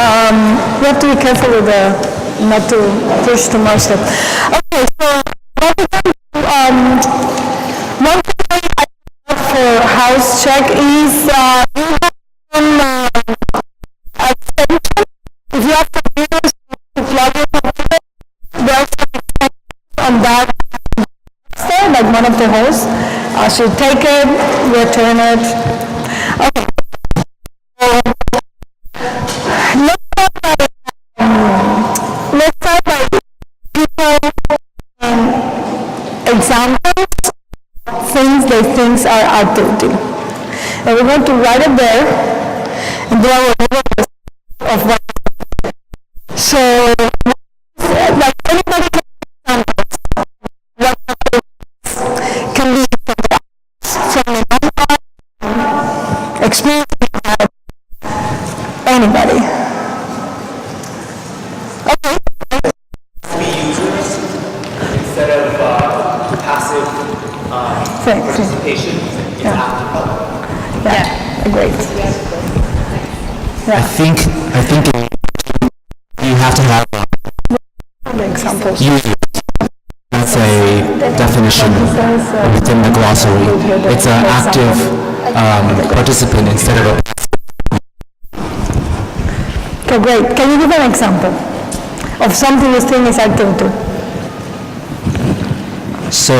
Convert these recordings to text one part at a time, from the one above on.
You have to be careful with not to push too much. Okay, so one thing I have for house check is if you have computers to plug in there's on that like one of the hosts. I should take it, return it. Okay. Let's start by people examples, things they think are ARTETIL. And we're going to write it there, and do our list of what. So, like anybody can what can be from the experience anybody. Okay. Instead of passive participation, it's active. Yeah, great. I think you have to have examples. users. That's a definition within the glossary. It's an active participant instead of a Okay, great. Can you give an example of something you think is ARTETIL? So,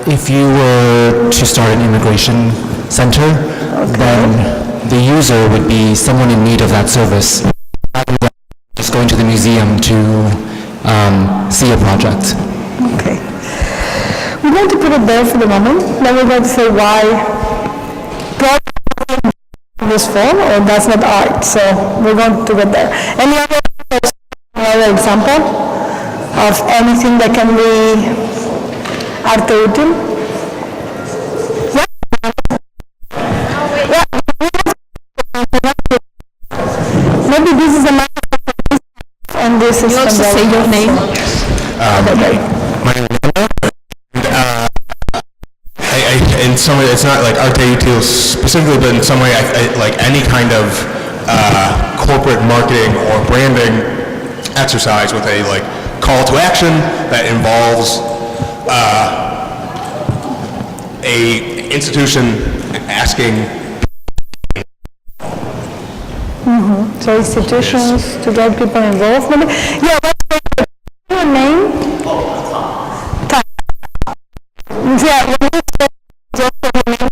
if you were to start an immigration center, then the user would be someone in need of that service, rather than just going to the museum to see a project. Okay. We're going to put it there for the moment. Then we're going to say why this form, or that's not art. So we're going to get there. Any other example of anything that can be ARTETIL? Maybe this is a microphone and this is. You also say your name. My name is Buena, and in some way, it's not like ARTETIL specifically, but in some way, like any kind of corporate marketing or branding exercise with a like call to action that involves a institution asking. So institutions to get people involved, maybe? Yeah, what's your name? Tania. Yeah, when you say just your name,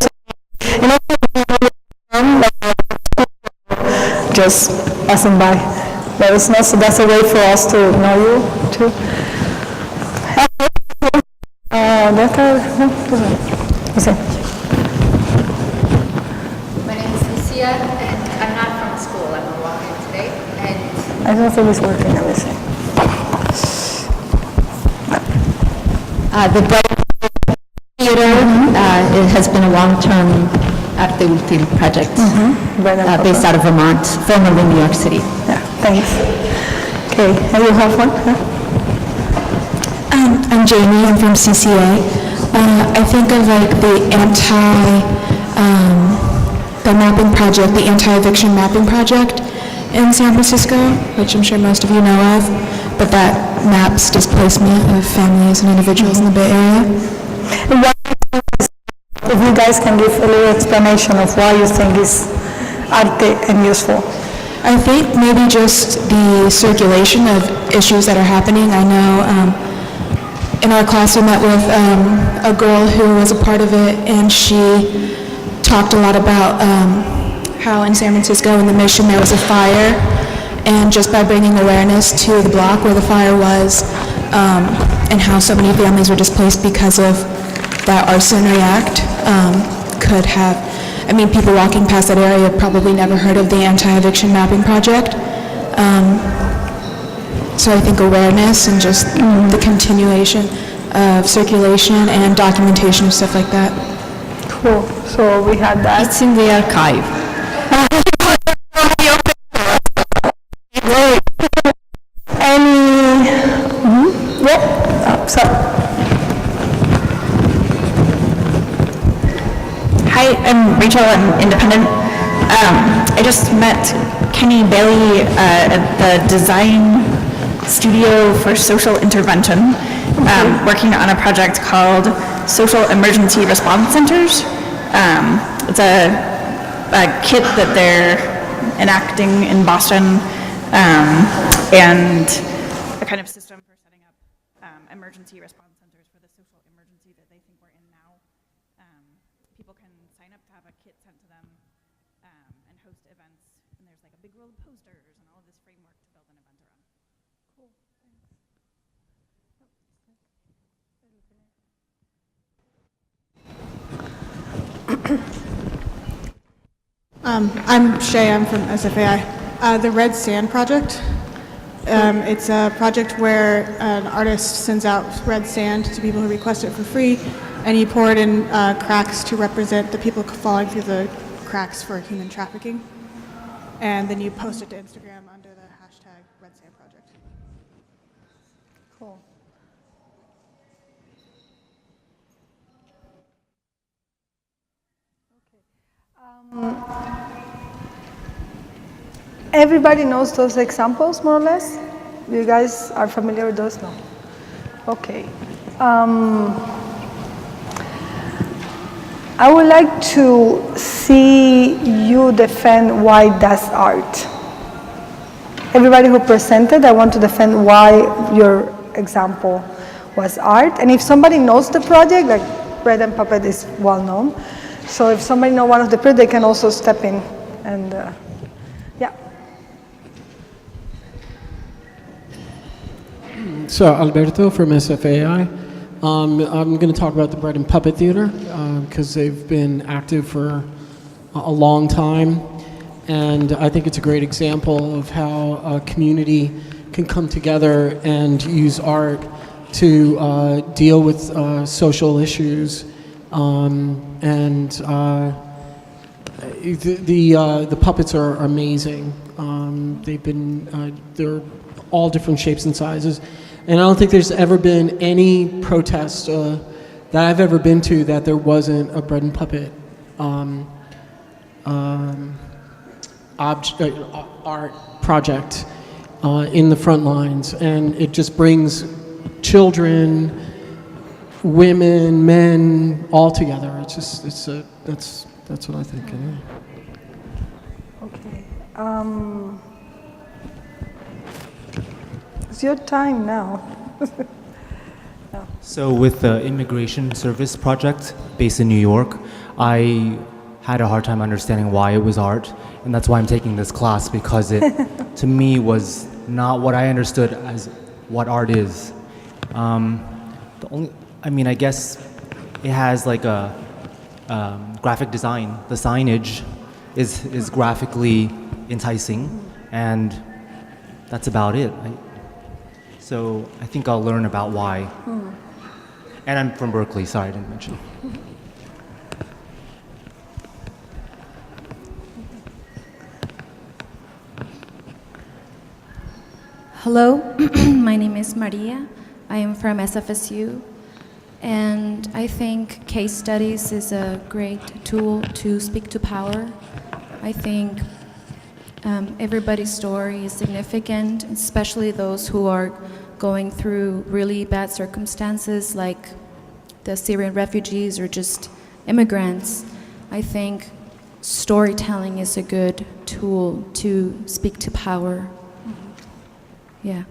just passing by. But it's not, so that's a way for us to know you, too. My name is Sophia, and I'm not from school. I'm a walk-in today. And I don't think it's working, let me see. The Buena Theater it has been a long-term ARTETIL project based out of Vermont, formerly New York City. Yeah, thanks. Okay, and you have one? Huh? I'm Jamie, I'm from CCA. I think of like the mapping project, the anti-eviction mapping project in San Francisco, which I'm sure most of you know of, but that maps displacement of families and individuals in the Bay Area. And why, if you guys can give a little explanation of why you think is ARTE and useful. I think maybe just the circulation of issues that are happening. I know in our class we met with a girl who was a part of it, and she talked a lot about how in San Francisco in the Mission there was a fire, and just by bringing awareness to the block where the fire was and how so many families were displaced because of that arson react could have, I mean, people walking past that area probably never heard of the anti-eviction mapping project. So I think awareness and just the continuation of circulation and documentation of stuff like that. Cool. So we had that. It's in the archive. Great. Any? Yep. So. Hi, I'm Rachel. I'm independent. I just met Kenny Bailey at the Design Studio for Social Intervention, working on a project called Social Emergency Response Centers. It's a kit that they're enacting in Boston, and a kind of system for setting up emergency response centers for the social emergency that they think we're in now. People can sign up to have a kit sent to them and host events, and there's like a big roll of posters and all of this framework to build an event around. Cool, I'm Shay, I'm from SFAI. The Red Sand Project. It's a project where an artist sends out red sand to people who request it for free, and you pour it in cracks to represent the people falling through the cracks for human trafficking. And then you post it to Instagram under the hashtag Red Sand Project. Cool. Everybody knows those examples, more or less? You guys are familiar with those? No. Okay. I would like to see you defend why that's art. Everybody who presented, I want to defend why your example was art. And if somebody knows the project, like Bread and Puppet is well known, so if somebody knows one of the projects, they can also step in and, yeah. So Alberto from SFAI. I'm going to talk about the Bread and Puppet Theater because they've been active for a long time, and I think it's a great example of how a community can come together and use art to deal with social issues. The puppets are amazing. They're all different shapes and sizes. And I don't think there's ever been any protest that I've ever been to that there wasn't a Bread and Puppet art project in the front lines. And it just brings children, women, men, all together. That's what I think. Anyway. Okay. It's your time now. No. So with the Immigration Service Project based in New York, I had a hard time understanding why it was art, and that's why I'm taking this class, because it, to me, was not what I understood as what art is. I guess it has like a graphic design. The signage is graphically enticing, and that's about it. So I think I'll learn about why. And I'm from Berkeley, sorry I didn't mention. Hello, my name is Maria. I am from SFSU. And I think case studies is a great tool to speak to power. I think everybody's story is significant, especially those who are going through really bad circumstances like the Syrian refugees or just immigrants. I think storytelling is a good tool to speak to power. Yeah.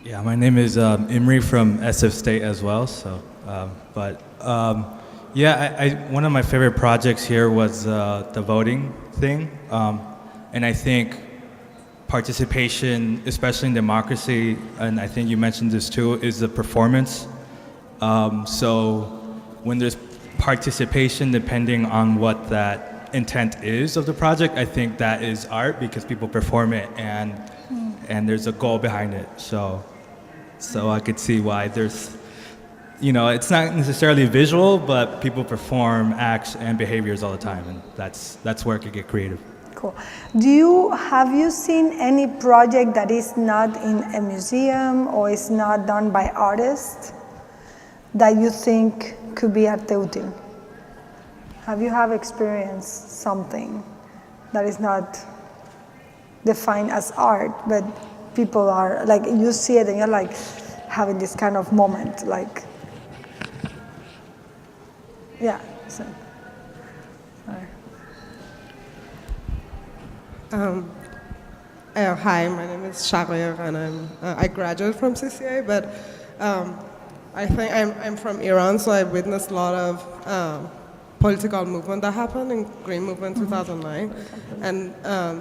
Yeah, my name is Imri from SF State as well. So, one of my favorite projects here was the voting thing, and I think participation, especially in democracy, and I think you mentioned this too, is the performance. So, when there's participation, depending on what that intent is of the project, I think that is art because people perform it and there's a goal behind it. So I could see why there's, it's not necessarily visual, but people perform acts and behaviors all the time, and that's where it could get creative. Cool. Have you seen any project that is not in a museum or is not done by artists? that you think could be arte útil? Have you experienced something that is not defined as art, but people are, like, you see it and you're like having this kind of moment, like, yeah. So, sorry. Hi, my name is Shahriar, and I graduated from CCA, but I think I'm from Iran, so I witnessed a lot of political movement that happened in Green Movement 2009, and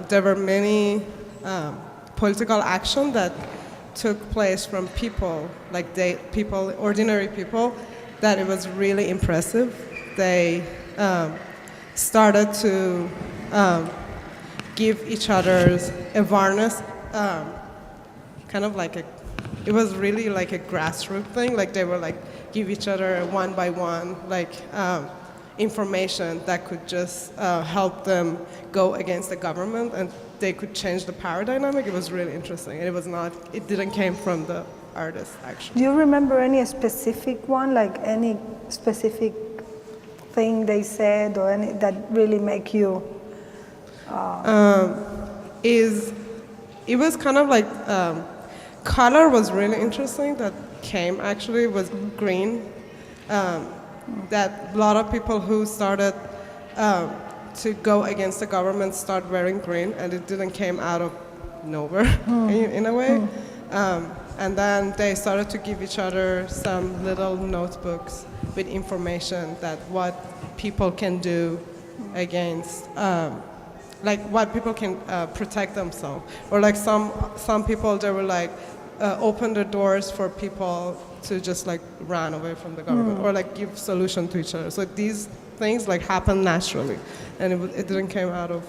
there were many political action that took place from people, like ordinary people, that it was really impressive. They started to give each other's awareness, kind of like it was really like a grassroots thing. Like they were like give each other one by one, like information that could just help them go against the government, and they could change the power dynamic. It was really interesting, and it didn't came from the artists actually. Do you remember any specific one, like any specific thing they said or any that really make you? It was kind of like color was really interesting. That came actually was green. That a lot of people who started to go against the government start wearing green, and it didn't came out of nowhere in a way. And then they started to give each other some little notebooks with information that what people can do against, like what people can protect themselves. Or like some people, they were like, open the doors for people to just like run away from the government, or like give solution to each other. So these things like happen naturally, and it didn't came out of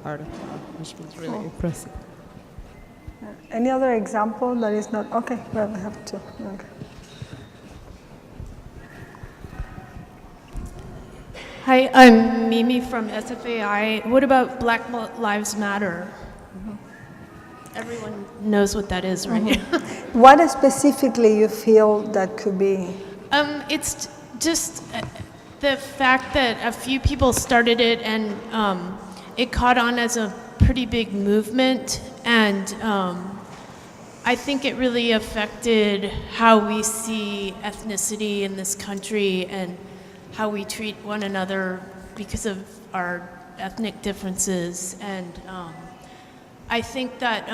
art, which was really impressive. Any other example that is not, okay, well, we have to, okay. Hi, I'm Mimi from SFAI. What about Black Lives Matter? Everyone knows what that is, right? What specifically you feel that could be? It's just the fact that a few people started it, and it caught on as a pretty big movement, and I think it really affected how we see ethnicity in this country and how we treat one another because of our ethnic differences. And I think that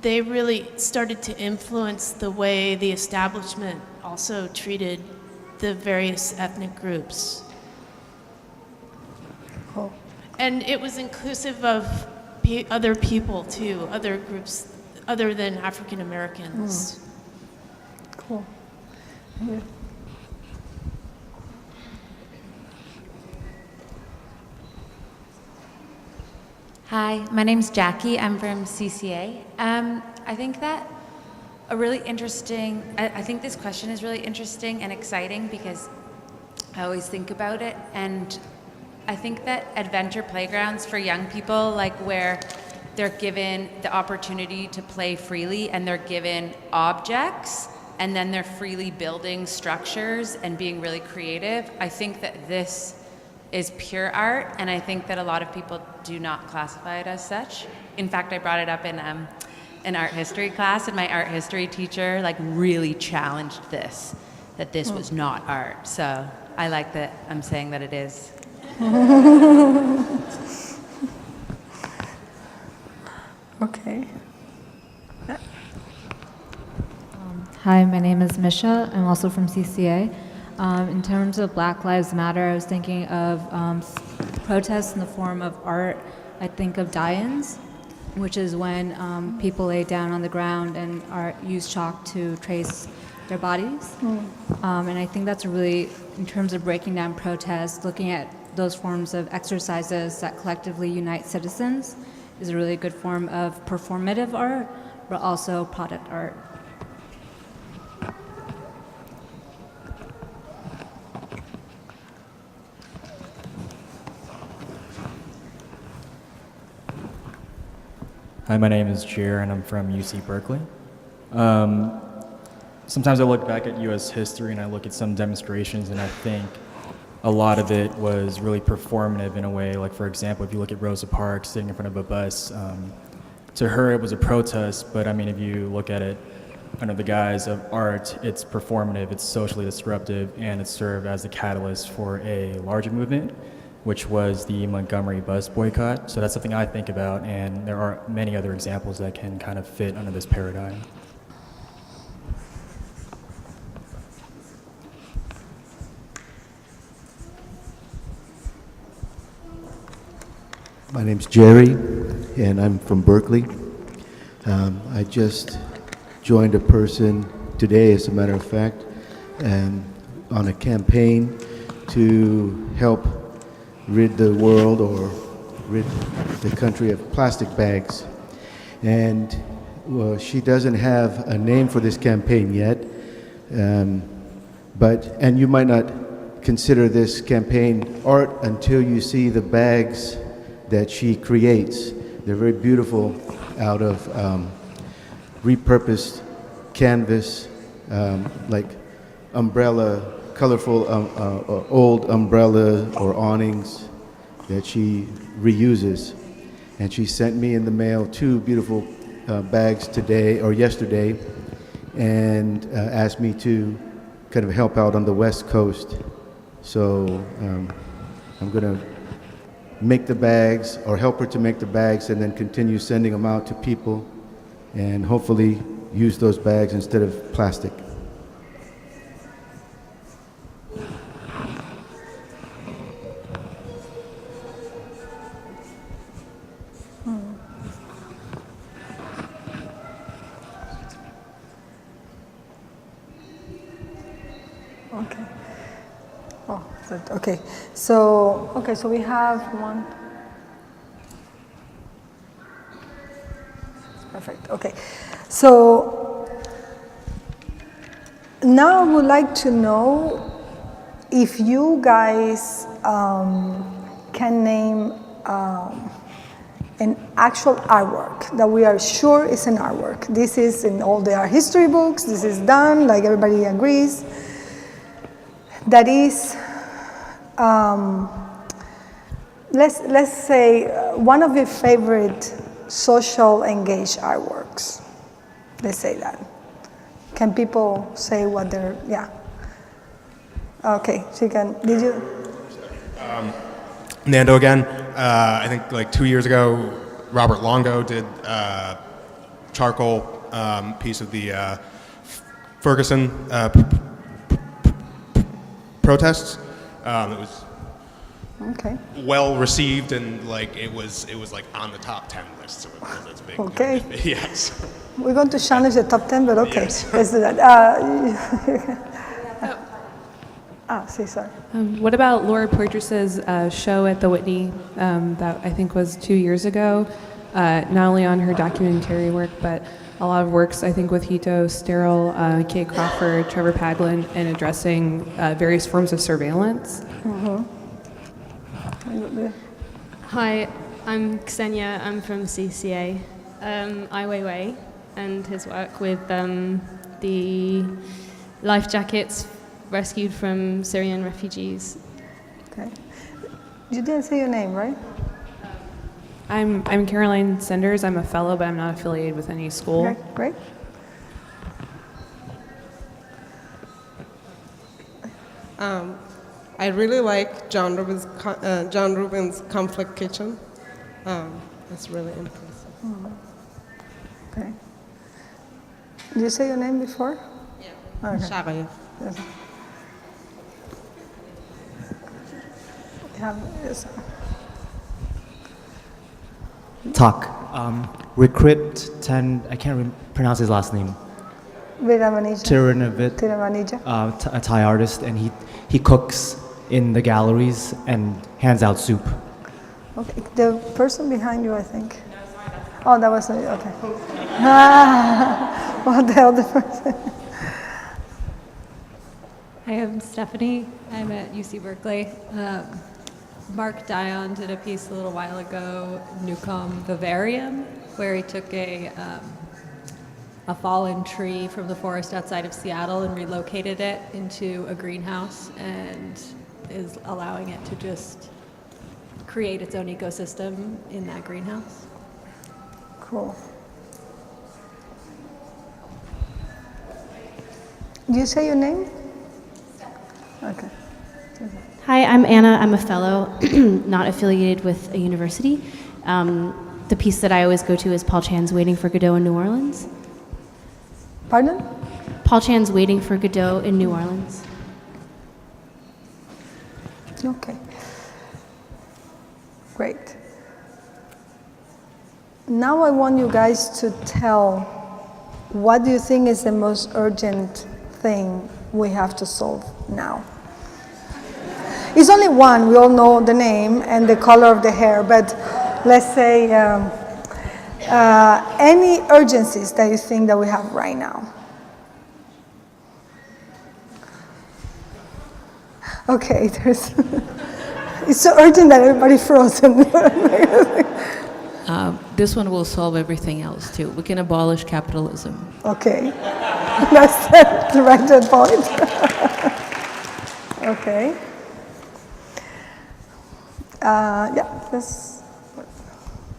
they really started to influence the way the establishment also treated the various ethnic groups. Cool. And it was inclusive of other people too, other groups other than African Americans. Cool. Yeah. Hi, my name's Jackie. I'm from CCA. I think that I think this question is really interesting and exciting because I always think about it, and I think that adventure playgrounds for young people, like where they're given the opportunity to play freely and they're given objects and then they're freely building structures and being really creative, I think that this is pure art, and I think that a lot of people do not classify it as such. In fact, I brought it up in an art history class, and my art history teacher like really challenged this, that this was not art. So I like that I'm saying that it is. Okay. Hi, my name is Misha. I'm also from CCA. In terms of Black Lives Matter, I was thinking of protests in the form of art. I think of die-ins, which is when people lay down on the ground and use chalk to trace their bodies. And I think that's really, in terms of breaking down protests, looking at those forms of exercises that collectively unite citizens is a really good form of performative art, but also product art. Hi, my name is Jer, and I'm from UC Berkeley. sometimes I look back at U.S. history and I look at some demonstrations and I think a lot of it was really performative in a way. Like, for example, if you look at Rosa Parks sitting in front of a bus, to her it was a protest, but I mean, if you look at it under the guise of art, it's performative, it's socially disruptive, and it served as the catalyst for a larger movement, which was the Montgomery bus boycott. So that's something I think about, and there are many other examples that can kind of fit under this paradigm. My name's Jerry, and I'm from Berkeley. I just joined a person today, as a matter of fact, and on a campaign to help rid the world or rid the country of plastic bags. And well, she doesn't have a name for this campaign yet, and you might not consider this campaign art until you see the bags that she creates. They're very beautiful, out of repurposed canvas, like umbrella, colorful old umbrella or awnings that she reuses. And she sent me in the mail 2 beautiful bags today or yesterday, and asked me to kind of help out on the West Coast. So I'm gonna make the bags, or help her to make the bags, and then continue sending them out to people, and hopefully use those bags instead of plastic. Okay. Oh, okay. So we have one. Perfect. Okay. So now I would like to know if you guys can name an actual artwork that we are sure is an artwork. This is in all the art history books. This is done, like everybody agrees. That is, let's say, one of your favorite social engaged artworks. Let's say that. Can people say what they're, yeah. Okay, she can, did you? Nando again. I think like 2 years ago, Robert Longo did charcoal piece of the Ferguson protests. It was okay. Well received, and like it was like on the top 10 list, so it was big. Okay. Yes. We're going to challenge the top 10, but okay, Yes. let's do that. See, sorry. What about Laura Poitras's show at the Whitney that I think was 2 years ago? Not only on her documentary work, but a lot of works, I think, with Hito, Sterile, Kay Crawford, Trevor Paglen, and addressing various forms of surveillance. Hi, I'm Ksenia. I'm from CCA. Ai Weiwei, and his work with the life jackets rescued from Syrian refugees. Okay. You didn't say your name, right? I'm Caroline Senders. I'm a fellow, but I'm not affiliated with any school. Okay, great. I really like John Rubin's Conflict Kitchen. It's really impressive. Okay. Did you say your name before? Yeah. Okay. Shagaya. Yes. Yes. Talk. Recruit 10, I can't pronounce his last name. Tiramanija. A Thai artist, and he cooks in the galleries and hands out soup. Okay, the person behind you, I think. Oh, that was okay. What the other person? Hi, I'm Stephanie. I'm at UC Berkeley. Mark Dion did a piece a little while ago, Newcomb Vivarium, where he took a a fallen tree from the forest outside of Seattle and relocated it into a greenhouse and is allowing it to just create its own ecosystem in that greenhouse. Cool. Do you say your name? Okay. Hi, I'm Anna. I'm a fellow, not affiliated with a university. The piece that I always go to is Paul Chan's Waiting for Godot in New Orleans. Pardon? Paul Chan's Waiting for Godot in New Orleans. Okay. Great. Now I want you guys to tell what do you think is the most urgent thing we have to solve now? It's only one, we all know the name and the color of the hair, but let's say any urgencies that you think that we have right now. Okay, it's so urgent that everybody frozen. This one will solve everything else too. We can abolish capitalism. Okay, that's the right point. Okay. Yeah, this,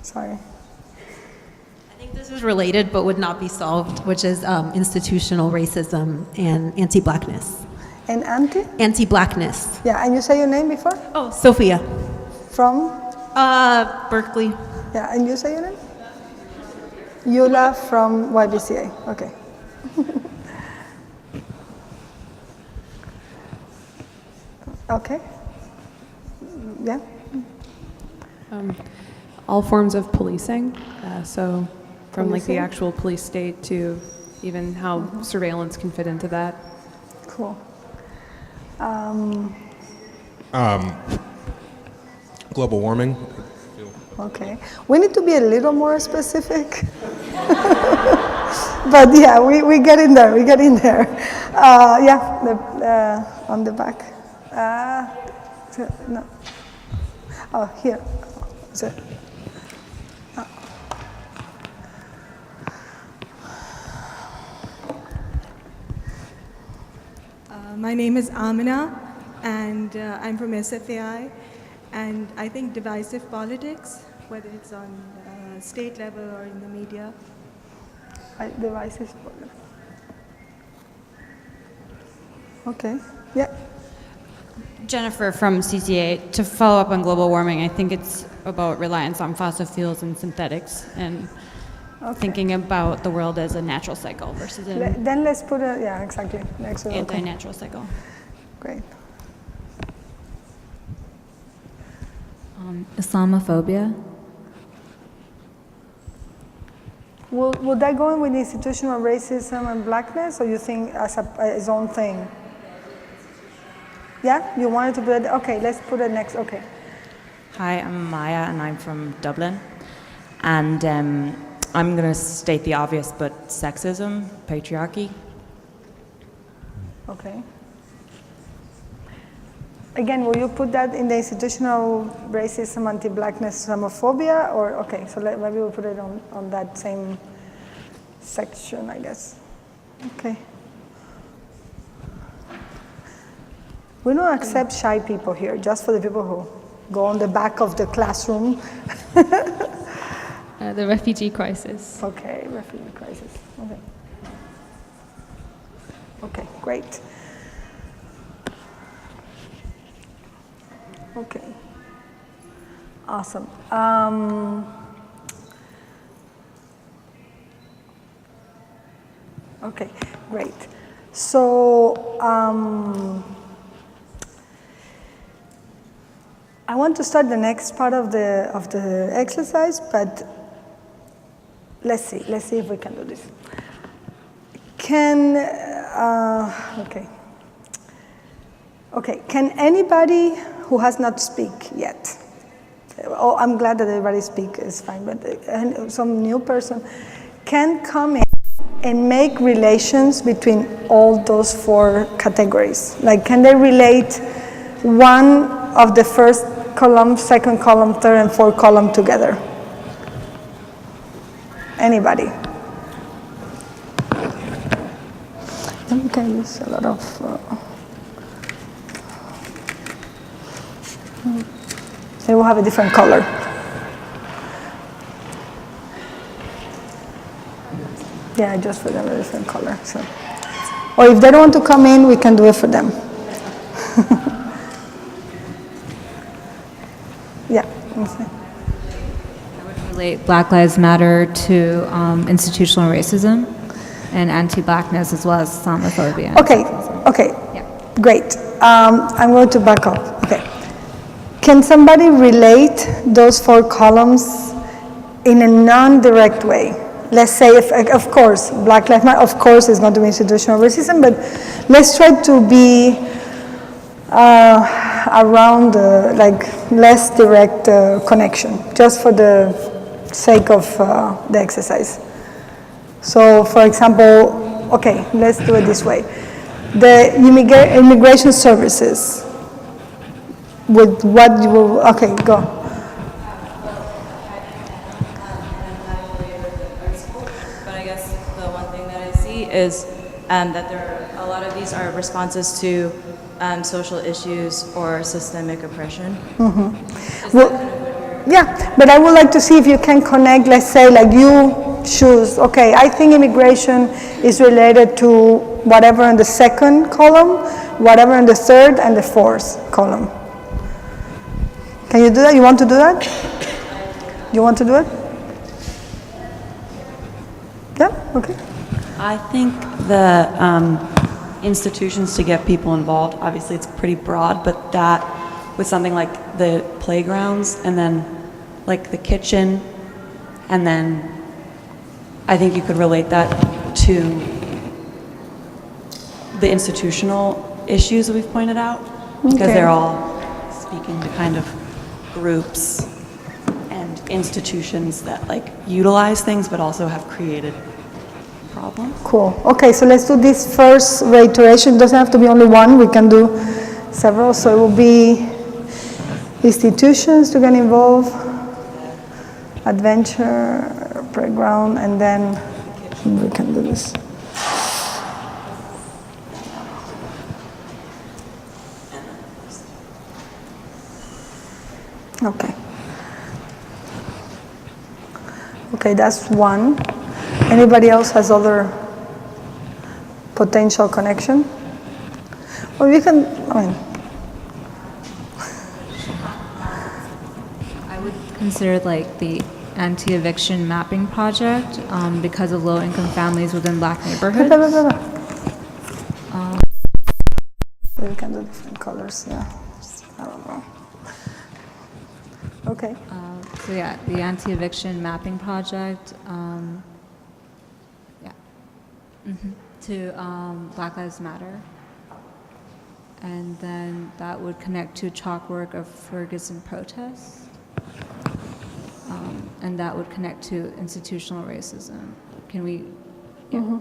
sorry. I think this is related but would not be solved, which is institutional racism and anti-blackness. And anti? Anti-blackness. Yeah, and you say your name before? Oh, Sophia. From? Berkeley. Yeah, and you say your name? Yula from YBCA, okay. Okay. Yeah. All forms of policing, so from like the Policing? actual police state to even how surveillance can fit into that. Cool. Global warming. Okay. We need to be a little more specific. But yeah, we get in there, we get in there. Yeah, on the back. No. Oh, here. Is it? Oh. My name is Amina, and I'm from SFAI, and I think divisive politics, whether it's on state level or in the media. Divisive politics. Okay, yeah. Jennifer from CCA. To follow up on global warming, I think it's about reliance on fossil fuels and synthetics and thinking about the world as a natural cycle versus an Then let's put a, yeah, exactly. Next one, okay. anti-natural cycle. Great. Islamophobia. Would that go in with institutional racism and blackness, or you think as its own thing? Yeah, you wanted to put it, okay, let's put it next, okay. Hi, I'm Maya and I'm from Dublin. And I'm going to state the obvious, but sexism, patriarchy. Okay. Again, will you put that in the institutional racism, anti-blackness, Islamophobia, or, okay, so maybe we'll put it on that same section, I guess. Okay. We don't accept shy people here, just for the people who go on the back of the classroom. The refugee crisis. Okay, refugee crisis. Okay. Okay, great. Okay. Awesome. Okay, great. So, I want to start the next part of the exercise, but let's see if we can do this. Okay, can anybody who has not speak yet, oh, I'm glad that everybody speak is fine, but some new person can come in and make relations between all those four categories. Like, can they relate one of the first column, second column, third and fourth column together? Anybody? we can use a lot of... they will have a different color. Yeah, just for them a different color. So. Or if they don't want to come in, we can do it for them. Yeah. Relate Black Lives Matter to institutional racism and anti-blackness as well as Islamophobia. Okay, great. I'm going to back up. Okay. Can somebody relate those 4 columns in a non-direct way? Let's say, if, of course, Black Lives Matter, of course, is going to be institutional racism, but let's try to be around like less direct connection, just for the sake of the exercise. So, for example, okay, let's do it this way. The immigration services, with what you will, okay, go. But I guess the one thing that I see is that a lot of these are responses to social issues or systemic oppression. Mm-hmm. Well, yeah, but I would like to see if you can connect, let's say, like you choose, okay, I think immigration is related to whatever in the 2nd column, whatever in the 3rd and the 4th column. Can you do that? You want to do that? You want to do it? Yeah, okay. I think the institutions to get people involved, obviously it's pretty broad, but that with something like the playgrounds and then like the kitchen, and then I think you could relate that to the institutional issues that we've pointed out, because they're all speaking to kind of groups and institutions that like utilize things but also have created problems. Cool. Okay, so let's do this first reiteration. It doesn't have to be only one. We can do several. So it will be institutions to get involved, adventure, playground, and then we can do this. Okay. Okay, that's one. Anybody else has other potential connection? Or you can, I mean. I would consider like the anti-eviction mapping project because of low-income families within Black neighborhoods. We can do different colors, yeah. I don't know. Okay. So yeah, the anti-eviction mapping project, to Black Lives Matter. And then that would connect to Chalkwork of Ferguson protests. And that would connect to institutional racism. Can we? Yeah. Mm-hmm.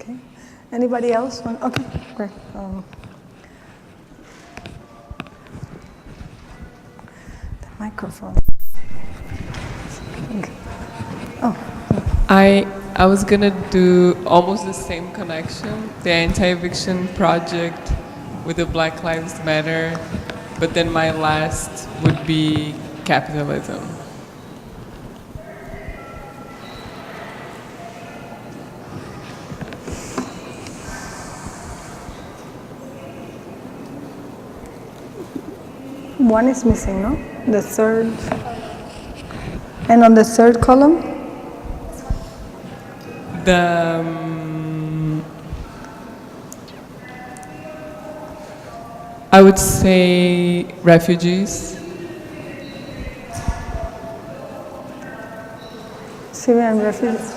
Okay. Anybody else? Okay, great. The microphone. Okay. Oh. I was gonna do almost the same connection, the anti-eviction project with the Black Lives Matter, but then my last would be capitalism. One is missing, no? The third. And on the third column? I would say refugees. Syrian refugees.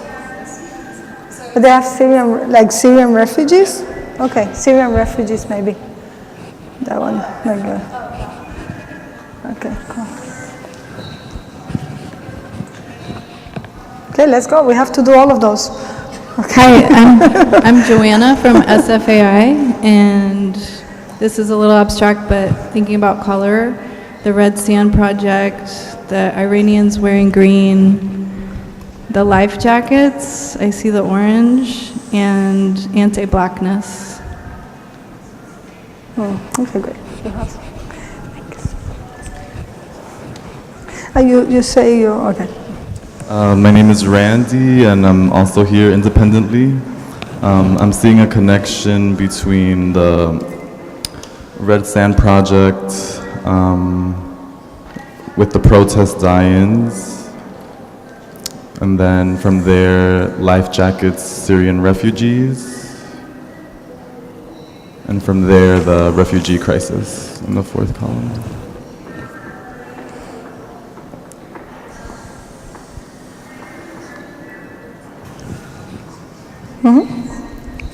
But they have Syrian refugees? Okay, Syrian refugees maybe. That one, very good. Okay, cool. Okay, let's go. We have to do all of those. Okay. Hi, I'm Joanna from SFAI, and this is a little abstract, but thinking about color, the Red Sand Project, the Iranians wearing green, the life jackets, I see the orange, and anti-blackness. Okay, great. You say you, okay. My name is Randy, and I'm also here independently. I'm seeing a connection between the Red Sand Project with the protest die-ins, and then from there, life jackets, Syrian refugees, and from there, the refugee crisis in the fourth column.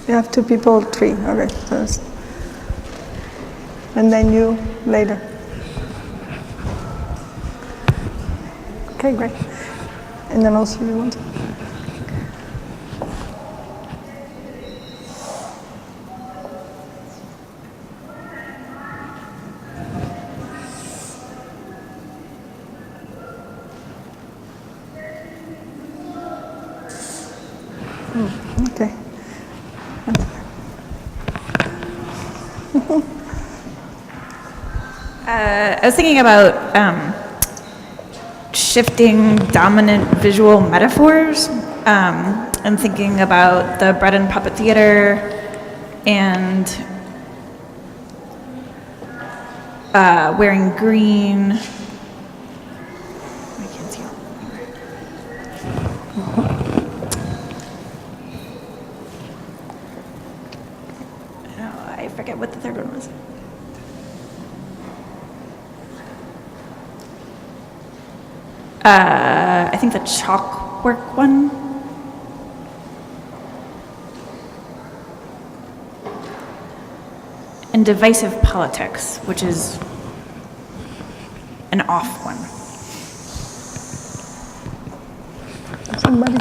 You have two people, three. Okay, first. And then you later. Okay, great. And then also you want to. Okay. I was thinking about shifting dominant visual metaphors and thinking about the bread and puppet theater and wearing green. I can't see. I forget what the third one was. I think the chalkwork one. And divisive politics, which is an off one. Somebody,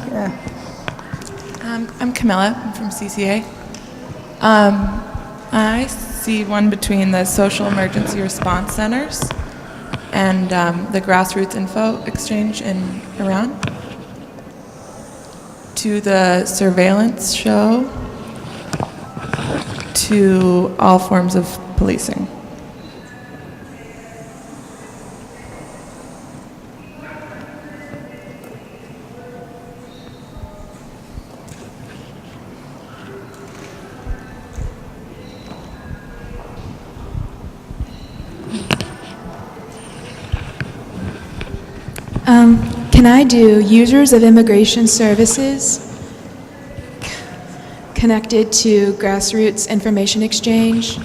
I'm Camilla. I'm from CCA. I see one between the social emergency response centers and the grassroots info exchange in Iran, to the surveillance show, to all forms of policing. Can I do users of immigration services connected to grassroots information exchange,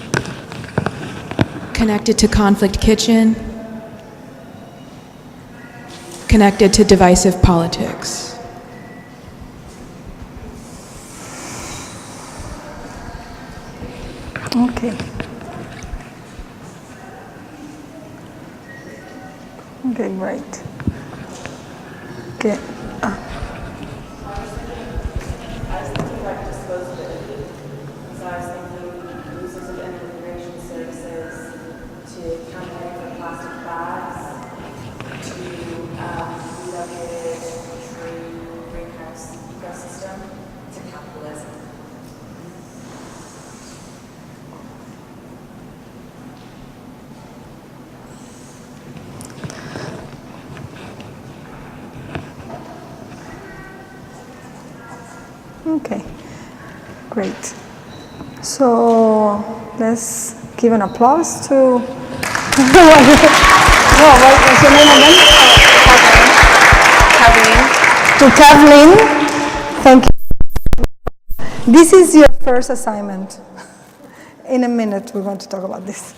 connected to conflict kitchen, connected to divisive politics? Okay. Okay, great. Okay. Okay, great. So let's give an applause to what's your name again? Kathleen. To Kathleen. Thank you. This is your first assignment. In a minute, we're going to talk about this.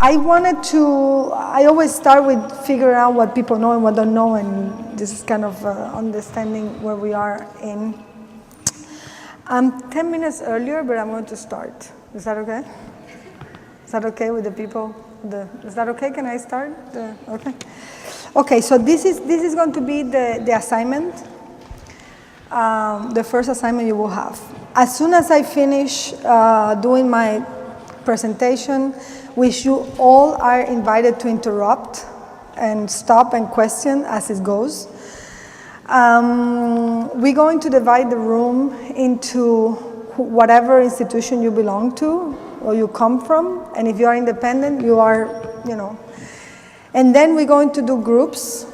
I always start with figuring out what people know and what don't know, and this is kind of understanding where we are in. I'm 10 minutes earlier, but I'm going to start. Is that okay? Is that okay with the people? Is that okay? Can I start? Okay. Okay, so this is going to be the assignment, the first assignment you will have. As soon as I finish doing my presentation, which you all are invited to interrupt and stop and question as it goes, we're going to divide the room into whatever institution you belong to or you come from, and if you are independent, you are, you know. And then we're going to do groups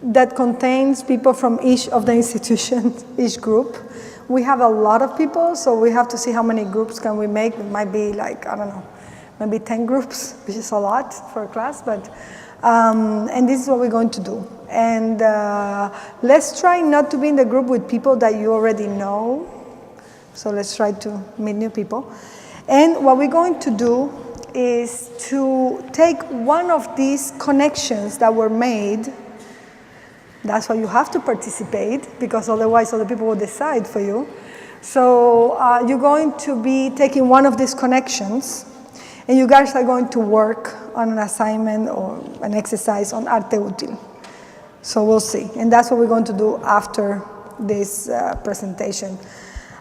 that contains people from each of the institutions, each group. We have a lot of people, so we have to see how many groups can we make. It might be like, I don't know, maybe 10 groups, which is a lot for a class, but, and this is what we're going to do. And let's try not to be in the group with people that you already know. So let's try to meet new people. And what we're going to do is to take one of these connections that were made. That's why you have to participate, because otherwise other people will decide for you. So you're going to be taking one of these connections, and you guys are going to work on an assignment or an exercise on ARTE-ÚTIL. So we'll see. And that's what we're going to do after this presentation.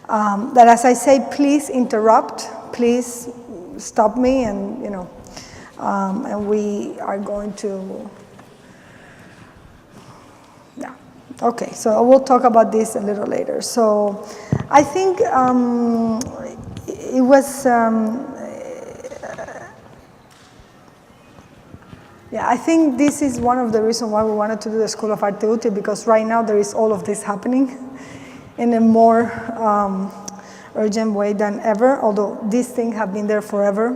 That, as I say, please interrupt, please stop me, and, you know, and we are going to, yeah. Okay, so we'll talk about this a little later. So I think it was, yeah, I think this is one of the reasons why we wanted to do the School of ARTE-ÚTIL, because right now there is all of this happening in a more urgent way than ever, although these things have been there forever.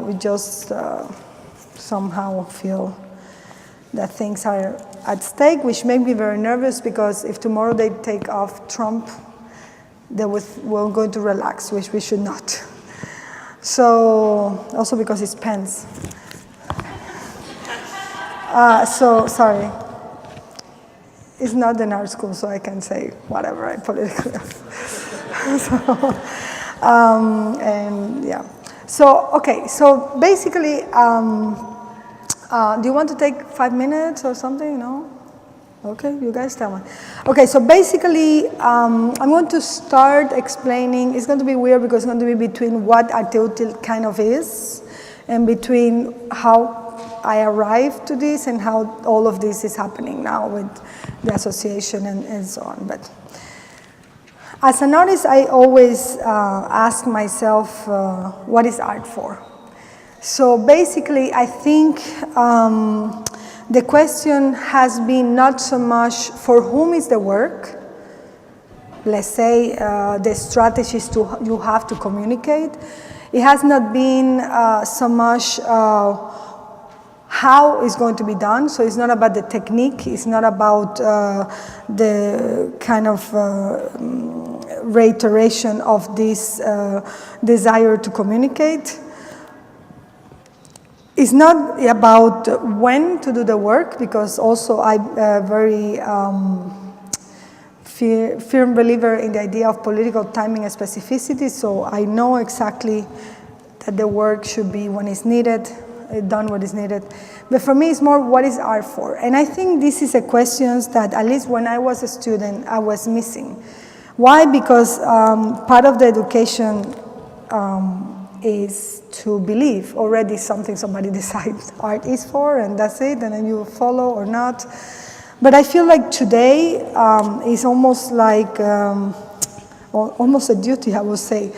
We just somehow feel that things are at stake, which make me very nervous, because if tomorrow they take off Trump, we're going to relax, which we should not. So, also because it's Pence. So, sorry. It's not an art school, so I can say whatever I politically. So, and yeah. So, okay, so basically, do you want to take 5 minutes or something? No? Okay, you guys tell me. Okay, so basically, I'm going to start explaining. It's going to be weird because it's going to be between what ARTE-ÚTIL kind of is and between how I arrived to this and how all of this is happening now with the association and so on. But as an artist, I always ask myself, what is art for? So basically, I think the question has been not so much for whom is the work, let's say the strategies you have to communicate. It has not been so much how it's going to be done. So it's not about the technique, it's not about the kind of reiteration of this desire to communicate. It's not about when to do the work, because also I'm a very firm believer in the idea of political timing and specificity, so I know exactly that the work should be when it's needed, done what is needed. But for me, it's more what is art for? And I think this is a question that, at least when I was a student, I was missing. Why? Because part of the education is to believe already something somebody decides art is for, and that's it, and then you follow or not. But I feel like today is almost like, almost a duty, I would say,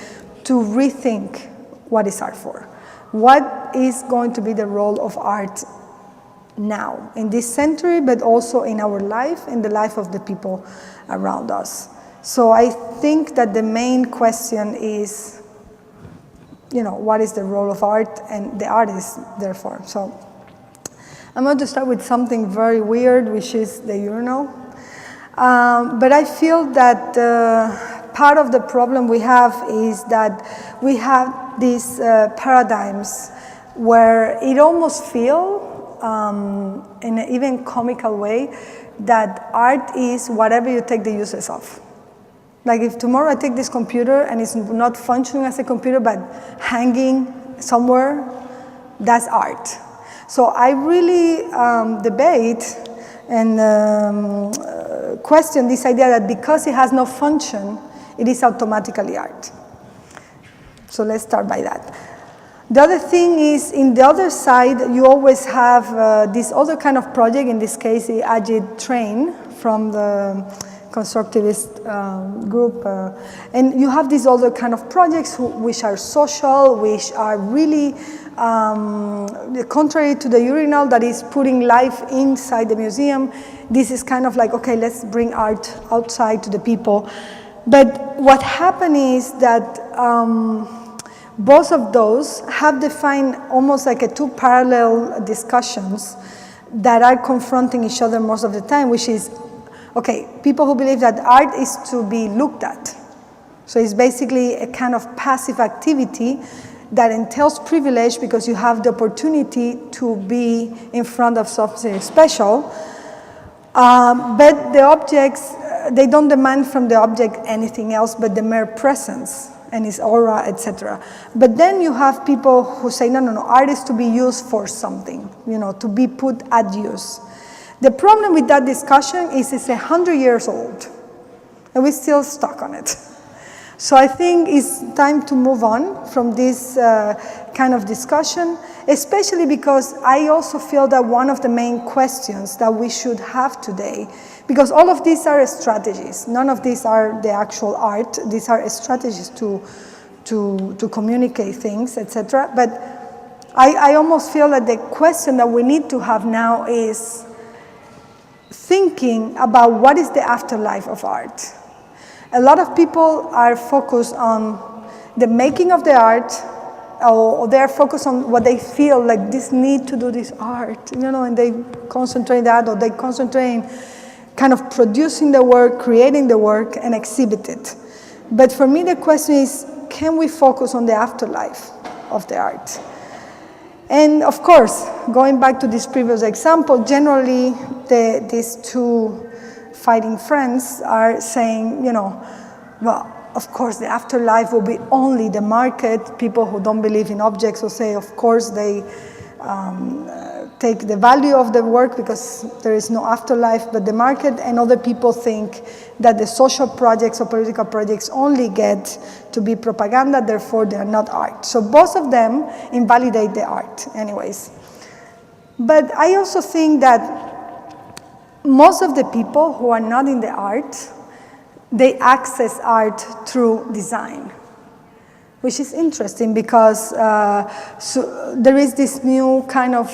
to rethink what is art for. What is going to be the role of art now, in this century, but also in our life, in the life of the people around us? So I think that the main question is, you know, what is the role of art and the artist, therefore. So I'm going to start with something very weird, which is the urinal. But I feel that part of the problem we have is that we have these paradigms where it almost feels, in an even comical way, that art is whatever you take the uses of. Like if tomorrow I take this computer and it's not functioning as a computer but hanging somewhere, that's art. So I really debate and question this idea that because it has no function, it is automatically art. So let's start by that. The other thing is, in the other side, you always have this other kind of project, in this case, the Ajit Train from the constructivist group. And you have these other kind of projects which are social, which are really contrary to the urinal that is putting life inside the museum. This is kind of like, okay, let's bring art outside to the people. But what happened is that both of those have defined almost like two parallel discussions that are confronting each other most of the time, which is, okay, people who believe that art is to be looked at. So it's basically a kind of passive activity that entails privilege because you have the opportunity to be in front of something special. But the objects, they don't demand from the object anything else but the mere presence and its aura, etc. But then you have people who say, no, art is to be used for something, to be put at use. The problem with that discussion is it's 100 years old, and we're still stuck on it. So I think it's time to move on from this kind of discussion, especially because I also feel that one of the main questions that we should have today, because all of these are strategies, none of these are the actual art, these are strategies to communicate things, etc. But I almost feel that the question that we need to have now is thinking about what is the afterlife of art. A lot of people are focused on the making of the art, or they're focused on what they feel like this need to do this art, and they concentrate that, or they concentrate in kind of producing the work, creating the work, and exhibit it. But for me, the question is, can we focus on the afterlife of the art? And of course, going back to this previous example, generally these two fighting friends are saying, well, of course, the afterlife will be only the market. People who don't believe in objects will say, of course, they take the value of the work because there is no afterlife but the market, and other people think that the social projects or political projects only get to be propaganda, therefore they are not art. So both of them invalidate the art anyways. But I also think that most of the people who are not in the art, they access art through design, which is interesting because so there is this new kind of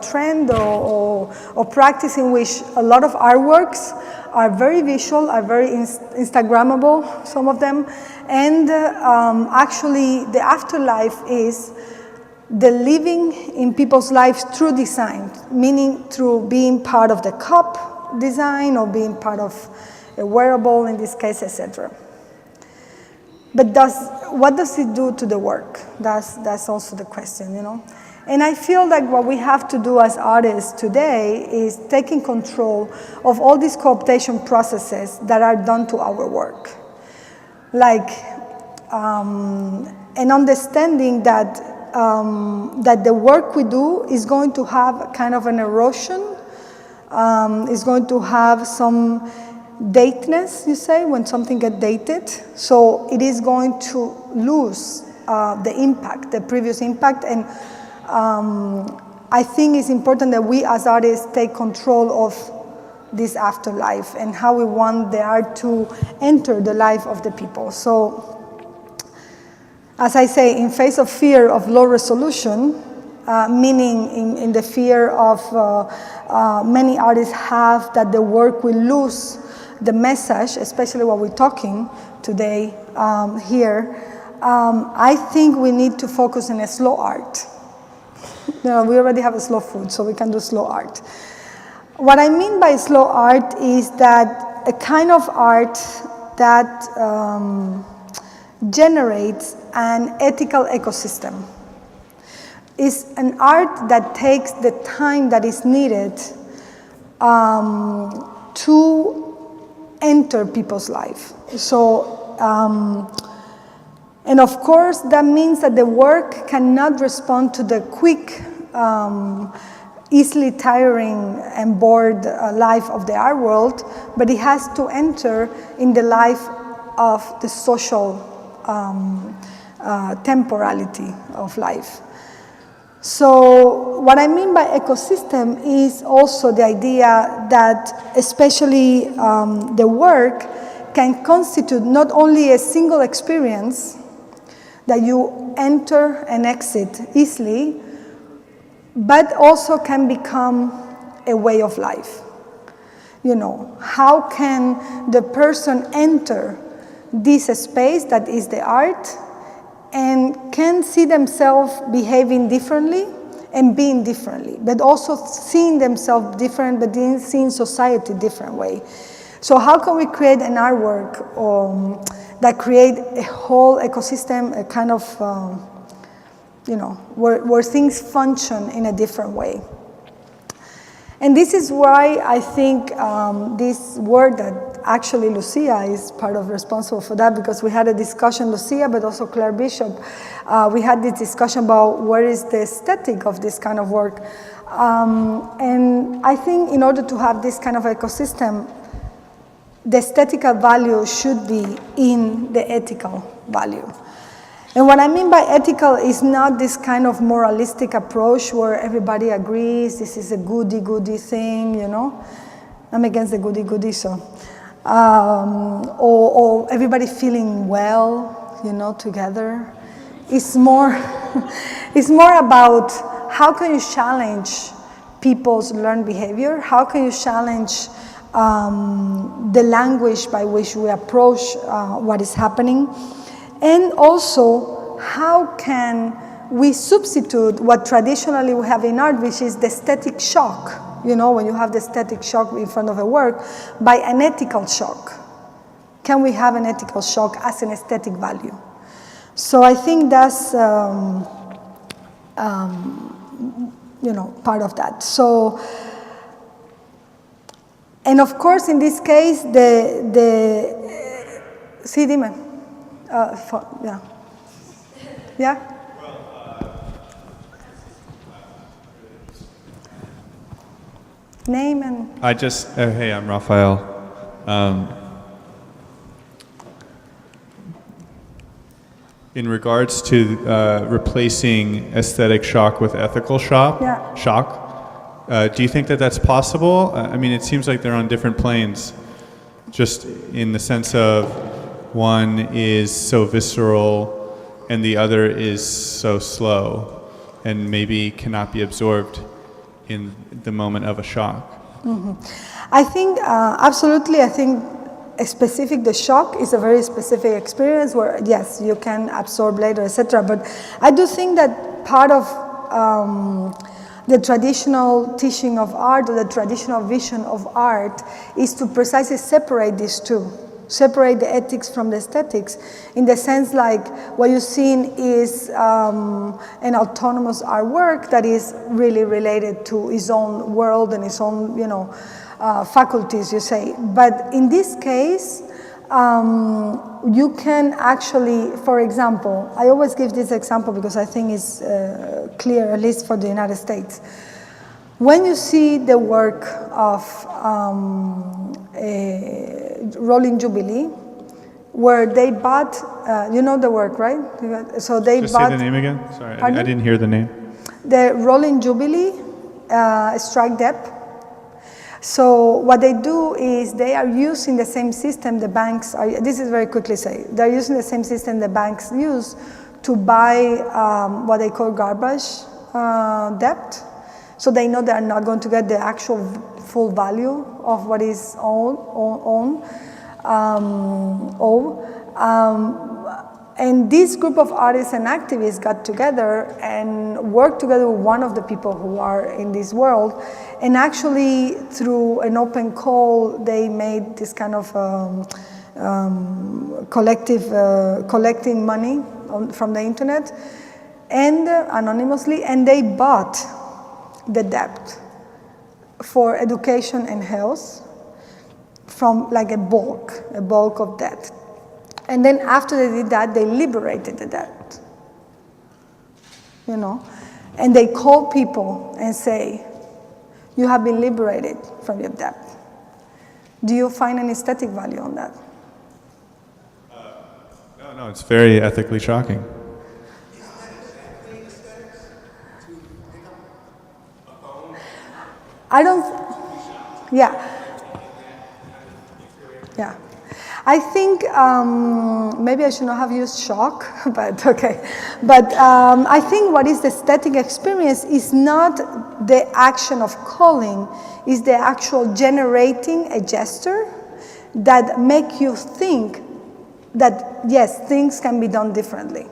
trend or practice in which a lot of artworks are very visual, are very Instagrammable, some of them, and actually the afterlife is the living in people's lives through design, meaning through being part of the cup design or being part of a wearable in this case, etc. But what does it do to the work? That's also the question, And I feel like what we have to do as artists today is taking control of all these cooptation processes that are done to our work. Like an understanding that the work we do is going to have kind of an erosion, is going to have some dateness, you say, when something gets dated. So it is going to lose the impact, the previous impact. And I think it's important that we as artists take control of this afterlife and how we want the art to enter the life of the people. So, as I say, in face of fear of low resolution, meaning in the fear of many artists have that the work will lose the message, especially what we're talking today here, I think we need to focus on a slow art. We already have a slow food, so we can do slow art. What I mean by slow art is that a kind of art that generates an ethical ecosystem. It's an art that takes the time that is needed to enter people's life. So, and of course, that means that the work cannot respond to the quick, easily tiring and bored life of the art world, but it has to enter in the life of the social temporality of life. So what I mean by ecosystem is also the idea that especially the work can constitute not only a single experience that you enter and exit easily, but also can become a way of life. You know, how can the person enter this space that is the art and can see themselves behaving differently and being differently, but also seeing themselves different, but then seeing society different way. So how can we create an artwork that create a whole ecosystem, a kind of, you know, where things function in a different way? And this is why I think this work that actually Lucia is part of responsible for that, because we had a discussion, Lucia, but also Claire Bishop, we had this discussion about where is the aesthetic of this kind of work. And I think in order to have this kind of ecosystem, the aesthetical value should be in the ethical value. And what I mean by ethical is not this kind of moralistic approach where everybody agrees this is a goody-goody thing, you know. I'm against the goody-goody, so. Or everybody feeling well, you know, together. It's more, it's more about how can you challenge people's learned behavior? How can you challenge the language by which we approach what is happening? And also, how can we substitute what traditionally we have in art, which is the aesthetic shock, you know, when you have the aesthetic shock in front of a work, by an ethical shock? Can we have an ethical shock as an aesthetic value? So I think that's, you know, part of that. So, and of course, in this case, sí, dime. Yeah. Yeah? Name and... hey, I'm Raphael. In regards to replacing aesthetic shock with ethical shock, do you think that that's possible? I mean, it seems like they're on different planes, just in the sense of one is so visceral and the other is so slow and maybe cannot be absorbed in the moment of a shock. Mm-hmm. I think, absolutely, I think the shock is a very specific experience where, yes, you can absorb later, etc. But I do think that part of the traditional teaching of art or the traditional vision of art is to precisely separate these two. Separate the ethics from the aesthetics, in the sense like what you've seen is an autonomous artwork that is really related to its own world and its own, you know, faculties, you say. But in this case, you can actually, for example, I always give this example because I think it's clear, at least for the United States. When you see the work of Rolling Jubilee, where they bought, you know the work, right? So they Just bought... say the name again? Sorry, Pardon? I didn't hear the name. The Rolling Jubilee strike debt. So what they do is they are using the same system the banks are, this is very quickly say, they're using the same system the banks use to buy what they call garbage debt. So they know they are not going to get the actual full value of what is owned. And this group of artists and activists got together and worked together with one of the people who are in this world. And actually, through an open call, they made this kind of collecting money from the internet and anonymously, and they bought the debt for education and health from like a bulk of debt. And then after they did that, they liberated the debt, you know? And they call people and say, you have been liberated from your debt. Do you find an aesthetic value on that? No, it's very ethically shocking. I don't, yeah. Yeah. I think maybe I should not have used shock, but okay. But I think what is the aesthetic experience is not the action of calling, is the actual generating a gesture that make you think that yes, things can be done differently.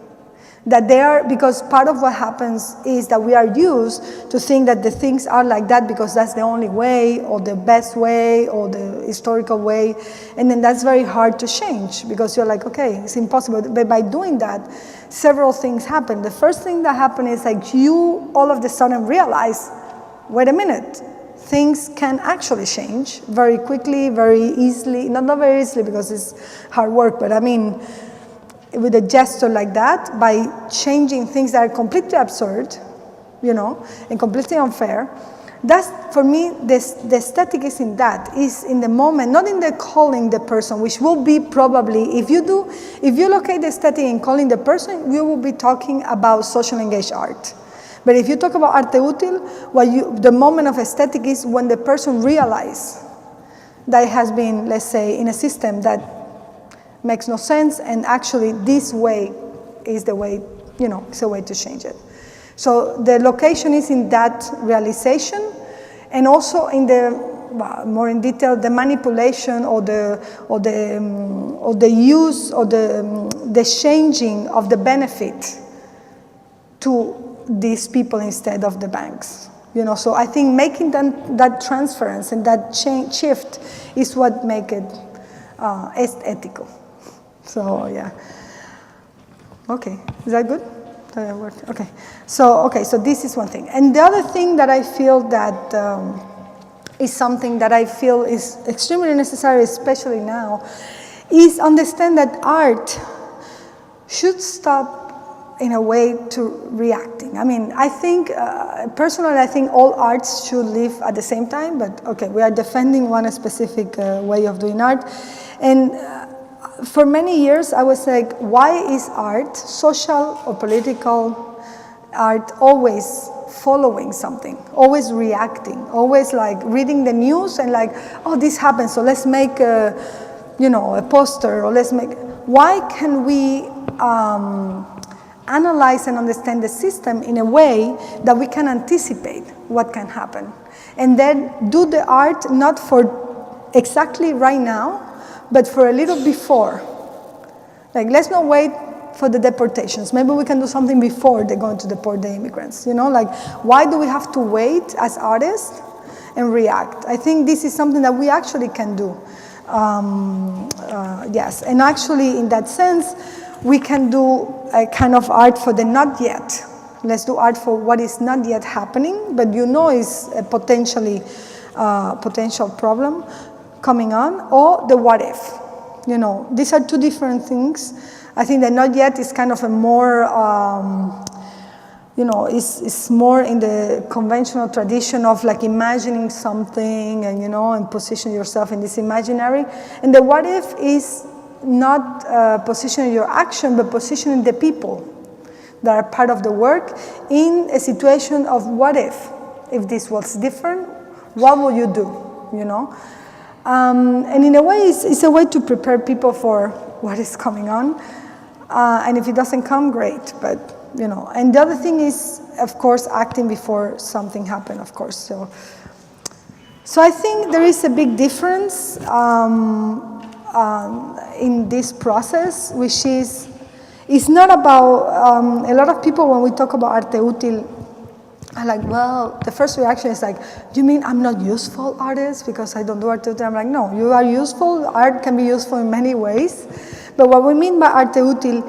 That they are, because part of what happens is that we are used to think that the things are like that because that's the only way or the best way or the historical way, and then that's very hard to change because you're like, okay, it's impossible. But by doing that, several things happen. The first thing that happened is like you all of a sudden realize, wait a minute, things can actually change very quickly, very easily, not very easily because it's hard work, but I mean, with a gesture like that, by changing things that are completely absurd, you know, and completely unfair, that's, for me, the aesthetic is in that, is in the moment, not in the calling the person, which will be probably, if you locate the aesthetic in calling the person, we will be talking about social engaged art. But if you talk about arte útil, the moment of aesthetic is when the person realizes that it has been, let's say, in a system that makes no sense, and actually this way is the way, you know, it's a way to change it. So the location is in that realization, and also in the, more in detail, the manipulation or the use or the changing of the benefit to these people instead of the banks. You know, so I think making that transference and that shift is what make it ethical. So yeah. Okay, is that good? Did that work? Okay. So this is one thing, and the other thing that I feel that is something that I feel is extremely necessary, especially now, is understand that art should stop in a way to reacting. I mean, I think personally, I think all arts should live at the same time. But okay, we are defending one specific way of doing art, and. For many years, I was like, why is art, social or political art, always following something, always reacting, always like reading the news and like, oh, this happened, so let's make a poster, or let's make, why can we analyze and understand the system in a way that we can anticipate what can happen? And then do the art not for exactly right now, but for a little before. Like, let's not wait for the deportations. Maybe we can do something before they're going to deport the immigrants. You know, like, why do we have to wait as artists and react? I think this is something that we actually can do. Yes, and actually, in that sense, we can do a kind of art for the not yet. Let's do art for what is not yet happening, but you know is a potential problem coming on, or the what if. You know, these are two different things. I think that not yet is kind of a more, you know, is more in the conventional tradition of like imagining something and, you know, and position yourself in this imaginary. And the what if is not positioning your action, but positioning the people that are part of the work in a situation of what if this was different, what will you do, you know? And in a way, it's a way to prepare people for what is coming on. And if it doesn't come, great, but, you know. And the other thing is, of course, acting before something happens, of course. So I think there is a big difference in this process, which is, it's not about, a lot of people, when we talk about arte útil, I'm like, well, the first reaction is like, do you mean I'm not useful artist because I don't do arte útil? I'm like, no, you are useful. Art can be useful in many ways. But what we mean by arte útil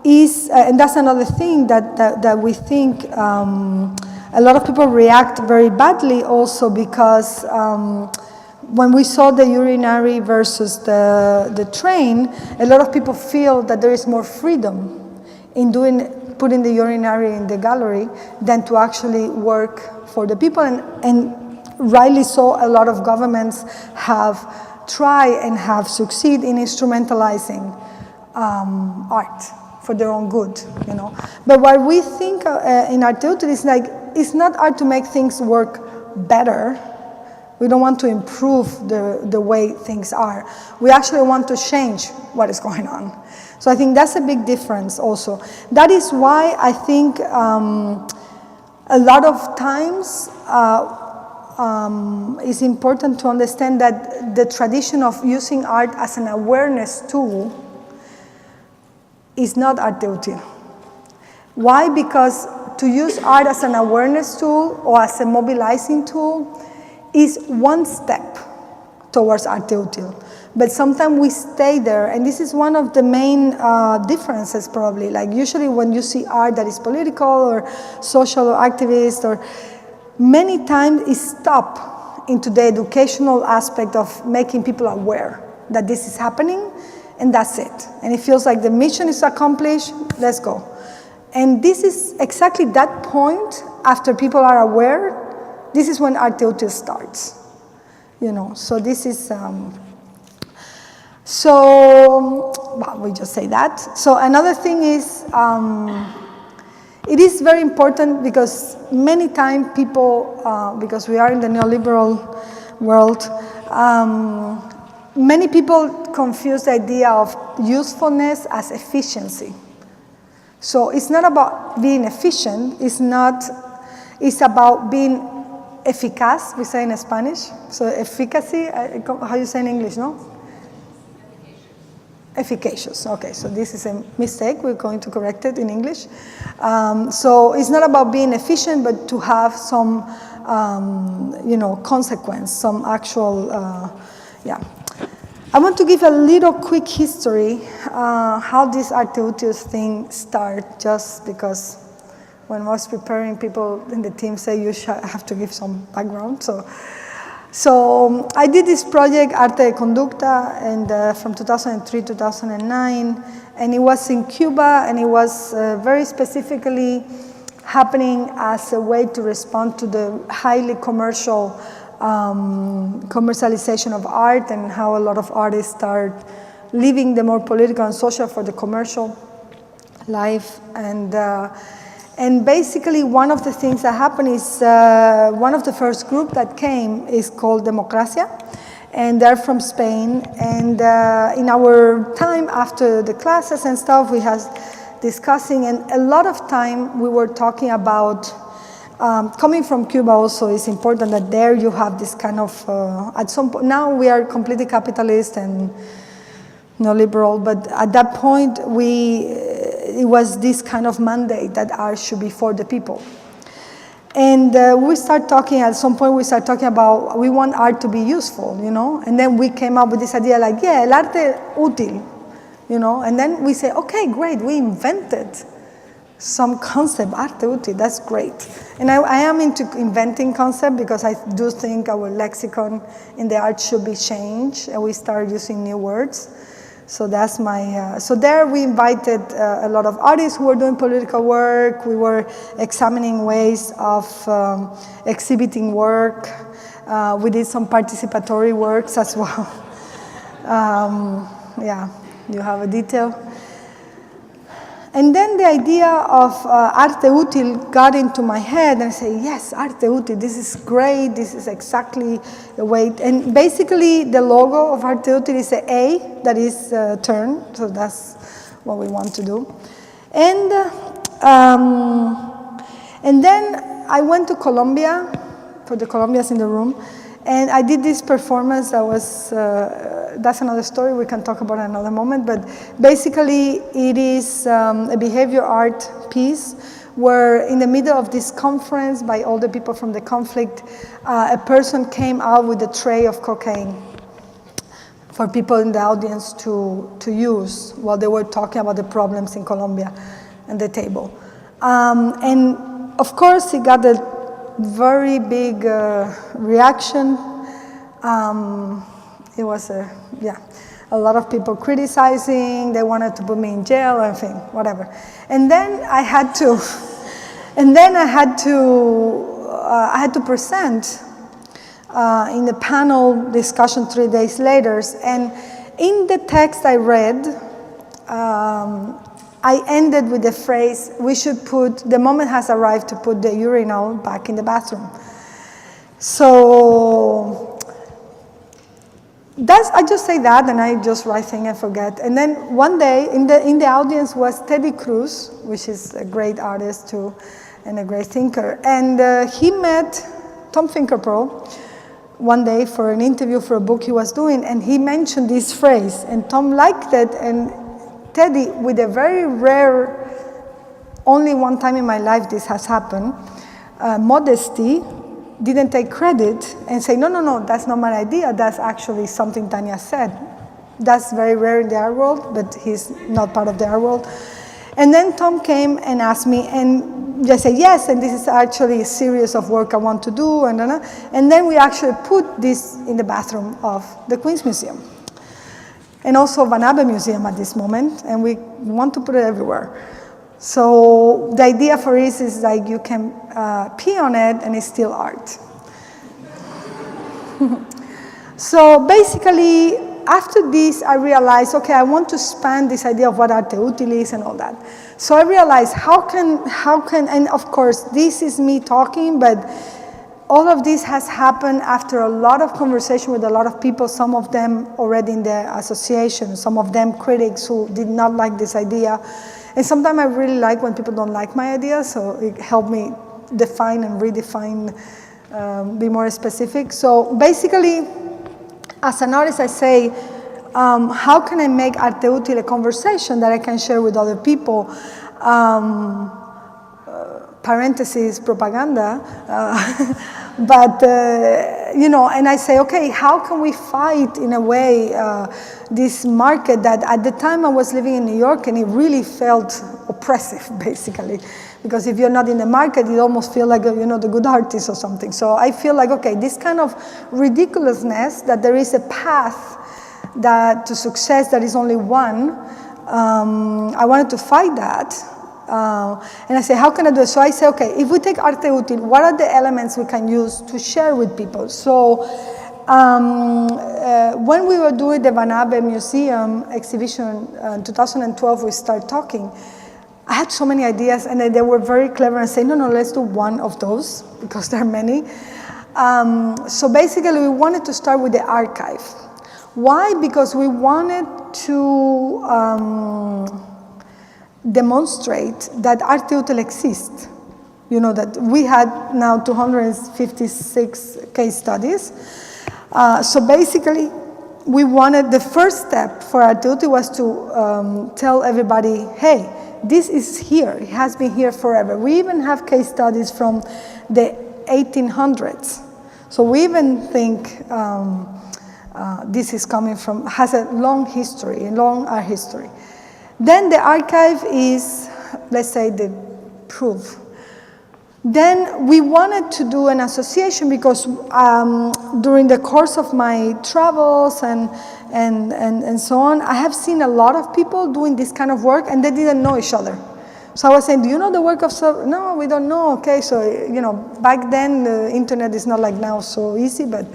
is, and that's another thing that we think a lot of people react very badly also because when we saw the urinary versus the train, a lot of people feel that there is more freedom in putting the urinary in the gallery than to actually work for the people. And rightly so, a lot of governments have tried and have succeeded in instrumentalizing art for their own good, you know. But what we think in ARTETIL is like, it's not art to make things work better. We don't want to improve the way things are. We actually want to change what is going on. So I think that's a big difference also. That is why I think a lot of times it's important to understand that the tradition of using art as an awareness tool is not ARTETIL. Why? Because to use art as an awareness tool or as a mobilizing tool is one step towards ARTETIL. But sometimes we stay there, and this is one of the main differences probably. Like usually when you see art that is political or social or activist, or many times it stops into the educational aspect of making people aware that this is happening, and that's it. And it feels like the mission is accomplished, let's go. And this is exactly that point, after people are aware, this is when ARTETIL starts. You know, so this is, well, we just say that. So another thing is, it is very important because many times people, because we are in the neoliberal world, many people confuse the idea of usefulness as efficiency. So it's not about being efficient, it's about being eficaz, we say in Spanish. So efficacy, how you say in English, no? Efficacious, okay, so this is a mistake, we're going to correct it in English. So it's not about being efficient, but to have some, you know, consequence, some actual, yeah. I want to give a little quick history, how this ARTETIL thing started, just because when I was preparing, people in the team say you have to give some background. So I did this project, Arte de Conducta, and from 2003 to 2009, and it was in Cuba, and it was very specifically happening as a way to respond to the highly commercial commercialization of art, and how a lot of artists start leaving the more political and social for the commercial life. And basically one of the things that happened is one of the first group that came is called Democracia, and they're from Spain. And in our time after the classes and stuff, we had discussing, and a lot of time we were talking about coming from Cuba. Also, it's important that there you have this kind of, at some point, now we are completely capitalist and neoliberal, but at that point it was this kind of mandate that art should be for the people. And we start talking, at some point we start talking about, we want art to be useful, you know, and then we came up with this idea like, yeah, el arte útil, you know, and then we say, okay, great, we invented some concept, arte útil, that's great. And I am into inventing concept because I do think our lexicon in the art should be changed, and we start using new words. So that's my, so there we invited a lot of artists who were doing political work. We were examining ways of exhibiting work. We did some participatory works as well. Yeah, you have a detail. And then the idea of arte útil got into my head, and I said, yes, arte útil, this is great, this is exactly the way. And basically the logo of arte útil is an A that is turned, so that's what we want to do. And then I went to Colombia, for the Colombians in the room, and I did this performance that was, that's another story, we can talk about it another moment, but basically it is a behavior art piece where in the middle of this conference by all the people from the conflict, a person came out with a tray of cocaine for people in the audience to use while they were talking about the problems in Colombia and the table. And of course, it got a very big reaction. It was a lot of people criticizing. They wanted to put me in jail, everything, whatever. And then I had to, I had to present in the panel discussion 3 days later. And in the text I read, I ended with the phrase, we should put, the moment has arrived to put the urinal back in the bathroom. So I just say that and I just write things and forget. And then one day in the audience was Teddy Cruz, which is a great artist too and a great thinker. And he met Tom Finkerpearl one day for an interview for a book he was doing, and he mentioned this phrase, and Tom liked it, and Teddy, with a very rare, only one time in my life this has happened, modesty, didn't take credit and say, no, that's not my idea, that's actually something Tania said. That's very rare in the art world, but he's not part of the art world. And then Tom came and asked me, and I said, yes, and this is actually a series of work I want to do, and then we actually put this in the bathroom of the Queen's Museum. And also Van Abbe Museum at this moment, and we want to put it everywhere. So the idea for this is like you can pee on it and it's still art. So basically, after this, I realized, okay, I want to span this idea of what arte útil is and all that. So I realized how can, and of course, this is me talking, but all of this has happened after a lot of conversation with a lot of people, some of them already in the association, some of them critics who did not like this idea. And sometimes I really like when people don't like my ideas, so it helped me define and redefine, be more specific. So basically, as an artist, I say, how can I make arte útil a conversation that I can share with other people? Parentheses, propaganda. You know, and I say, okay, how can we fight in a way this market that at the time I was living in New York and it really felt oppressive, basically. Because if you're not in the market, you almost feel like, you know, the good artist or something. So I feel like, okay, this kind of ridiculousness that there is a path that to success that is only one, I wanted to fight that. And I say, how can I do it? So I say, okay, if we take arte útil, what are the elements we can use to share with people? So when we were doing the Van Abbe Museum exhibition in 2012, we started talking. I had so many ideas, and they were very clever and say, no, let's do one of those, because there are many. So basically, we wanted to start with the archive. Why? Because we wanted to demonstrate that arte útil exists. You know, that we had now 256 case studies. So basically, we wanted, the first step for arte útil was to tell everybody, hey, this is here, it has been here forever. We even have case studies from the 1800s. So we even think this is coming from, has a long history, a long art history. Then the archive is, let's say, the proof. Then we wanted to do an association because during the course of my travels and so on, I have seen a lot of people doing this kind of work and they didn't know each other. So I was saying, do you know the work of Sophia? No, we don't know. Okay, so, you know, back then the internet is not like now so easy, but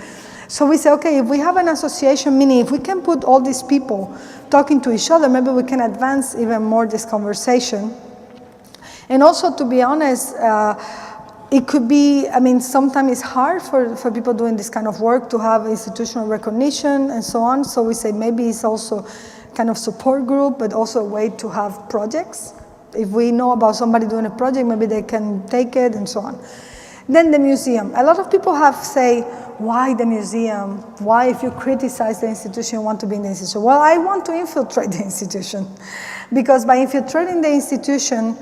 so we say, okay, if we have an association, meaning if we can put all these people talking to each other, maybe we can advance even more this conversation. And also, to be honest, it could be, I mean, sometimes it's hard for people doing this kind of work to have institutional recognition and so on. So we say maybe it's also kind of support group, but also a way to have projects. If we know about somebody doing a project, maybe they can take it and so on. Then the museum. A lot of people have say, why the museum? Why, if you criticize the institution, you want to be in the institution? Well, I want to infiltrate the institution. Because by infiltrating the institution,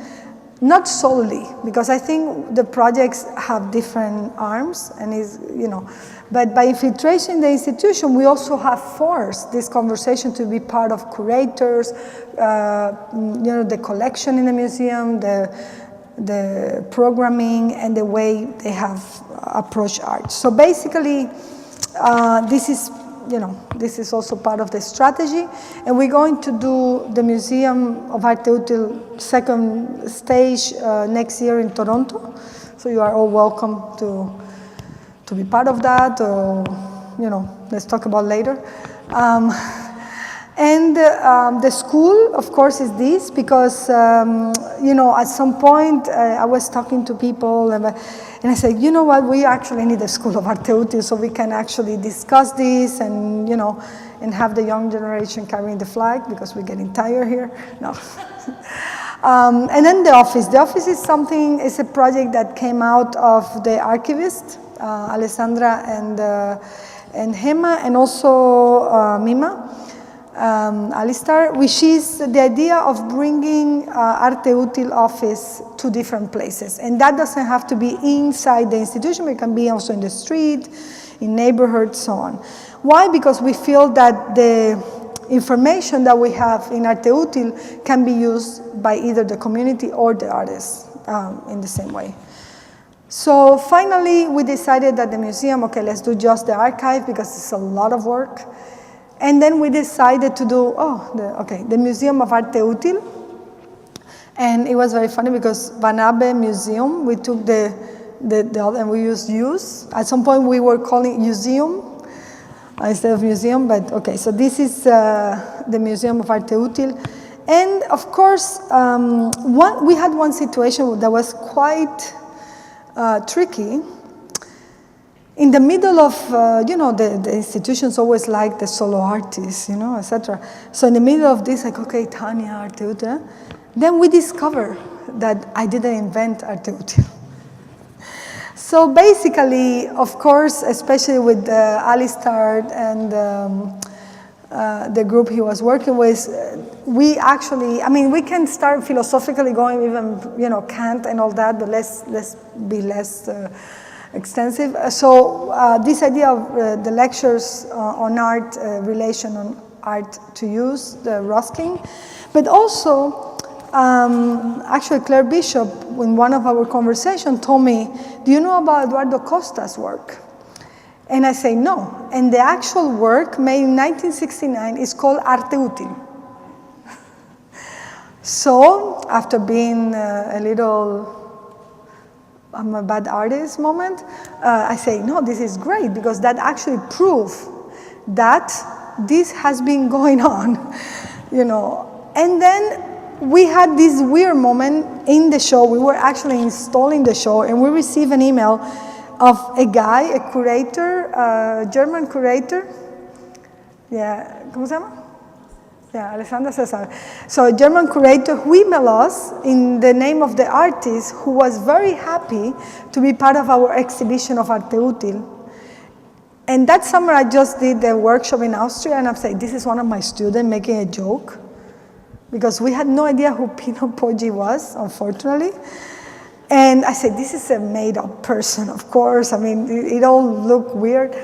not solely, because I think the projects have different arms, and is, you know, but by infiltrating the institution, we also have forced this conversation to be part of curators, you know, the collection in the museum, the programming, and the way they have approached art. So basically, this is, you know, this is also part of the strategy, and we're going to do the Museum of Arte Útil second stage next year in Toronto. So you are all welcome to be part of that, or, you know, let's talk about later. And the school, of course, is this because, at some point I was talking to people and I said, you know what, we actually need a school of Arte Útil so we can actually discuss this and, and have the young generation carrying the flag because we're getting tired here. No. And then the office. The office is a project that came out of the archivist, Alessandra and Gemma, and also Mima. Alistar, which is the idea of bringing Arte Útil office to different places. And that doesn't have to be inside the institution, it can be also in the street, in neighborhoods, so on. Why? Because we feel that the information that we have in Arte Útil can be used by either the community or the artists in the same way. So finally, we decided that the museum, okay, let's do just the archive because it's a lot of work. And then we decided to do, the Museum of Arte Útil. And it was very funny because Vanabe Museum, we took the and we used use. At some point we were calling it museum instead of museum, but okay, so this is the Museum of Arte Útil. And of course, we had one situation that was quite tricky. In the middle of, the institutions always like the solo artists, etc. So in the middle of this, like, okay, Tania, Arte Útil. Then we discover that I didn't invent Arte Útil. So basically, of course, especially with Alistar and the group he was working with, we actually, we can start philosophically going even, Kant and all that, but let's be less extensive. So this idea of the lectures on art, relation on art to use, the Ruskin, but also actually Claire Bishop in one of our conversations told me, do you know about Eduardo Costa's work? And I say no. And the actual work made in 1969 is called Arte Útil. So after being a little I'm a bad artist moment, I say, no, this is great because that actually proves that this has been going on, And then we had this weird moment in the show. We were actually installing the show and we received an email of a guy, a curator, a German curator. Yeah, ¿cómo se llama? Yeah, Alessandra Cesar. So a German curator who emailed us in the name of the artist who was very happy to be part of our exhibition of Arte Útil. And that summer I just did a workshop in Austria and I'm saying, this is one of my students making a joke because we had no idea who Pino Poggi was, unfortunately. And I said, this is a made-up person, of course. It all looked weird.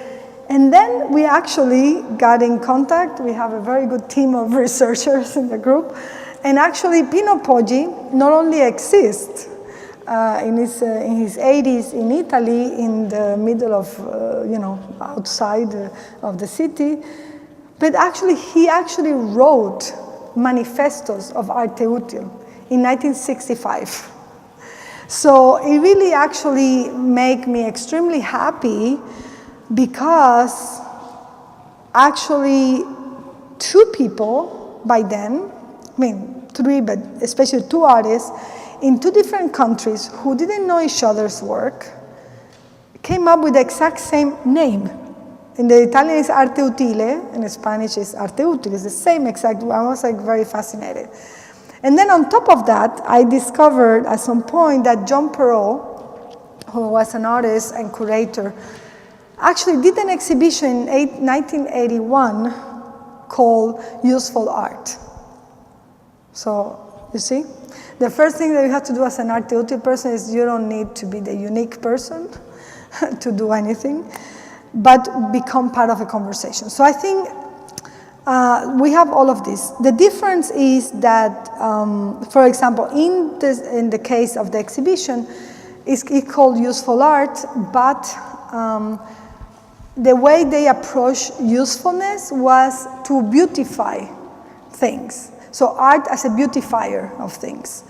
And then we actually got in contact. We have a very good team of researchers in the group. And actually, Pino Poggi not only exists in his 80s in Italy, in the middle of, outside of the city, but actually, he actually wrote manifestos of Arte Útil in 1965. So it really actually made me extremely happy because actually 2 people by then, three, but especially 2 artists in 2 different countries who didn't know each other's work came up with the exact same name. In the Italian it's Arte Utile, in Spanish it's Arte Útil. It's the same exact, I was very fascinated. And then on top of that, I discovered at some point that John Perrault, who was an artist and curator, actually did an exhibition in 1981 called Useful Art. So, you see? The first thing that you have to do as an Arte Útil person is you don't need to be the unique person to do anything, but become part of a conversation. So I think we have all of this. The difference is that, for example, in the case of the exhibition, it's called Useful Art, but the way they approached usefulness was to beautify things. So art as a beautifier of things.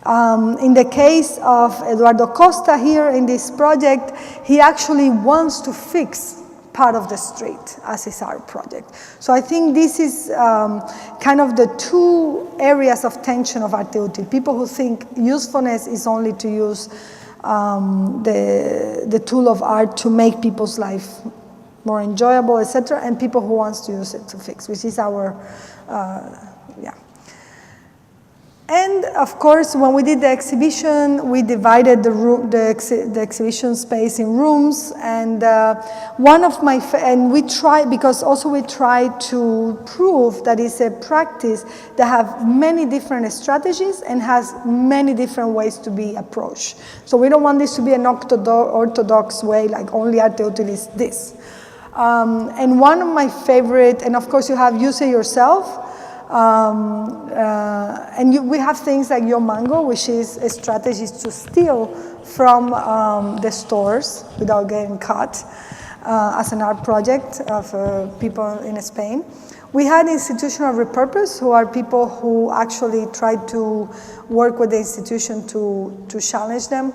In the case of Eduardo Costa here in this project, he actually wants to fix part of the street, as is our project. So I think this is kind of the two areas of tension of Arte Útil. People who think usefulness is only to use the tool of art to make people's life more enjoyable, etc., and people who wants to use it to fix, which is our, And of course, when we did the exhibition, we divided the exhibition space in rooms, and we try, because also we try to prove that it's a practice that have many different strategies and has many different ways to be approached. So we don't want this to be an orthodox way, like only Arte Útil is this. And one of my favorite, and of course you have use it yourself, we have things like Yo Mango, which is a strategy to steal from the stores without getting caught, as an art project of people in Spain. We had Institutional Repurpose, who are people who actually try to work with the institution to challenge them.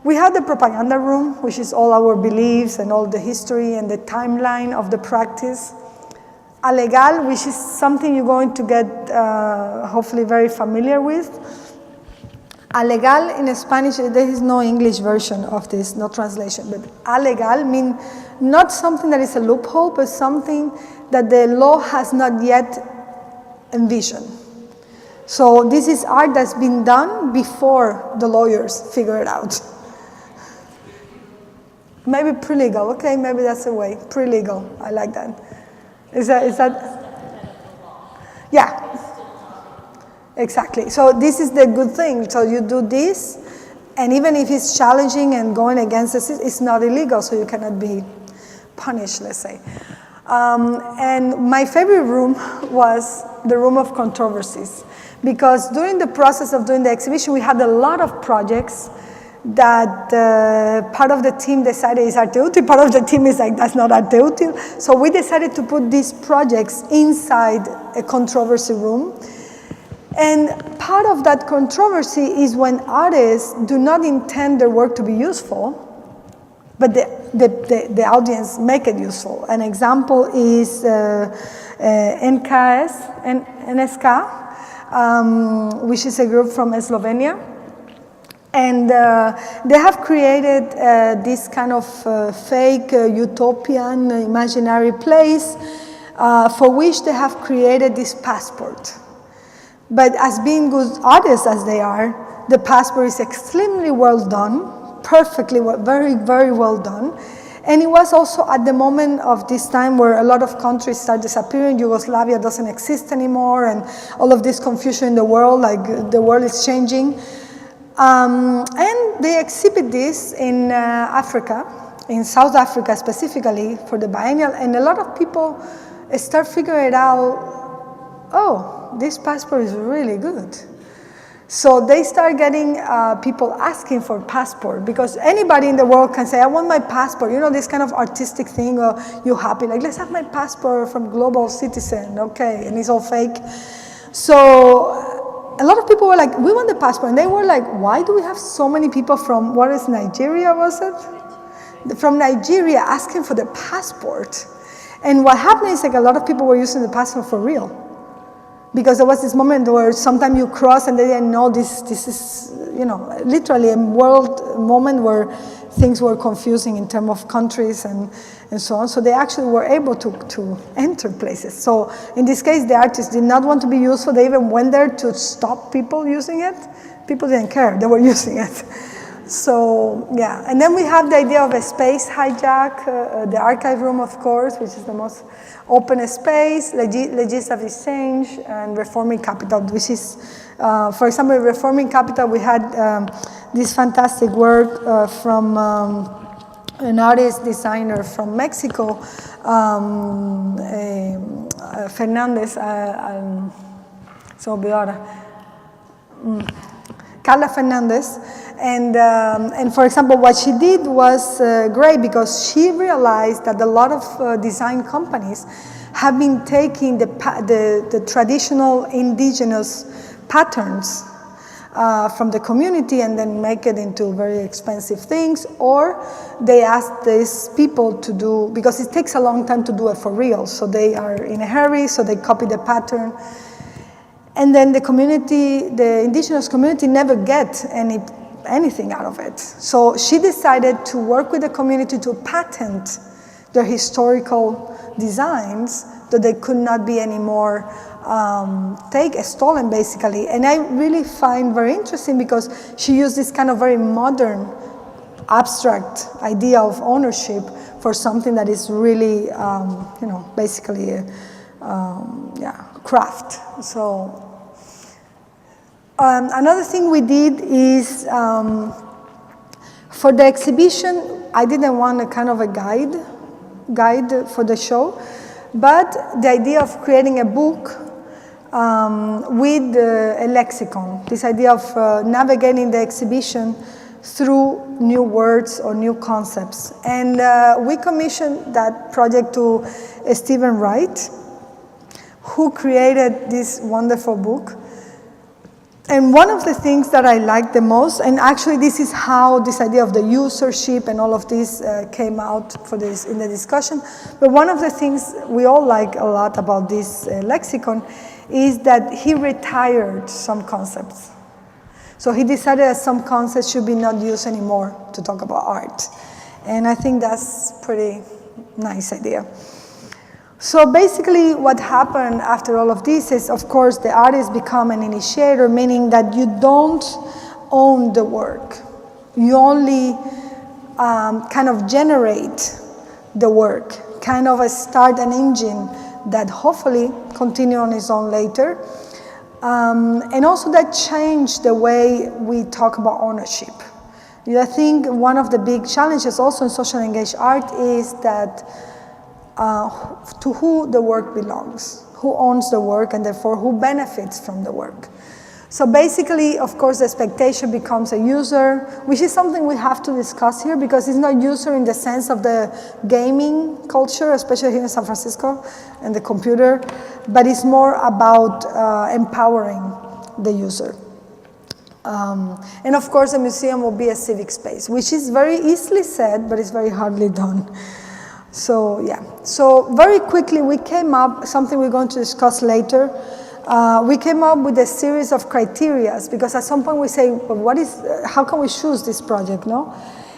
We had the Propaganda Room, which is all our beliefs and all the history and the timeline of the practice. Alegal, which is something you're going to get hopefully very familiar with. Alegal in Spanish, there is no English version of this, no translation, but alegal means not something that is a loophole, but something that the law has not yet envisioned. So this is art that's been done before the lawyers figure it out. Maybe pre-legal, okay, maybe that's a way, pre-legal, I like that. Is that? Yeah, exactly. So this is the good thing. So you do this, and even if it's challenging and going against the system, it's not illegal, so you cannot be punished, let's say. And my favorite room was the room of controversies, because during the process of doing the exhibition, we had a lot of projects that part of the team decided is Arte Útil, part of the team is like, that's not Arte Útil. So we decided to put these projects inside a controversy room. And part of that controversy is when artists do not intend their work to be useful, but the audience make it useful. An example is NSK, which is a group from Slovenia. And they have created this kind of fake utopian imaginary place for which they have created this passport. But as being good artists as they are, the passport is extremely well done, perfectly, very, very well done. And it was also at the moment of this time where a lot of countries start disappearing, Yugoslavia doesn't exist anymore, and all of this confusion in the world, like the world is changing. And they exhibit this in Africa, in South Africa specifically, for the biennial, and a lot of people start figuring out, oh, this passport is really good. So they start getting people asking for passport, because anybody in the world can say, I want my passport, you know, this kind of artistic thing, or you're happy, like, let's have my passport from Global Citizen, okay, and it's all fake. So a lot of people were like, we want the passport. And they were like, why do we have so many people from, what is Nigeria, was it? From Nigeria asking for the passport. And what happened is like a lot of people were using the passport for real. Because there was this moment where sometimes you cross and they didn't know this is, you know, literally a world moment where things were confusing in terms of countries and so on. So they actually were able to enter places. So in this case, the artists did not want to be useful. They even went there to stop people using it. People didn't care. They were using it. So, yeah. And then we have the idea of a space hijack, the archive room, of course, which is the most open space, legislative exchange, and reforming capital, which is, for example, reforming capital, we had this fantastic work from an artist designer from Mexico, Fernandez, Carla Fernandez, and for example, what she did was great, because she realized that a lot of design companies have been taking the traditional indigenous patterns from the community and then make it into very expensive things, or they ask these people to do, because it takes a long time to do it for real, so they are in a hurry, so they copy the pattern. And then the community, the indigenous community never get anything out of it. So she decided to work with the community to patent their historical designs, that they could not be anymore stolen, basically. And I really find very interesting because she used this kind of very modern, abstract idea of ownership for something that is really, basically craft. So another thing we did is for the exhibition, I didn't want a kind of a guide for the show, but the idea of creating a book with a lexicon, this idea of navigating the exhibition through new words or new concepts. And we commissioned that project to Stephen Wright, who created this wonderful book. And one of the things that I like the most, and actually this is how this idea of the usership and all of this came out for this in the discussion, but one of the things we all like a lot about this lexicon is that he retired some concepts. So he decided that some concepts should be not used anymore to talk about art. And I think that's pretty nice idea. So basically what happened after all of this is, of course, the artist become an initiator, meaning that you don't own the work. You only kind of generate the work, kind of start an engine that hopefully continue on its own later. And also that changed the way we talk about ownership. I think one of the big challenges also in social engaged art is that to who the work belongs, who owns the work, and therefore who benefits from the work. So basically, of course, the expectation becomes a user, which is something we have to discuss here because it's not user in the sense of the gaming culture, especially here in San Francisco and the computer, but it's more about empowering the user. And of course, a museum will be a civic space, which is very easily said, but it's very hardly done. So yeah, so very quickly we came up, something we're going to discuss later, we came up with a series of criteria because at some point we say, well, how can we choose this project, no?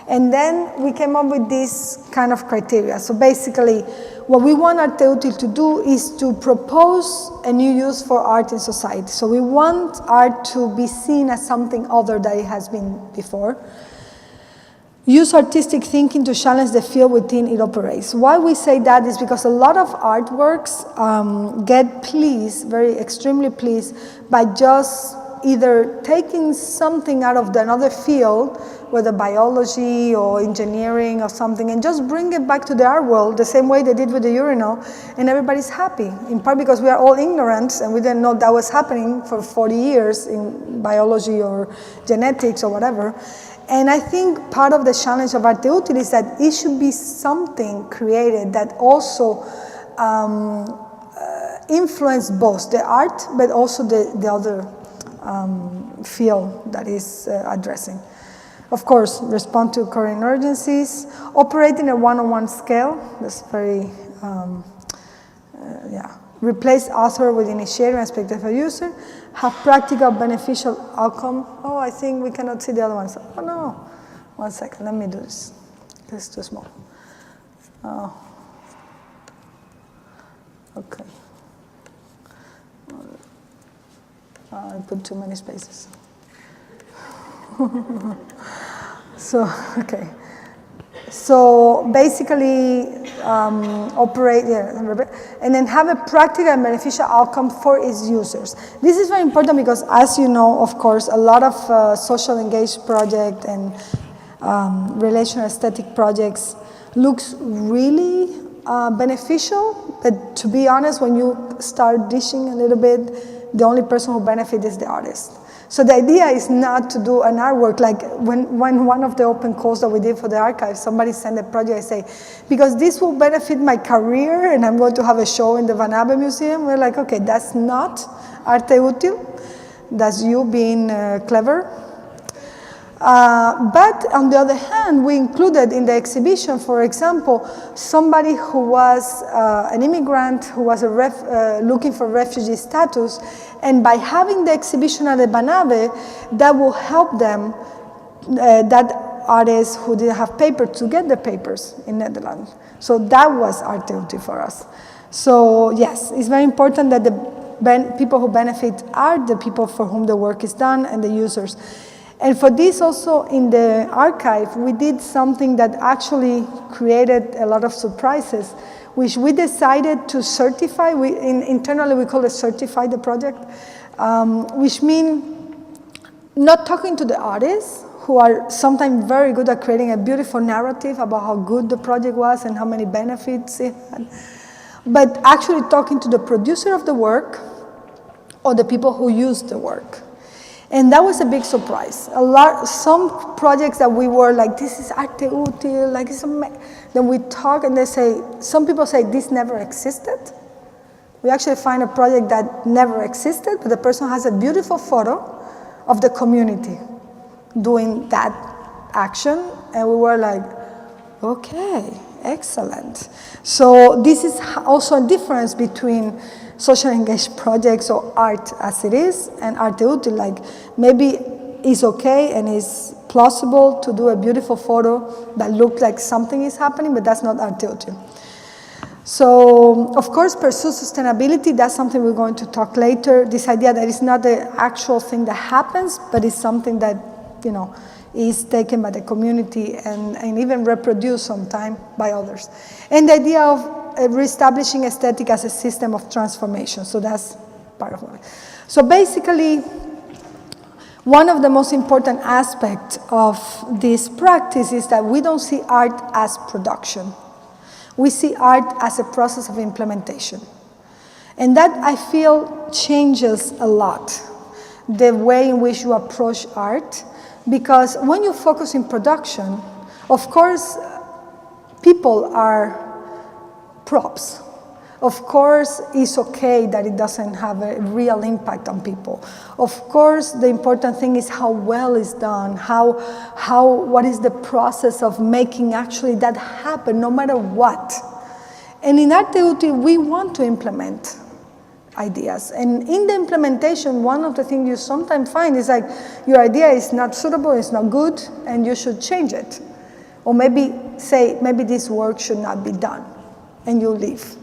And then we came up with this kind of criteria. So basically, what we want ARTETIL to do is to propose a new use for art in society. So we want art to be seen as something other than it has been before. Use artistic thinking to challenge the field within it operates. Why we say that is because a lot of artworks get pleased, very extremely pleased, by just either taking something out of another field, whether biology or engineering or something, and just bring it back to the art world the same way they did with the urinal, and everybody's happy, in part because we are all ignorant and we didn't know that was happening for 40 years in biology or genetics or whatever. And I think part of the challenge of ARTETIL is that it should be something created that also influence both the art, but also the other field that is addressing. Of course, respond to current emergencies, operate in a one-on-one scale, that's very, replace author with initiator and spectator user, have practical beneficial outcome. Oh, I think we cannot see the other ones. Oh no, 1 second, let me do this. This is too small. Oh, okay. I put too many spaces. So, okay. So basically, operate, and then have a practical and beneficial outcome for its users. This is very important because, as you know, of course, a lot of social engaged projects and relational aesthetic projects looks really beneficial, but to be honest, when you start dishing a little bit, the only person who benefits is the artist. So the idea is not to do an artwork like when one of the open calls that we did for the archive, somebody sent a project and say, because this will benefit my career and I'm going to have a show in the Van Abbe Museum. We're like, okay, that's not ARTETIL. That's you being clever. But on the other hand, we included in the exhibition, for example, somebody who was an immigrant who was looking for refugee status, and by having the exhibition at the Banave, that will help them, that artists who didn't have papers, to get the papers in Netherlands. So that was ARTE for us. So yes, it's very important that the people who benefit are the people for whom the work is done and the users. And for this also in the archive, we did something that actually created a lot of surprises, which we decided to certify. Internally we call it certify the project, which means not talking to the artists, who are sometimes very good at creating a beautiful narrative about how good the project was and how many benefits it had, but actually talking to the producer of the work or the people who used the work. And that was a big surprise. Some projects that we were like, this is arte útil, like it's amazing. Then we talk and they say, some people say this never existed. We actually find a project that never existed, but the person has a beautiful photo of the community doing that action. And we were like, okay, excellent. So this is also a difference between social engaged projects or art as it is and arte útil. Like maybe it's okay and it's plausible to do a beautiful photo that looks like something is happening, but that's not arte útil. So of course pursue sustainability, that's something we're going to talk later. This idea that it's not the actual thing that happens, but it's something that, you know, is taken by the community and even reproduced sometime by others. And the idea of reestablishing aesthetic as a system of transformation. So that's part of it. So basically, one of the most important aspects of this practice is that we don't see art as production. We see art as a process of implementation. And that, I feel, changes a lot the way in which you approach art, because when you focus in production, of course, people are props. Of course, it's okay that it doesn't have a real impact on people. Of course, the important thing is how well it's done, what is the process of making actually that happen, no matter what. And in Arte Útil, we want to implement ideas. And in the implementation, one of the things you sometimes find is like, your idea is not suitable, it's not good, and you should change it. Or maybe say, maybe this work should not be done, and you leave.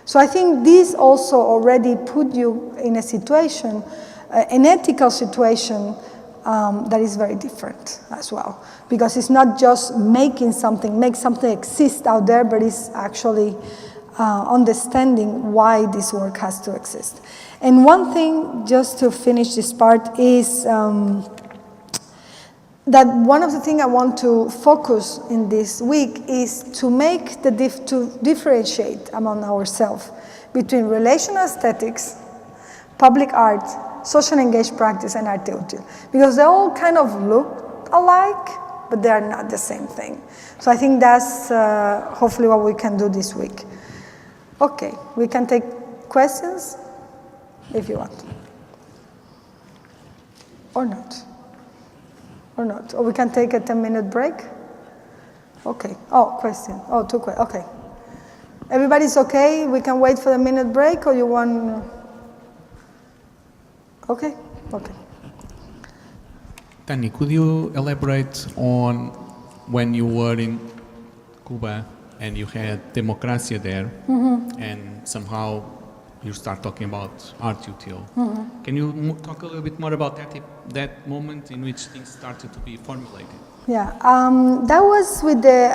So I think this also already put you in a situation, an ethical situation that is very different as well. Because it's not just making something, make something exist out there, but it's actually understanding why this work has to exist. And one thing, just to finish this part, is that one of the things I want to focus in this week is to make to differentiate among ourselves between relational aesthetics, public art, social engaged practice, and arte útil. Because they all kind of look alike, but they are not the same thing. So I think that's hopefully what we can do this week. Okay, we can take questions if you want. Or not. Or not. Or we can take a 10-minute break. Okay. Oh, question. Oh, two questions. Okay. Everybody's okay? We can wait for the minute break, or you want? Okay. Okay. Tania, could you elaborate on when you were in Cuba and you had Democracia there, and somehow you start talking about arte útil? Can you talk a little bit more about that moment in which things started to be formulated? Yeah, that was with the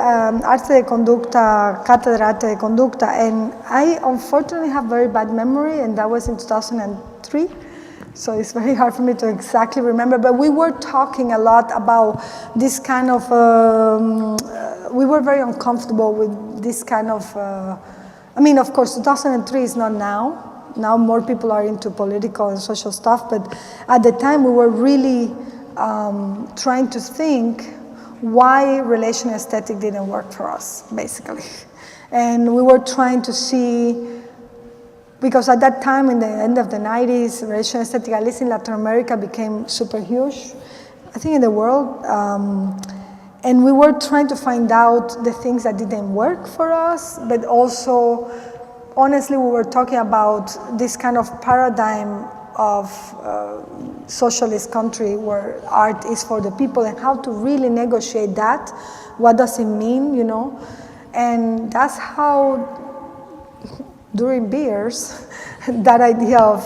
Arte de Conducta, Cátedra Arte de Conducta, and I unfortunately have very bad memory, and that was in 2003. So it's very hard for me to exactly remember, but we were talking a lot about this kind of, we were very uncomfortable with this kind of, I mean, of course, 2003 is not now. Now more people are into political and social stuff, but at the time we were really trying to think why relational aesthetic didn't work for us, basically. And we were trying to see because at that time, in the end of the 90s, relation aesthetic, at least in Latin America, became super huge, I think in the world. And we were trying to find out the things that didn't work for us, but also, honestly, we were talking about this kind of paradigm of socialist country where art is for the people and how to really negotiate that. What does it mean, you know? And that's how, during beers, that idea of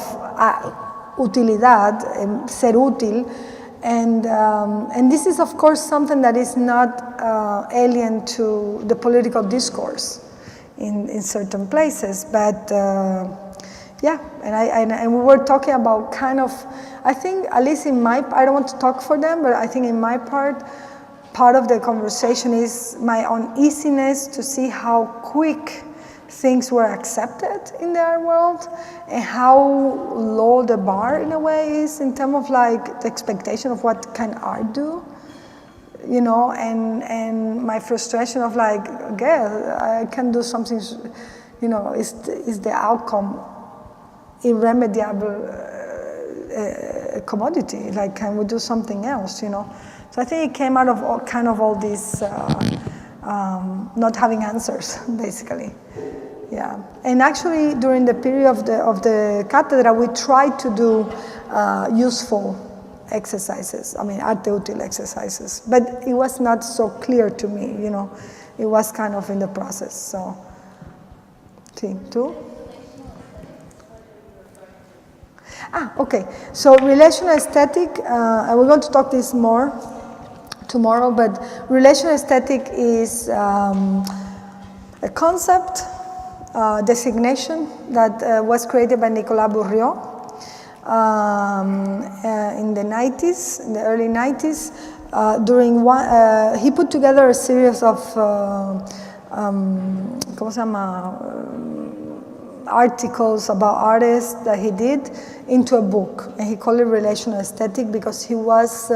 utilidad, ser útil, and this is, of course, something that is not alien to the political discourse in certain places, but yeah, and we were talking about kind of, I think, at least in my, I don't want to talk for them, but I think in my part of the conversation is my uneasiness to see how quick things were accepted in the art world and how low the bar in a way is in terms of like the expectation of what can art do, you know, and my frustration of like, girl, I can do something, you know, is the outcome irremediable commodity, like can we do something else, you know? So I think it came out of all this not having answers, basically. Yeah, and actually during the period of the cátedra, we tried to do useful exercises, I mean ARTETIL exercises, but it was not so clear to me, you know, it was kind of in the process, so. Sí, ¿tú? Okay, so relational aesthetic, and we're going to talk this more tomorrow, but relational aesthetic is a concept, designation that was created by Nicolas Bourriot in the 90s, in the early 90s. During one, he put together a series of ¿cómo se llama? Articles about artists that he did into a book, and he called it Relational Aesthetic because he was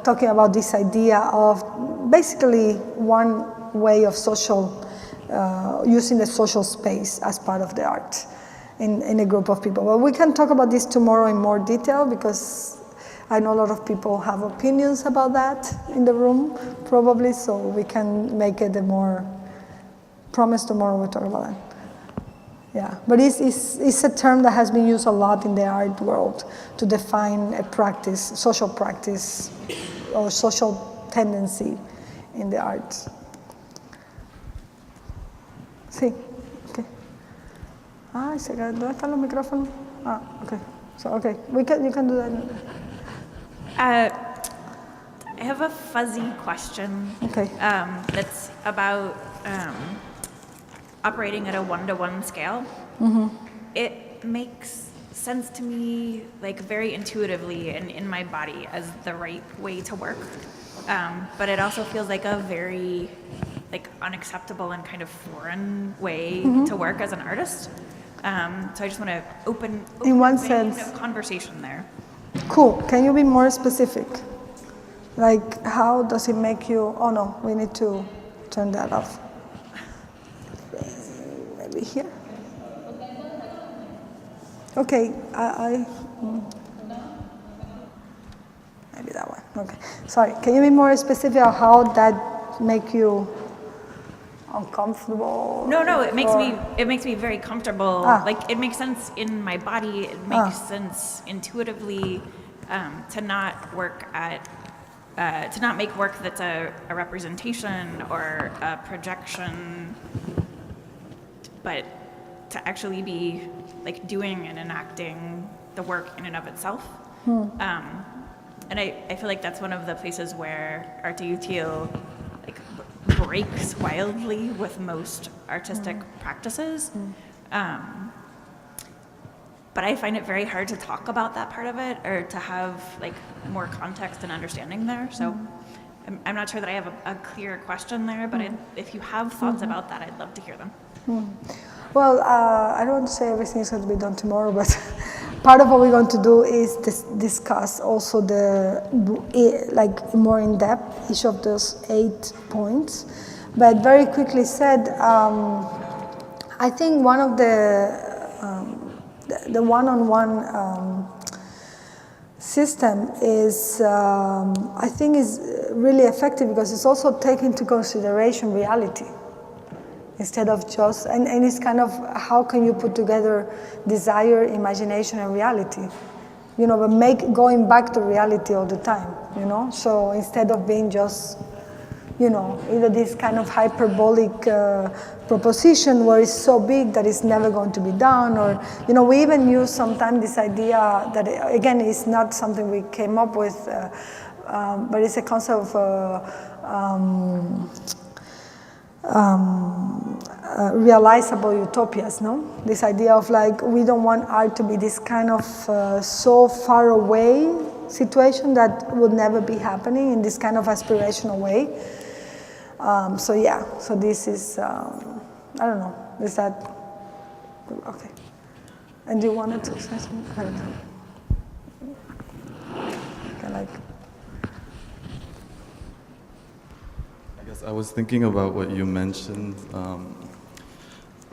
talking about this idea of basically one way of social, using the social space as part of the art in a group of people. Well, we can talk about this tomorrow in more detail because I know a lot of people have opinions about that in the room, probably, so we can make it a more, promise tomorrow we'll talk about that. Yeah, but it's a term that has been used a lot in the art world to define a practice, social practice, or social tendency in the arts. Sí, okay. ¿Dónde están los micrófonos? Okay. So, okay, you can do that. I have a fuzzy question. Okay. That's about operating at a one-to-one scale. Mm-hmm. It makes sense to me, like very intuitively and in my body as the right way to work. But it also feels like a very like unacceptable and kind of foreign way to work as an artist. So I just want to open in one a sense conversation there. Cool. Can you be more specific? Like, how does it make you? Oh no, we need to turn that off. Maybe here. Okay, maybe that one. Okay, sorry. Can you be more specific on how that make you uncomfortable? No, it makes me very comfortable. Like it makes sense in my body. It makes sense intuitively to not work at to not make work that's a representation or a projection, but to actually be like doing and enacting the work in and of itself. And I feel like that's one of the places where ARTETIL like breaks wildly with most artistic practices. But I find it very hard to talk about that part of it or to have like more context and understanding there. So I'm not sure that I have a clear question there, but if you have thoughts about that, I'd love to hear them. Well, I don't want to say everything is going to be done tomorrow, but part of what we're going to do is discuss also like more in depth each of those 8 points. But very quickly said, I think one of the the one-on-one system is, I think, is really effective because it's also taking into consideration reality instead of just, and it's kind of how can you put together desire, imagination, and reality, you know, but going back to reality all the time, you know. So instead of being just, you know, either this kind of hyperbolic proposition where it's so big that it's never going to be done, or, you know, we even use sometimes this idea that, again, is not something we came up with, but it's a concept of realizable utopias, no? This idea of like, we don't want art to be this kind of so far away situation that would never be happening in this kind of aspirational way. So yeah, so this is, I don't know, is that, okay. And you wanted to say something? Okay, like. I guess I was thinking about what you mentioned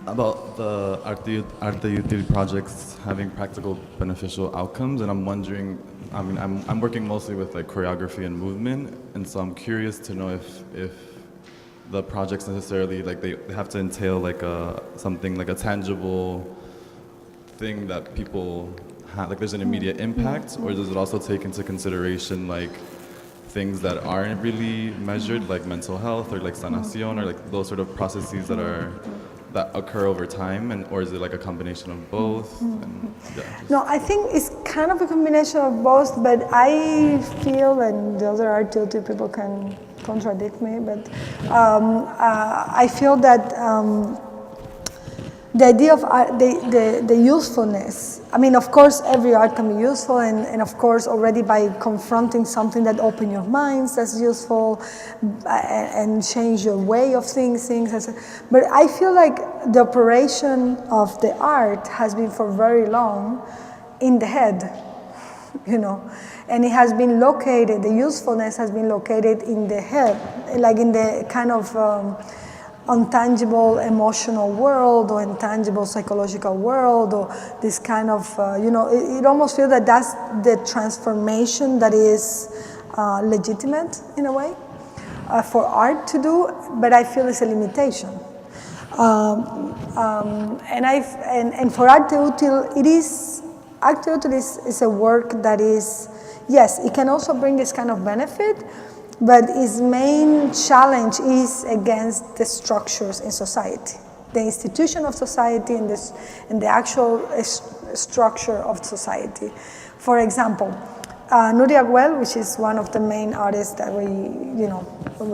about the ARTETIL projects having practical beneficial outcomes, and I'm wondering, I mean, I'm working mostly with like choreography and movement, and so I'm curious to know if the projects necessarily, like they have to entail like something like a tangible thing that people have, like there's an immediate impact, or does it also take into consideration like things that aren't really measured, like mental health or like sanación, or like those sort of processes that occur over time, and or is it like a combination of both? And, yeah, no, I think it's kind of a combination of both, but I feel, and the other ARTETIL people can contradict me, but I feel that the idea of art, the usefulness, I mean, of course, every art can be useful, and of course, already by confronting something that opens your minds, that's useful, and change your way of seeing things. But I feel like the operation of the art has been for very long in the head, you know, and it has been located, the usefulness has been located in the head, like in the kind of untangible emotional world or intangible psychological world, or this kind of, you know, it almost feels that that's the transformation that is legitimate in a way for art to do, but I feel it's a limitation. And for ARTETIL, ARTETIL is a work that is, yes, it can also bring this kind of benefit, but its main challenge is against the structures in society, the institution of society and the actual structure of society. For example, Nuria Güell, which is one of the main artists that we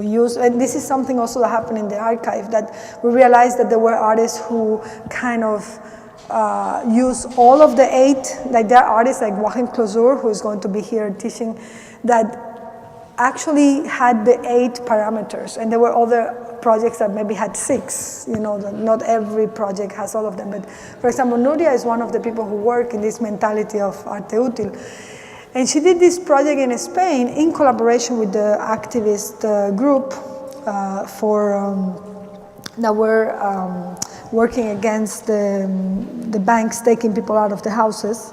use, and this is something also that happened in the archive, that we realized that there were artists who kind of use all of the 8, like there are artists like Joachim Closure, who is going to be here teaching, that actually had the 8 parameters, and there were other projects that maybe had 6, you know, not every project has all of them, but for example, Nuria is one of the people who work in this mentality of ARTETIL, and she did this project in Spain in collaboration with the activist group that were working against the banks taking people out of the houses.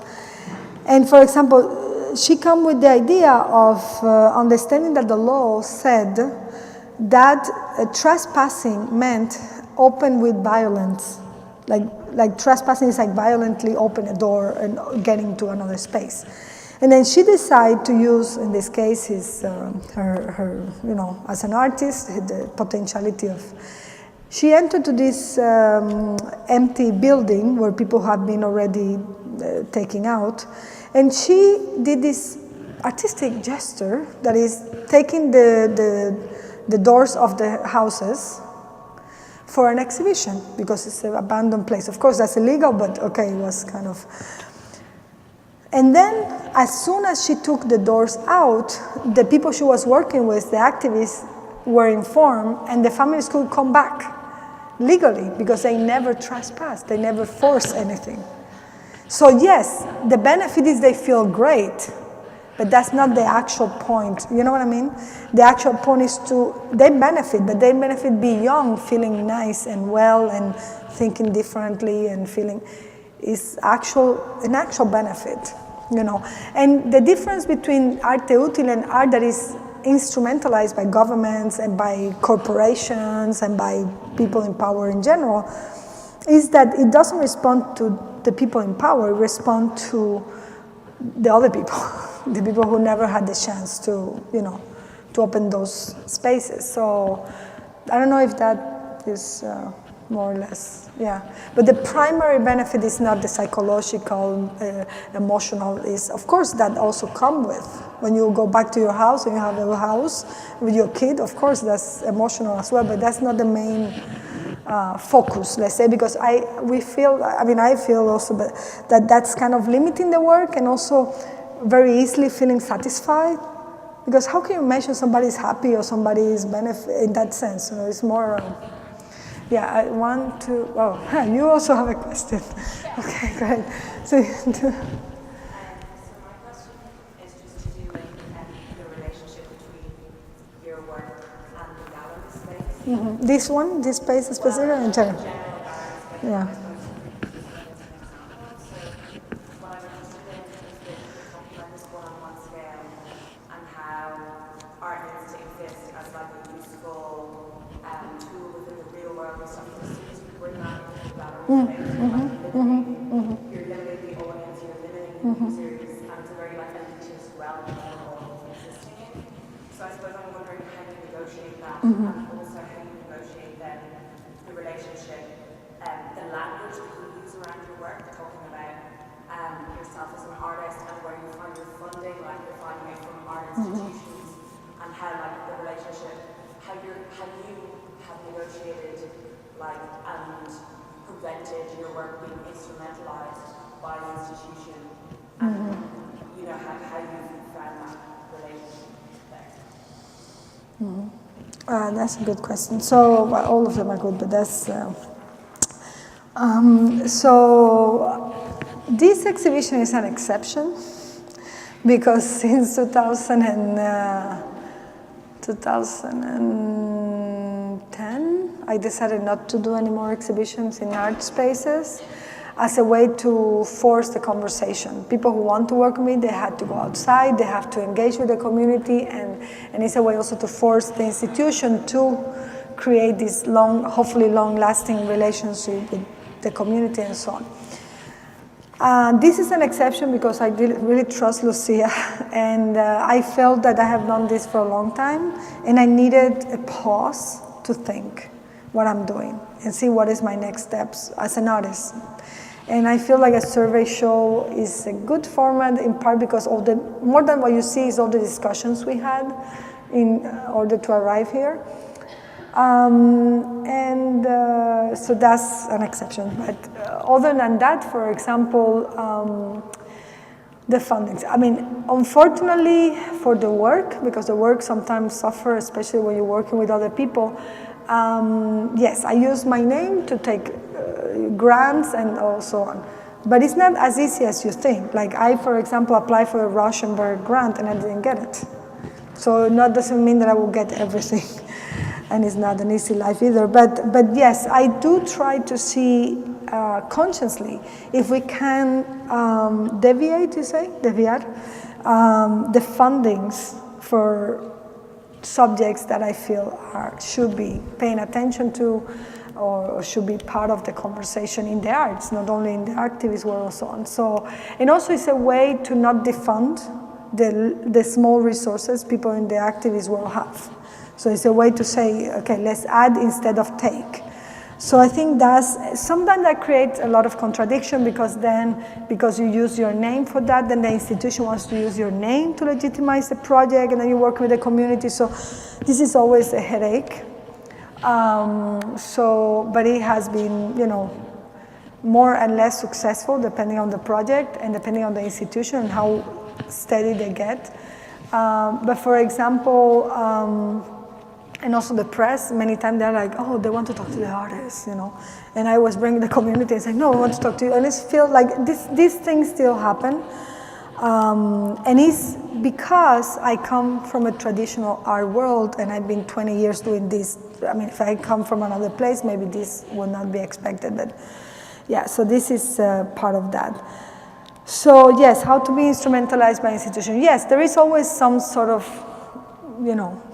And for example, she came with the idea of understanding that the law said that trespassing meant open with violence. Like trespassing is like violently open a door and getting to another space. And then she decided to use, in this case, her you know, as an artist, the potentiality of. She entered to this empty building where people had been already taken out. And she did this artistic gesture that is taking the doors of the houses for an exhibition, because it's an abandoned place. Of course, that's illegal, but okay, it was kind of. And then, as soon as she took the doors out, the people she was working with, the activists, were informed, and the families could come back legally, because they never trespassed, they never forced anything. So yes, the benefit is they feel great, but that's not the actual point. You know what I mean? The actual point is they benefit, but they benefit beyond feeling nice and well and thinking differently and feeling. is an actual benefit, you know. And the difference between arte útil and art that is instrumentalized by governments and by corporations and by people in power in general is that it doesn't respond to the people in power, it responds to the other people, the people who never had the chance to, you know, to open those spaces. So I don't know if that is more or less, yeah. But the primary benefit is not the psychological, emotional, is of course that also come with. When you go back to your house and you have a house with your kid, of course that's emotional as well, but that's not the main focus, let's say, because I feel also that that's kind of limiting the work and also very easily feeling satisfied. Because how can you measure somebody's happy or somebody's benefit in that sense? You know, it's more, yeah, I want to, oh, you also have a question. Okay, great. So, my question is just to do with the relationship between your work and the gallery space. This one, this space is specific or in general? Yeah. You're limiting the audience, you're limiting the users, and it's a very like elitist realm that we're all existing in. So I suppose I'm wondering how you negotiate that, and also how you negotiate then the relationship, the language that you use around your work, talking about yourself as an artist and where you find your funding, like you're finding it from art institutions, and how like the relationship, how you have negotiated like and prevented your work being instrumentalized by the institution, and you know how you found that relationship there. That's a good question. So well, all of them are good, but that's so this exhibition is an exception because since 2010 I decided not to do any more exhibitions in art spaces as a way to force the conversation. People who want to work with me, they had to go outside, they have to engage with the community, and it's a way also to force the institution to create this hopefully long-lasting relationship with the community and so on. This is an exception because I really trust Lucia, and I felt that I have done this for a long time, and I needed a pause to think what I'm doing and see what is my next steps as an artist. And I feel like a survey show is a good format in part because of the, more than what you see is all the discussions we had in order to arrive here. So that's an exception. But other than that, for example, the fundings. I mean, unfortunately for the work, because the work sometimes suffers, especially when you're working with other people, yes, I use my name to take grants and so on. But it's not as easy as you think. Like I, for example, applied for a Rauschenberg grant and I didn't get it. So that doesn't mean that I will get everything. And it's not an easy life either. But yes, I do try to see consciously if we can deviate, the fundings for subjects that I feel should be paying attention to or should be part of the conversation in the arts, not only in the activist world and so on. So, and also it's a way to not defund the small resources people in the activist world have. So it's a way to say, okay, let's add instead of take. So I think sometimes that creates a lot of contradiction because you use your name for that, then the institution wants to use your name to legitimize the project, and then you work with the community. So this is always a headache. But it has been, more and less successful depending on the project and depending on the institution and how steady they get. But for example, and also the press, many times they're like, oh, they want to talk to the artists, And I was bringing the community and saying, no, I want to talk to you. And it feels like these things still happen. And it's because I come from a traditional art world and I've been 20 years doing this. I mean, if I come from another place, maybe this would not be expected. But Yeah, so this is part of that. So yes, how to be instrumentalized by institution. Yes, there is always some sort of,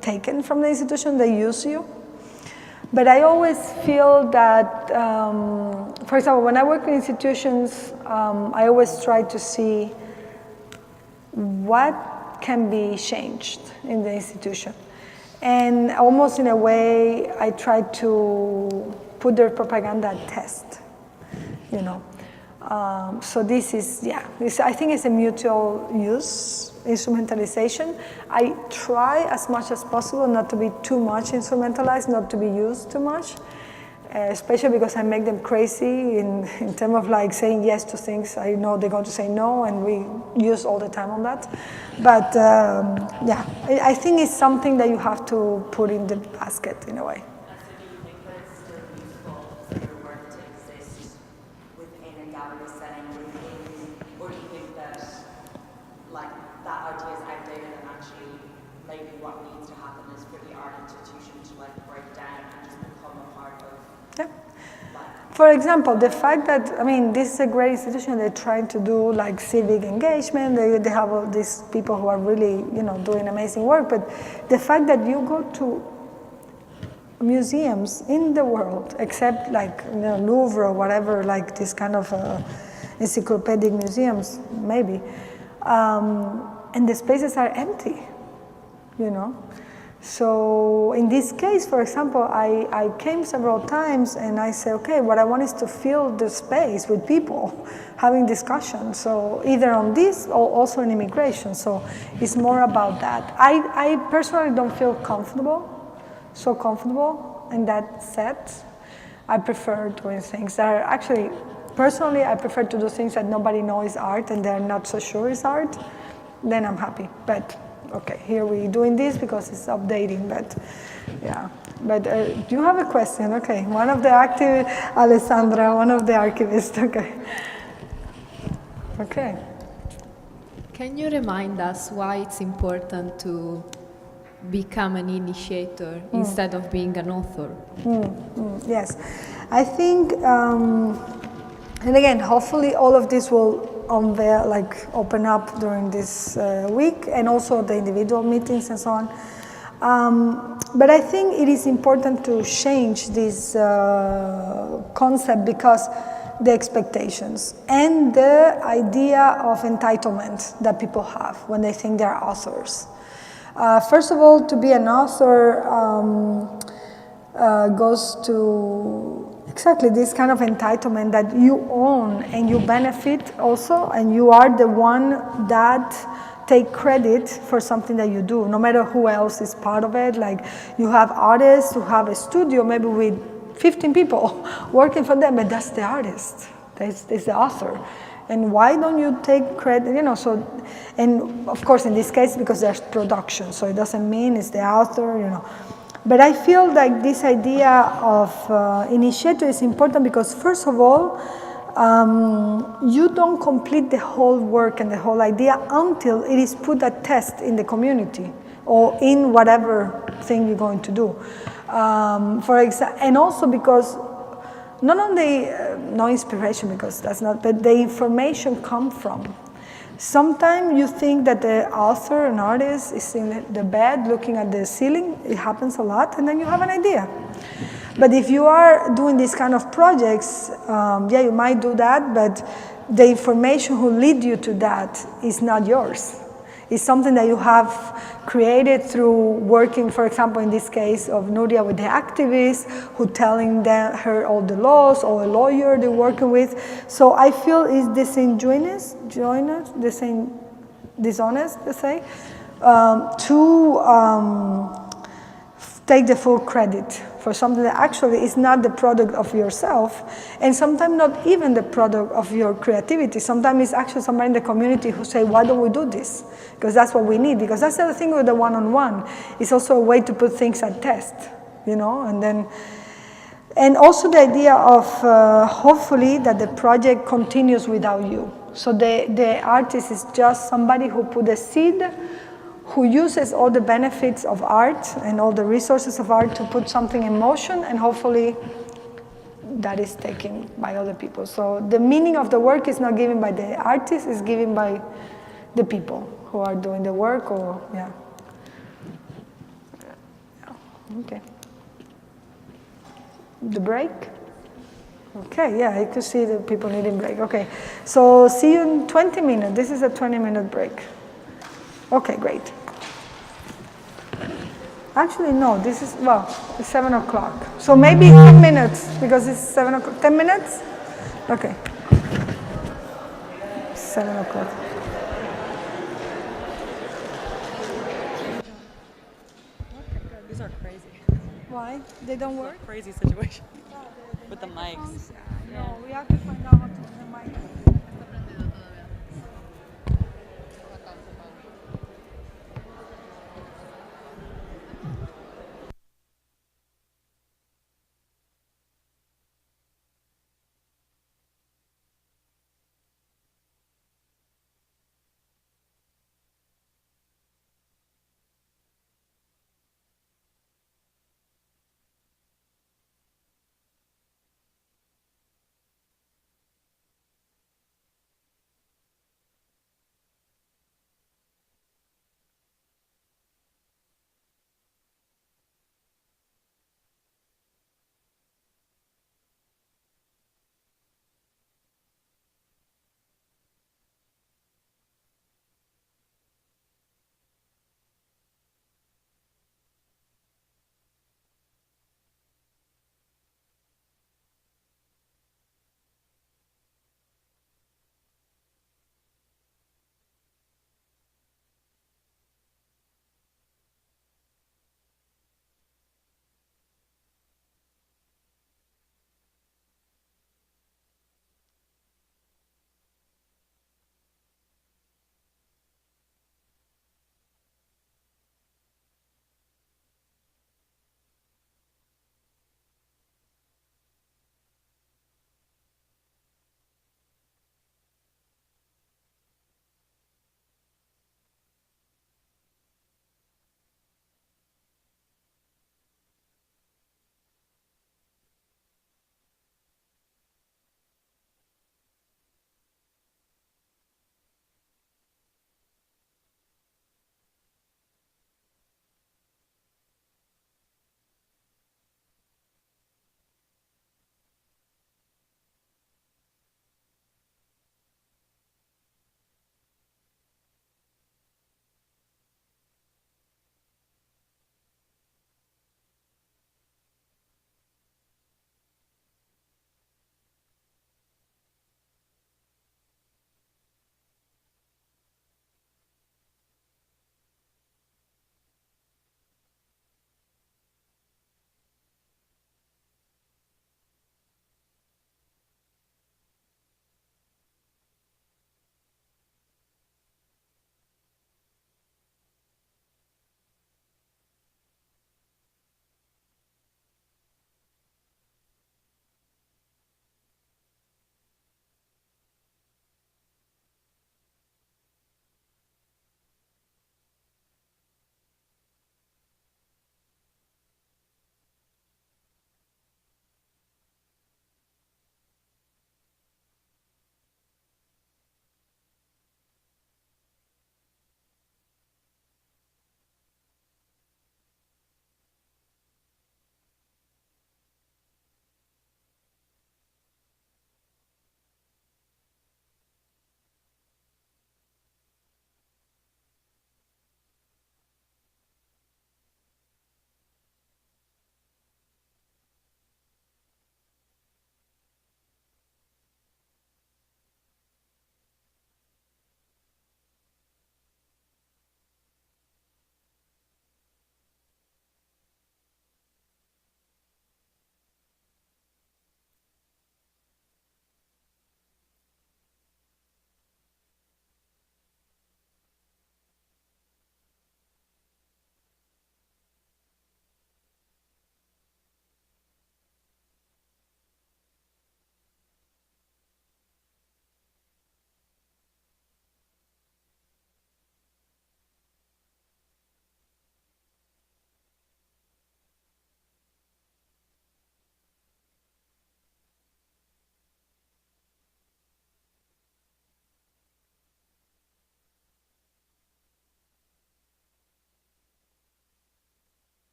taken from the institution, they use you. But I always feel that, for example, when I work in institutions, I always try to see what can be changed in the institution. And almost in a way, I try to put their propaganda at test, So this is, I think it's a mutual use, instrumentalization. I try as much as possible not to be too much instrumentalized, not to be used too much, especially because I make them crazy in terms of like saying yes to things. I know they're going to say no, and we use all the time on that. But I think it's something that you have to put in the basket in a way. For example, the fact that, this is a great institution, they're trying to do like civic engagement, they have all these people who are really, doing amazing work, but the fact that you go to museums in the world, except like Louvre or whatever, like this kind of encyclopedic museums, maybe, and the spaces are empty, So in this case, for example, I came several times and I said, okay, what I want is to fill the space with people having discussions. So either on this or also in immigration. So it's more about that. I personally don't feel so comfortable in that set. I prefer doing things that are actually, personally, I prefer to do things that nobody knows is art and they're not so sure is art. Then I'm happy. But okay, here we're doing this because it's updating, but yeah. But do you have a question? Okay, one of the active, Alessandra, one of the archivists, okay. Okay. Can you remind us why it's important to become an initiator instead of being an author? Yes, I think, and again, hopefully all of this will unveil, open up during this week, and also the individual meetings and so on. But I think it is important to change this concept because the expectations and the idea of entitlement that people have when they think they're authors. First of all, to be an author goes to exactly this kind of entitlement that you own and you benefit also, and you are the one that take credit for something that you do, no matter who else is part of it. Like you have artists who have a studio maybe with 15 people working for them, but that's the artist, that's the author. And why don't you take credit, so, and of course in this case because there's production, so it doesn't mean it's the author, But I feel like this idea of initiator is important because first of all, you don't complete the whole work and the whole idea until it is put at test in the community or in whatever thing you're going to do. For example, and also because not only no inspiration, because that's not, but the information comes from. Sometimes you think that the author, an artist, is in the bed looking at the ceiling. It happens a lot, and then you have an idea. But if you are doing these kind of projects, you might do that, but the information who lead you to that is not yours. It's something that you have created through working, for example, in this case of Nuria with the activists, who telling her all the laws, or a lawyer they're working with. So I feel it's dishonest, let's say, to take the full credit for something that actually is not the product of yourself, and sometimes not even the product of your creativity. Sometimes it's actually somebody in the community who say, why don't we do this? Because that's what we need, because that's the other thing with the one-on-one. It's also a way to put things at test, and also the idea of hopefully that the project continues without you. So the artist is just somebody who put a seed, who uses all the benefits of art and all the resources of art to put something in motion, and hopefully that is taken by other people. So the meaning of the work is not given by the artist, it's given by the people who are doing the work, or, yeah. Okay. The break? Okay, yeah, I could see the people needing break. Okay, so see you in 20 minutes. This is a 20-minute break. Okay, great. Actually, no, this is, well, it's 7 o'clock. So maybe 10 minutes, because it's 7 o'clock. 10 minutes? Okay. 7 o'clock. These are crazy. Why? They don't work? Crazy situation. With the mics. No, we have to find out how to do the mic.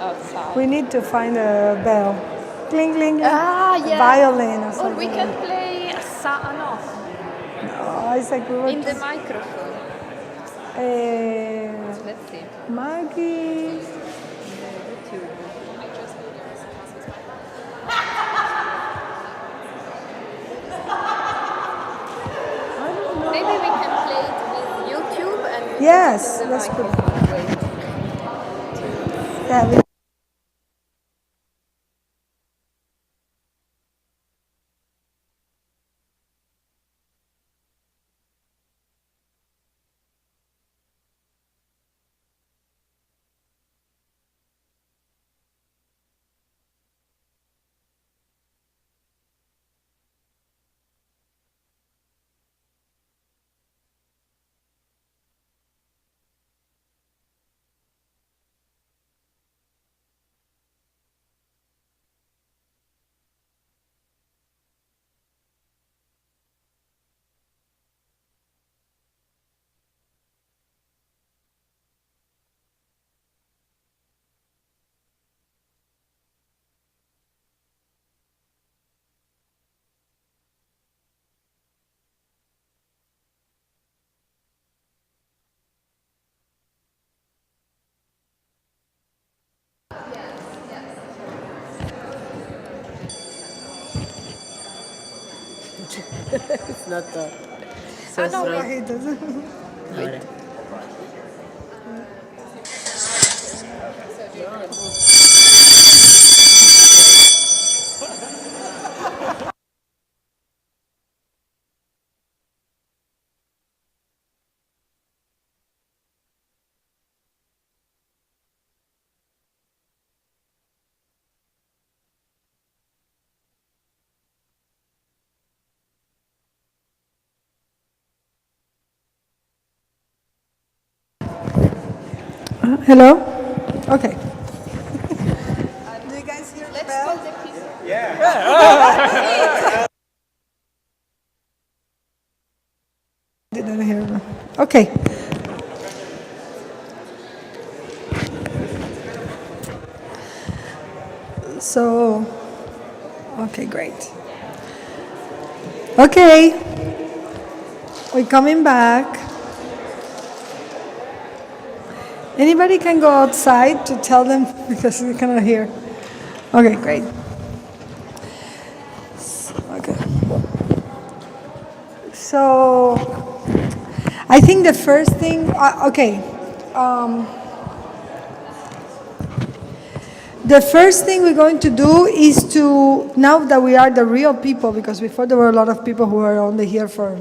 outside. We need to find a bell. Cling, cling, cling. Yeah. A violin or Or something. we can play no. No, it's like we were In the microphone. Let's see. Maggie. Maybe we can play it with YouTube and we Yes, can use that's the good. microphone. Yeah, It's not the. I know why he doesn't. Ahora. Hello? Okay. Do you guys hear the bell? Yeah. Didn't hear them. Okay. So, okay, great. Okay. We're coming back. Anybody can go outside to tell them because we cannot hear. Okay, great. Okay. So, I think the first thing, the first thing we're going to do is to, now that we are the real people, because before there were a lot of people who were only here for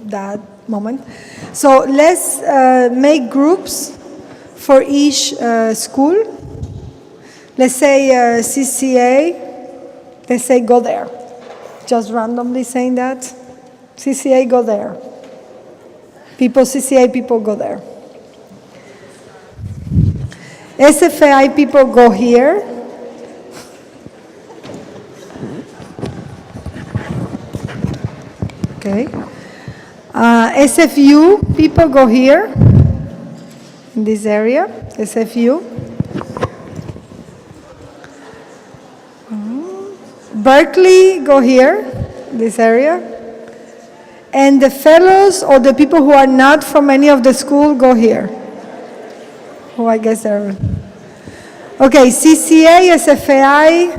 that moment. So let's make groups for each school. Let's say CCA, let's say go there. Just randomly saying that. CCA, go there. People, CCA people go there. SFAI people go here. Okay. SFU people go here, in this area, SFU. Berkeley go here, this area. And the fellows or the people who are not from any of the school go here. Who I guess are. Okay, CCA, SFAI,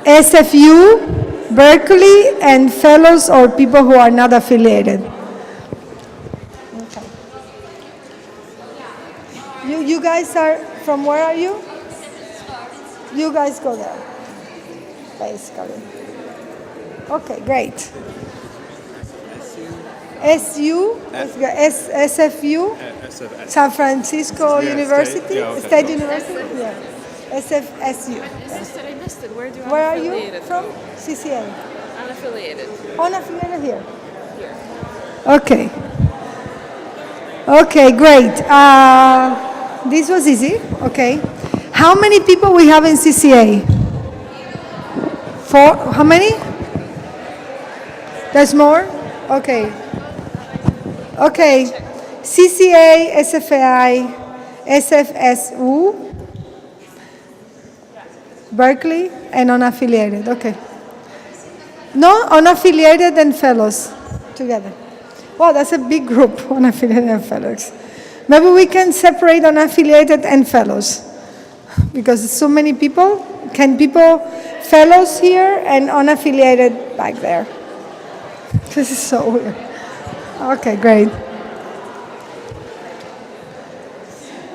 SFU, Berkeley, and fellows or people who are not affiliated. Okay. You guys are, from where are you? You guys go there, basically. Okay, great. SU, SFU, San Francisco University, State University, yeah. SFSU. I missed it. Where do you Where are you from? CCA. Unaffiliated. Unaffiliated here. Okay. Okay, great. This was easy. Okay. How many people we have in CCA? 4. How many? There's more? Okay. Okay. CCA, SFAI, SFSU, Berkeley, and unaffiliated. Okay. No, unaffiliated and fellows together. Wow, that's a big group, unaffiliated and fellows. Maybe we can separate unaffiliated and fellows because there's so many people. Can people, fellows here and unaffiliated back there? This is so weird. Okay, great.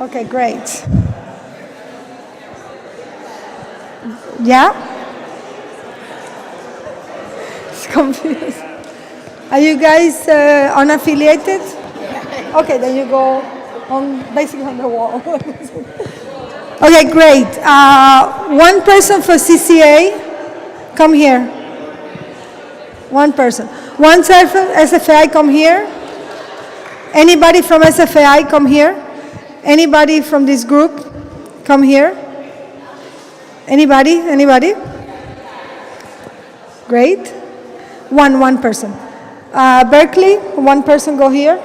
Okay, great. Yeah? It's confused. Are you guys unaffiliated? Okay, then you go on basically on the wall. Okay, great. One person for CCA, come here. One person. One person, SFAI, come here. Anybody from SFAI, come here. Anybody from this group, come here. Anybody? Anybody? Great. One person. Berkeley, one person go here.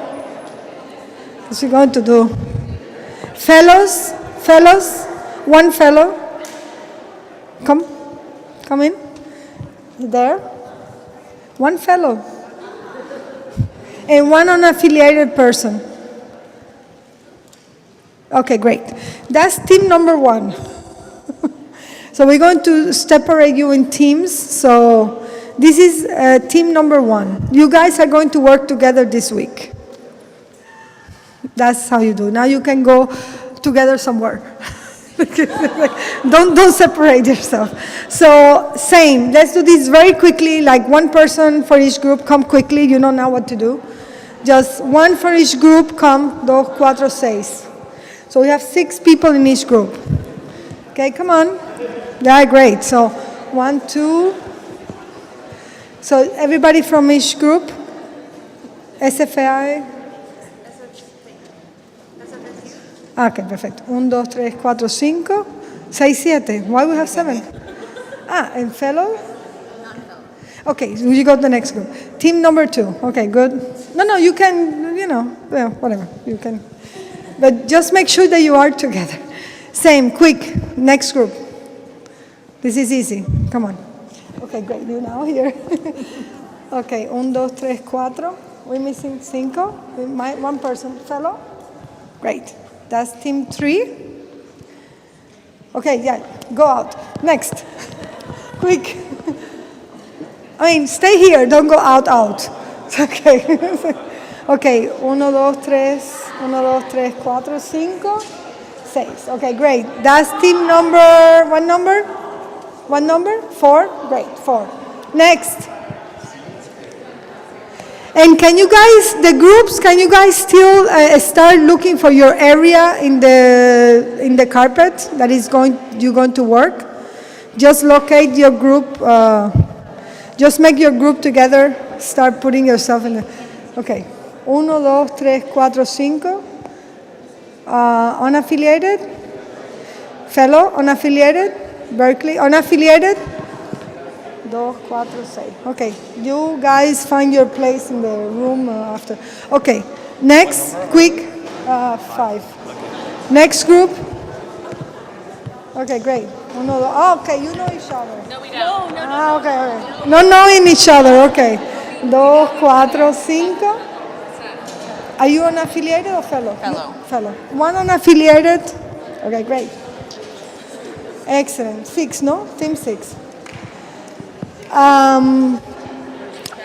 What's he going to do? Fellows, one fellow. Come in. There. One fellow. And one unaffiliated person. Okay, great. That's team number 1. So we're going to separate you in teams. So this is team number 1. You guys are going to work together this week. That's how you do. Now you can go together somewhere. Don't separate yourself. So same. Let's do this very quickly. Like one person for each group. Come quickly. You know now what to do. Just one for each group. Come. 2, 4, 6. So we have 6 people in each group. Okay, come on. Yeah, great. So 1, 2. So everybody from each group. SFAI. Okay, perfect. 1, 2, 3, 4, 5, 6, 7. Why we have 7? And fellow? Okay, so you go to the next group. Team number 2. Okay, good. No, you can, whatever. You can. But just make sure that you are together. Same, quick. Next group. This is easy. Come on. Okay, great. You now here. Okay, 1, 2, 3, 4. We're missing 5. One person. Fellow? Great. That's team 3. Okay, yeah. Go out. Next. Quick. Stay here. Don't go out. Okay. Okay, 1, 2, 3, 1, 2, 3, 4, 5, 6. Okay, great. That's team number, what number? What number? 4? Great, 4. Next. And can you guys still start looking for your area in the carpet that is you're going to work? Just locate your group, just make your group together, start putting yourself in the, okay. 1, 2, 3, 4, 5. Unaffiliated. Fellow, unaffiliated. Berkeley, unaffiliated. 2, 4, 6. Okay, you guys find your place in the room after. Okay, next, quick, 5. Next group. Okay, great. Okay, you know each other. No, we don't. Okay. Not knowing each other, okay. 2, 4, 5. Are you unaffiliated or fellow? Fellow. One unaffiliated. Okay, great. Excellent. 6, no? Team 6.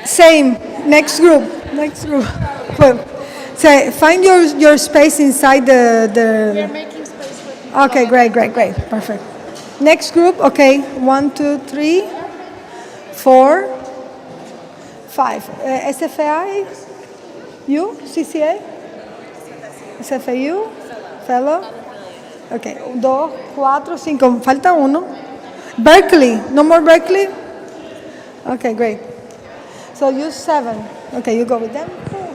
Same. Next group. Cool. So find your space inside the. We're making space for people. Okay, great. Perfect. Next group. Okay. 1, 2, 3, 4, 5. SFAI. You? CCA? SFAU? Fellow? Okay. 2, 4, 5. Falta 1. Berkeley. No more Berkeley? Okay, great. So you 7. Okay, you go with them. Cool.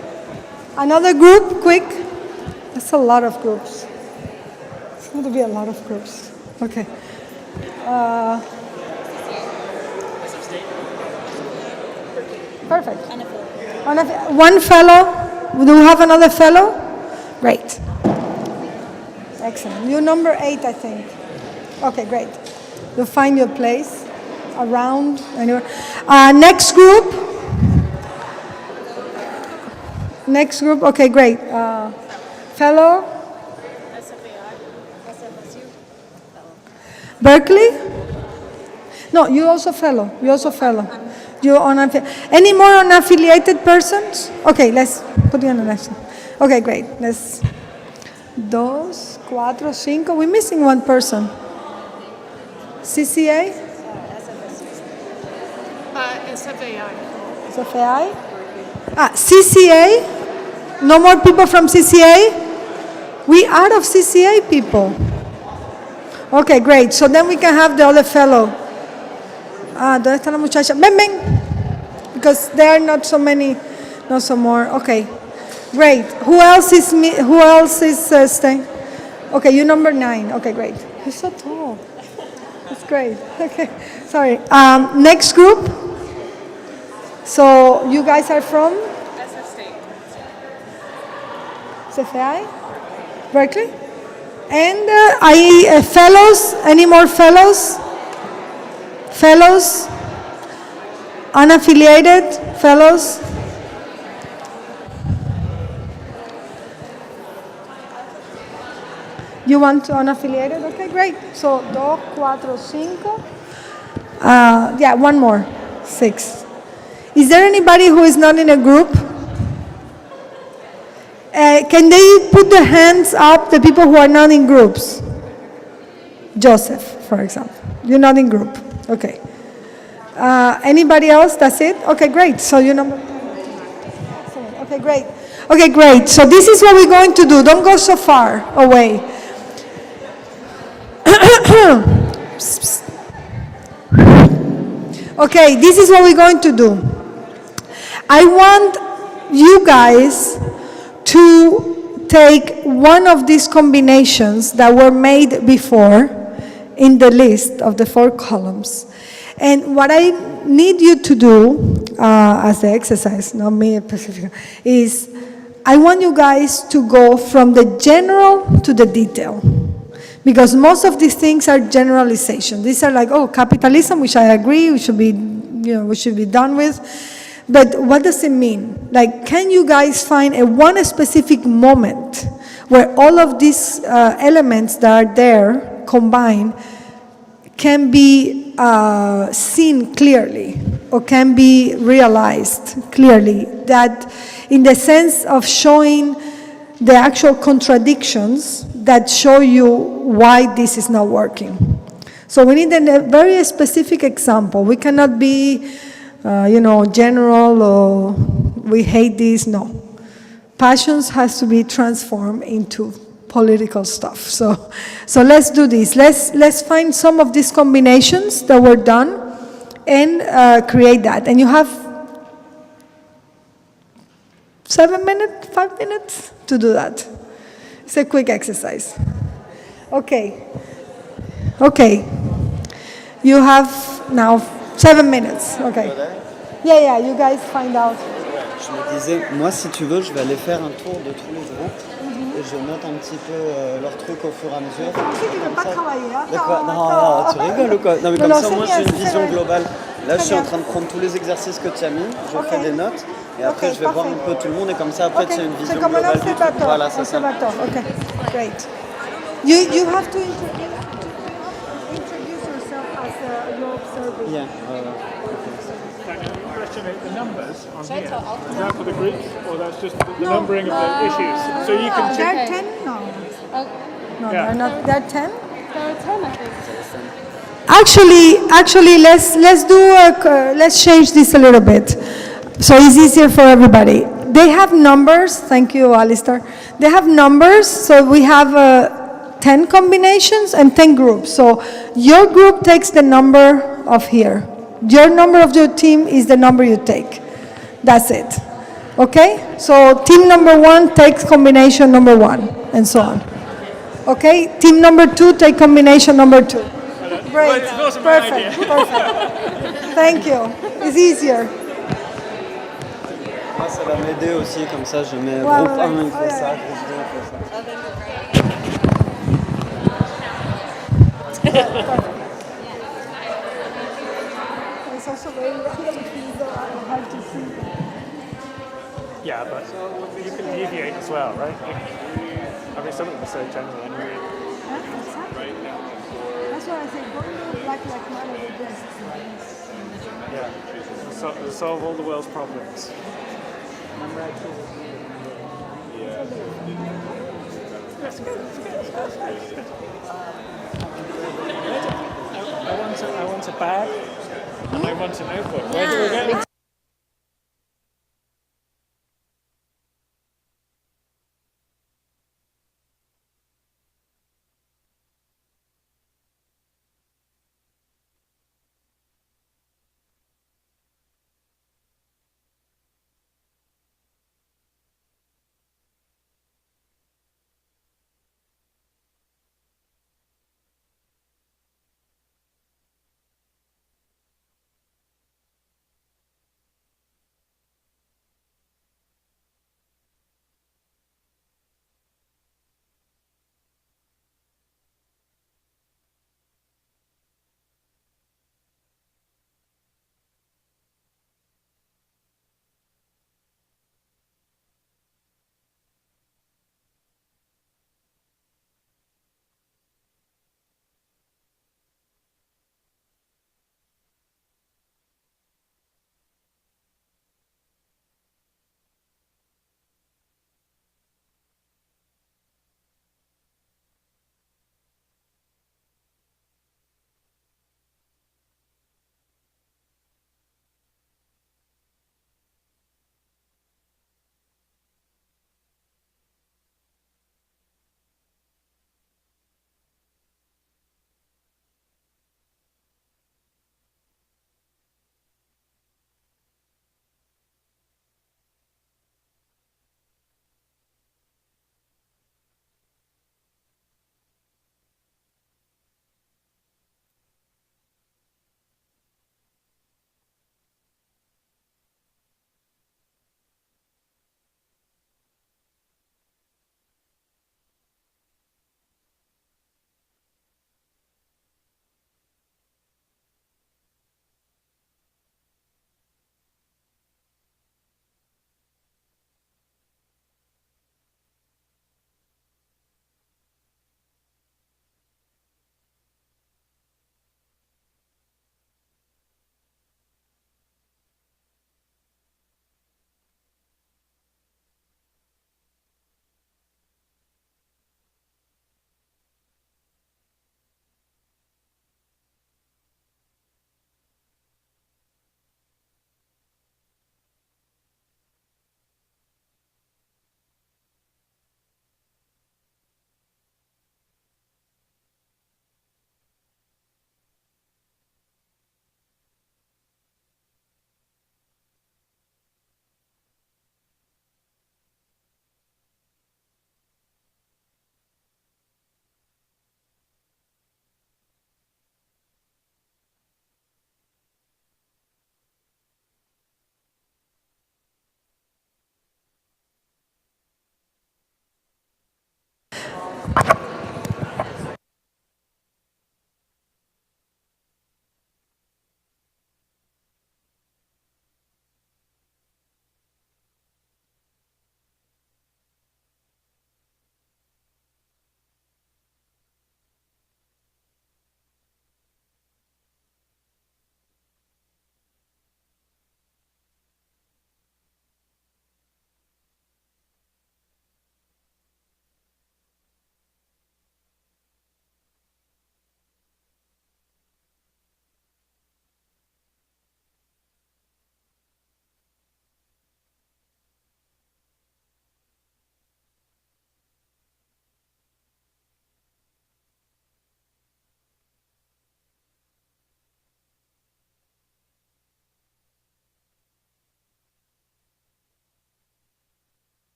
Another group, quick. That's a lot of groups. It's going to be a lot of groups. Okay. Perfect. One fellow. Do we have another fellow? Great. Excellent. You're number 8, I think. Okay, great. You find your place around. Anywhere. Next group. Next group. Okay, great. Fellow. Berkeley? No, you also fellow. You also fellow. You any more unaffiliated persons? Okay, let's put you on the next one. Okay, great. Let's 2, 4, 5. We're missing one person. CCA? SFAI? CCA? No more people from CCA? We out of CCA people. Okay, great. So then we can have the other fellow. ¿Dónde está la muchacha? Ven. Because there are not so many, not so more. Okay, great. Who else is staying? Okay, you number 9. Okay, great. You're so tall. That's great. Okay, sorry. Next group. So you guys are from? SFI? Berkeley? And fellows? Any more fellows? Fellows? Unaffiliated fellows? You want to unaffiliated? Okay, great. So 2, 4, 5. Yeah, one more. 6. Is there anybody who is not in a group? Can they put their hands up, the people who are not in groups? Joseph, for example. You're not in group. Okay. Anybody else? That's it? Okay, great. So you number 10. Okay, great. Okay, great. So this is what we're going to do. Don't go so far away. Okay, this is what we're going to do. I want you guys to take one of these combinations that were made before in the list of the 4 columns. And what I need you to do as the exercise, not me specifically, is I want you guys to go from the general to the detail. Because most of these things are generalization. These are like, oh, capitalism, which I agree, we should be done with. But what does it mean? Like, can you guys find one specific moment where all of these elements that are there combined can be seen clearly or can be realized clearly? That in the sense of showing the actual contradictions that show you why this is not working. So we need a very specific example. We cannot be general or we hate this. No. Passions has to be transformed into political stuff. So let's do this. Let's find some of these combinations that were done and create that. And you have 7 minutes, 5 minutes to do that. It's a quick exercise. Okay. You have now 7 minutes. Okay. Yeah, you guys find out. Je me disais, moi, si tu veux, je vais aller faire un tour de tous les groupes et je note un petit peu leurs trucs au fur et à mesure. Tu ne peux pas travailler, hein? Non, tu rigoles ou quoi? Non, mais comme ça, moi, j'ai une vision globale. Là, je suis en train de prendre tous les exercices que tu as mis, je fais des notes et après, je vais voir un peu tout le monde et comme ça, après, tu as une vision globale du truc. Voilà, c'est ça. Okay, great. You have to introduce yourself as you're observing. Yeah. The numbers on here, is that for the groups or that's just the numbering of the issues? So you can check. They're 10? No, they're not. They're 10? There are 10, I think. Actually, let's change this a little bit, so it's easier for everybody. They have numbers. Thank you, Alistair. They have numbers, so we have 10 combinations and 10 groups. So your group takes the number of here. Your number of your team is the number you take. That's it. Okay? So team number 1 takes combination number 1, and so on. Okay? Team number 2 take combination number 2. Great. Perfect. Thank you. It's easier. Moi, ça va m'aider aussi, comme ça, je mets groupe 1, il fait ça, groupe 2, il fait ça. very random things, so I have to see that. Yeah, but you can deviate as well, right? I mean, some of them are so general anyway. Yeah, exactly. That's why I say going to black like matter with this. Yeah, solve all the world's problems. Remember actually? Yeah. That's good. I want a bag and I want a notebook. Where do we go?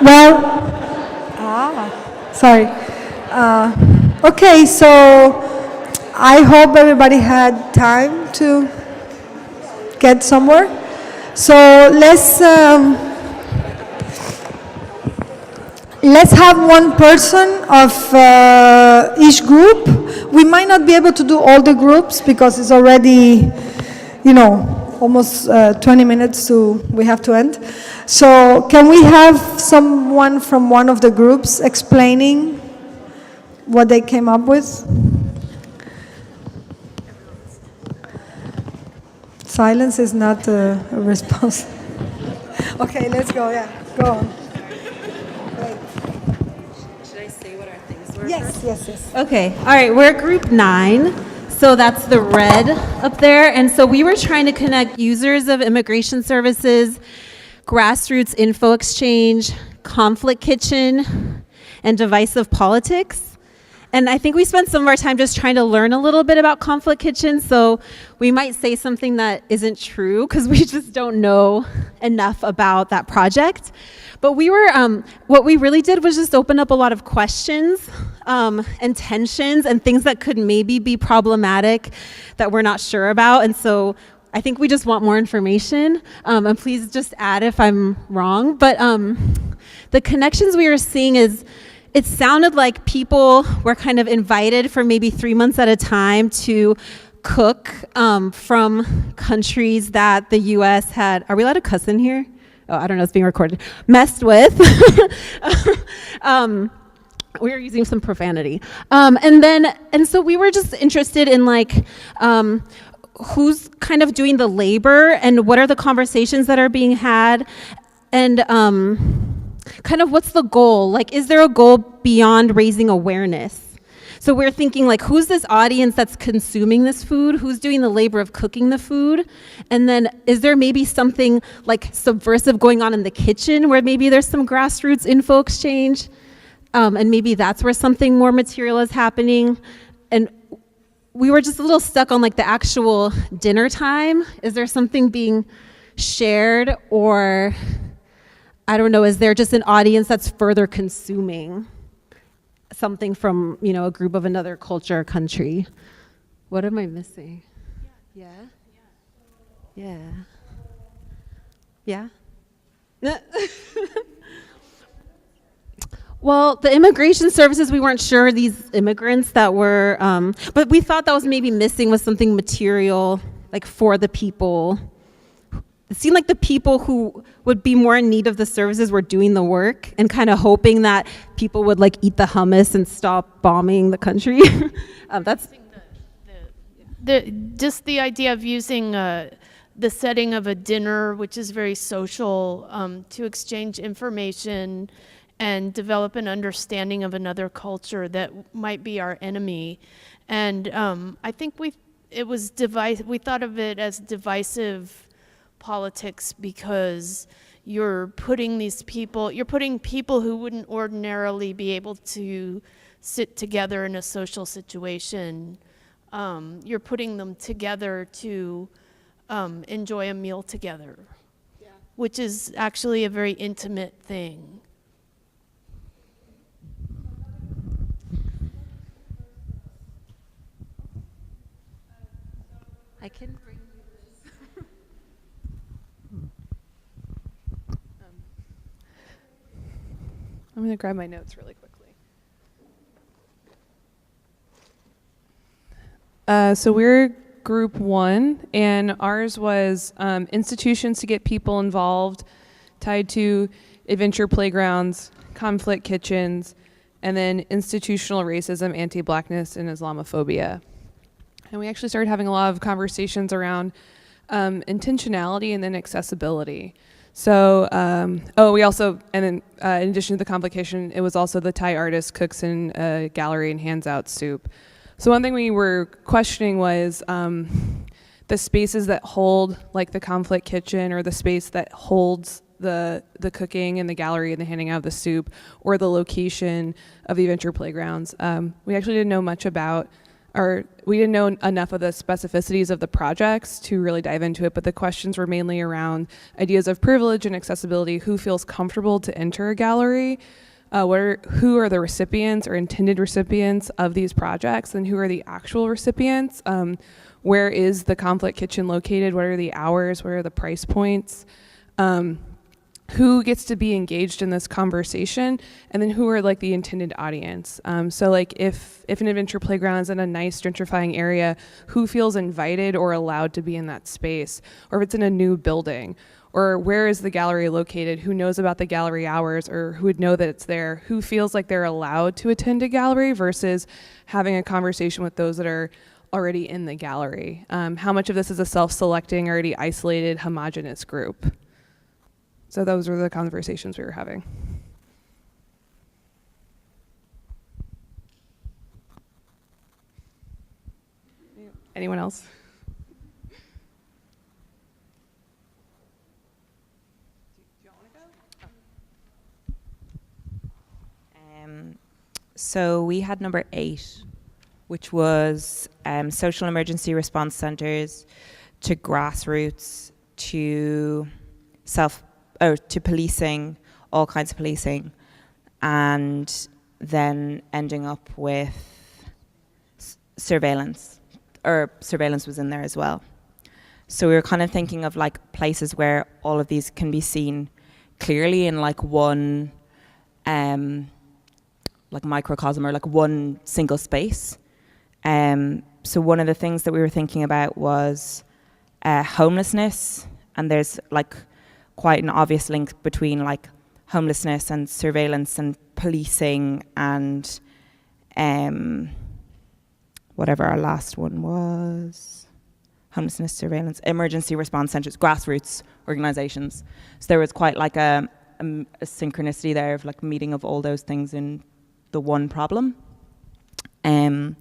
Well, sorry. Okay, so I hope everybody had time to get somewhere. So let's have one person of each group. We might not be able to do all the groups because it's already, almost 20 minutes we have to end. So can we have someone from one of the groups explaining what they came up with? Silence is not a response. Okay, let's go, go on. Should I say what our things were? Yes. Okay, all right, we're group 9. So that's the red up there. And so we were trying to connect users of immigration services, grassroots info exchange, conflict kitchen, and divisive politics. And I think we spent some of our time just trying to learn a little bit about conflict kitchen. So we might say something that isn't true because we just don't know enough about that project. But we were, what we really did was just open up a lot of questions and tensions and things that could maybe be problematic that we're not sure about. And so I think we just want more information. And please just add if I'm wrong. But the connections we were seeing is, it sounded like people were kind of invited for maybe 3 months at a time to cook from countries that the US had, are we allowed to cuss in here? Oh, I don't know, it's being recorded, messed with. We were using some profanity. And so we were just interested in who's kind of doing the labor and what are the conversations that are being had, and kind of what's the goal? Like, is there a goal beyond raising awareness? So we're thinking who's this audience that's consuming this food? Who's doing the labor of cooking the food? And then is there maybe something subversive going on in the kitchen where maybe there's some grassroots info exchange? And maybe that's where something more material is happening. And we were just a little stuck on the actual dinner time. Is there something being shared, or I don't know, is there just an audience that's further consuming something from, a group of another culture or country? What am I missing? Yeah? Yeah? Well, the immigration services, we weren't sure these immigrants that were, but we thought that was maybe missing was something material, for the people. It seemed like the people who would be more in need of the services were doing the work and kind of hoping that people would eat the hummus and stop bombing the country. That's just the idea of using the setting of a dinner, which is very social, to exchange information and develop an understanding of another culture that might be our enemy. And I think we thought of it as divisive politics because you're putting people who wouldn't ordinarily be able to sit together in a social situation. You're putting them together to enjoy a meal together, which is actually a very intimate thing. I can bring you this. I'm going to grab my notes really quickly. So we're group 1, and ours was institutions to get people involved, tied to adventure playgrounds, conflict kitchens, and then institutional racism, anti-blackness, and Islamophobia. And we actually started having a lot of conversations around intentionality and then accessibility. So, we also, and then in addition to the complication, it was also the Thai artist cooks in a gallery and hands out soup. So one thing we were questioning was the spaces that hold the conflict kitchen, or the space that holds the cooking and the gallery and the handing out of the soup, or the location of the adventure playgrounds. We actually didn't know much about we didn't know enough of the specificities of the projects to really dive into it, but the questions were mainly around ideas of privilege and accessibility, who feels comfortable to enter a gallery, who are the recipients or intended recipients of these projects, and who are the actual recipients, where is the conflict kitchen located, what are the hours, what are the price points, who gets to be engaged in this conversation, and then who are like the intended audience. So like if an adventure playground is in a nice gentrifying area, who feels invited or allowed to be in that space? Or if it's in a new building, or where is the gallery located? Who knows about the gallery hours, or who would know that it's there? Who feels like they're allowed to attend a gallery versus having a conversation with those that are already in the gallery? How much of this is a self-selecting, already isolated, homogenous group? So those were the conversations we were having. Anyone else? So we had number 8, which was social emergency response centers, to grassroots, to to policing, all kinds of policing, and then ending up with surveillance, or surveillance was in there as well. So we were kind of thinking of like places where all of these can be seen clearly in like one like microcosm, or like one single space. So one of the things that we were thinking about was homelessness, and there's like quite an obvious link between like homelessness and surveillance and policing and whatever our last one was, homelessness, surveillance, emergency response centers, grassroots organizations. So there was quite like a synchronicity there of like meeting of all those things in the one problem. And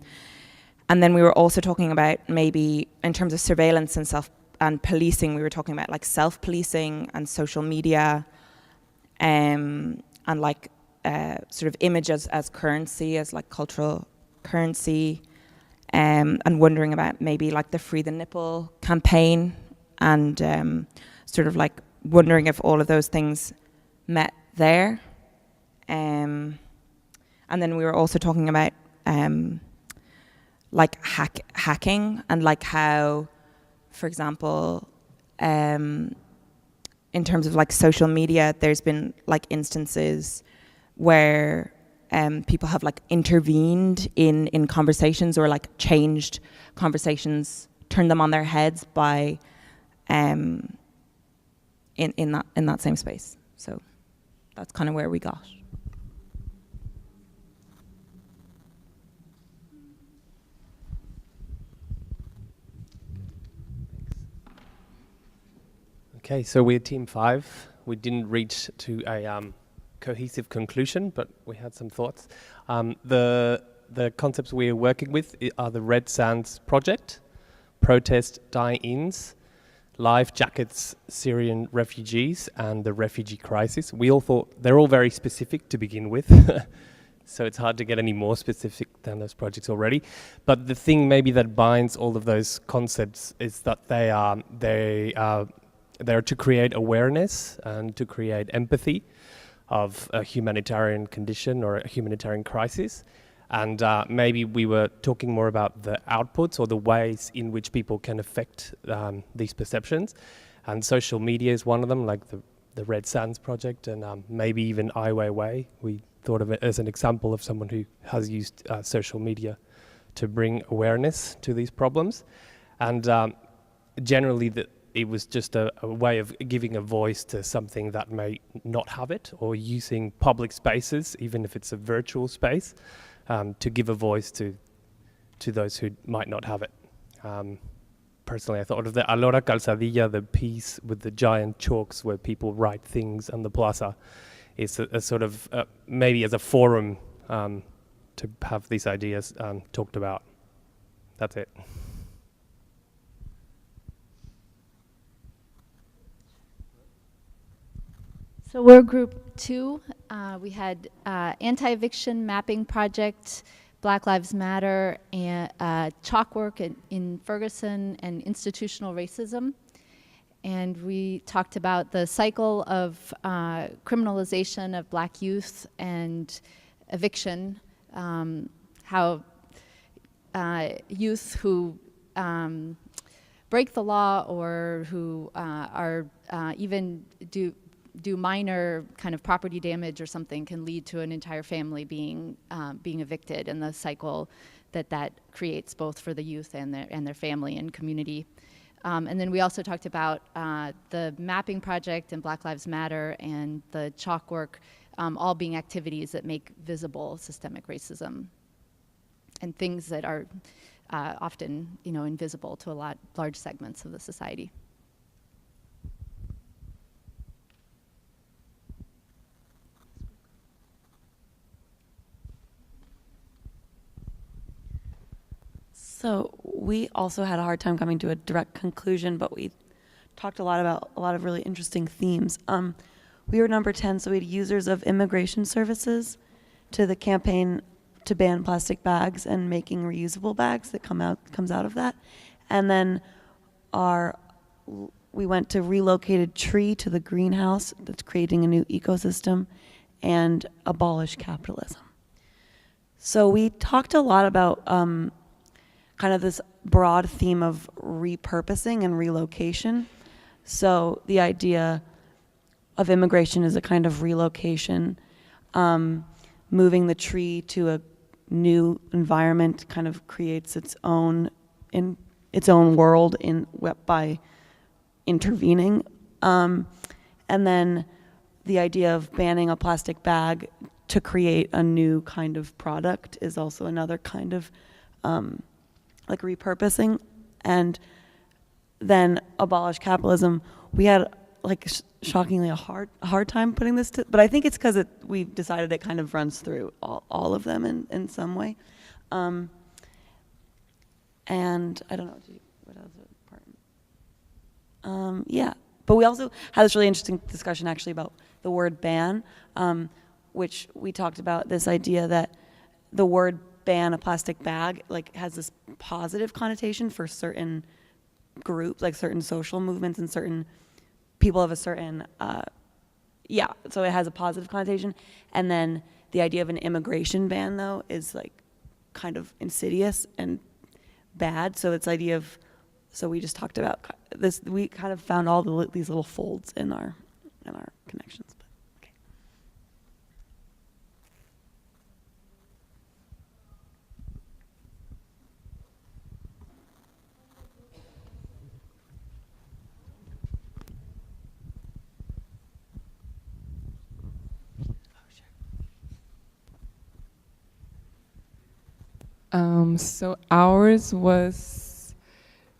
then we were also talking about maybe in terms of surveillance and policing, we were talking about like self-policing and social media, and like sort of images as currency, as like cultural currency, and wondering about maybe like the Free the Nipple campaign, and sort of like wondering if all of those things met there. And then we were also talking about like hacking, and like how, for example, in terms of like social media, there's been like instances where people have like intervened in conversations, or like changed conversations, turned them on their heads by in that same space. So that's kind of where we got. Okay, so we're team 5. We didn't reach to a cohesive conclusion, but we had some thoughts. The concepts we're working with are the Red Sands Project, protest die-ins, life jackets, Syrian refugees, and the refugee crisis. We all thought they're all very specific to begin with, so it's hard to get any more specific than those projects already. But the thing maybe that binds all of those concepts is that they are to create awareness and to create empathy of a humanitarian condition or a humanitarian crisis. And maybe we were talking more about the outputs or the ways in which people can affect these perceptions. And social media is one of them, like the Red Sands Project, and maybe even Ai Weiwei. We thought of it as an example of someone who has used social media to bring awareness to these problems. And generally, it was just a way of giving a voice to something that may not have it, or using public spaces, even if it's a virtual space, to give a voice to those who might not have it. Personally, I thought of the Alora Calzadilla, the piece with the giant chalks where people write things on the plaza. It's a sort of, maybe as a forum to have these ideas talked about. That's it. So we're group 2. We had anti-eviction mapping project, Black Lives Matter, and chalk work in Ferguson, and institutional racism. And we talked about the cycle of criminalization of Black youth and eviction, how youth who break the law or who are even do minor kind of property damage or something can lead to an entire family being evicted, and the cycle that creates both for the youth and their family and community. And then we also talked about the mapping project and Black Lives Matter and the chalk work all being activities that make visible systemic racism and things that are often, invisible to large segments of the society. So we also had a hard time coming to a direct conclusion, but we talked a lot about a lot of really interesting themes. We were number 10, so we had users of immigration services to the campaign to ban plastic bags and making reusable bags that comes out of that. And then we went to relocated tree to the greenhouse that's creating a new ecosystem and abolish capitalism. So we talked a lot about kind of this broad theme of repurposing and relocation. So the idea of immigration is a kind of relocation, moving the tree to a new environment kind of creates its own world by intervening. And then the idea of banning a plastic bag to create a new kind of product is also another kind of like repurposing. And then abolish capitalism. We had like shockingly a hard time putting this to, but I think it's because we decided it kind of runs through all of them in some way. And I don't know what else part. Yeah, but we also had this really interesting discussion actually about the word ban, which we talked about this idea that the word ban a plastic bag like has this positive connotation for certain groups, like certain social movements and certain people of a certain, so it has a positive connotation. And then the idea of an immigration ban though is like kind of insidious and bad. So it's idea of, so we just talked about this, we kind of found all these little folds in our connections. So ours was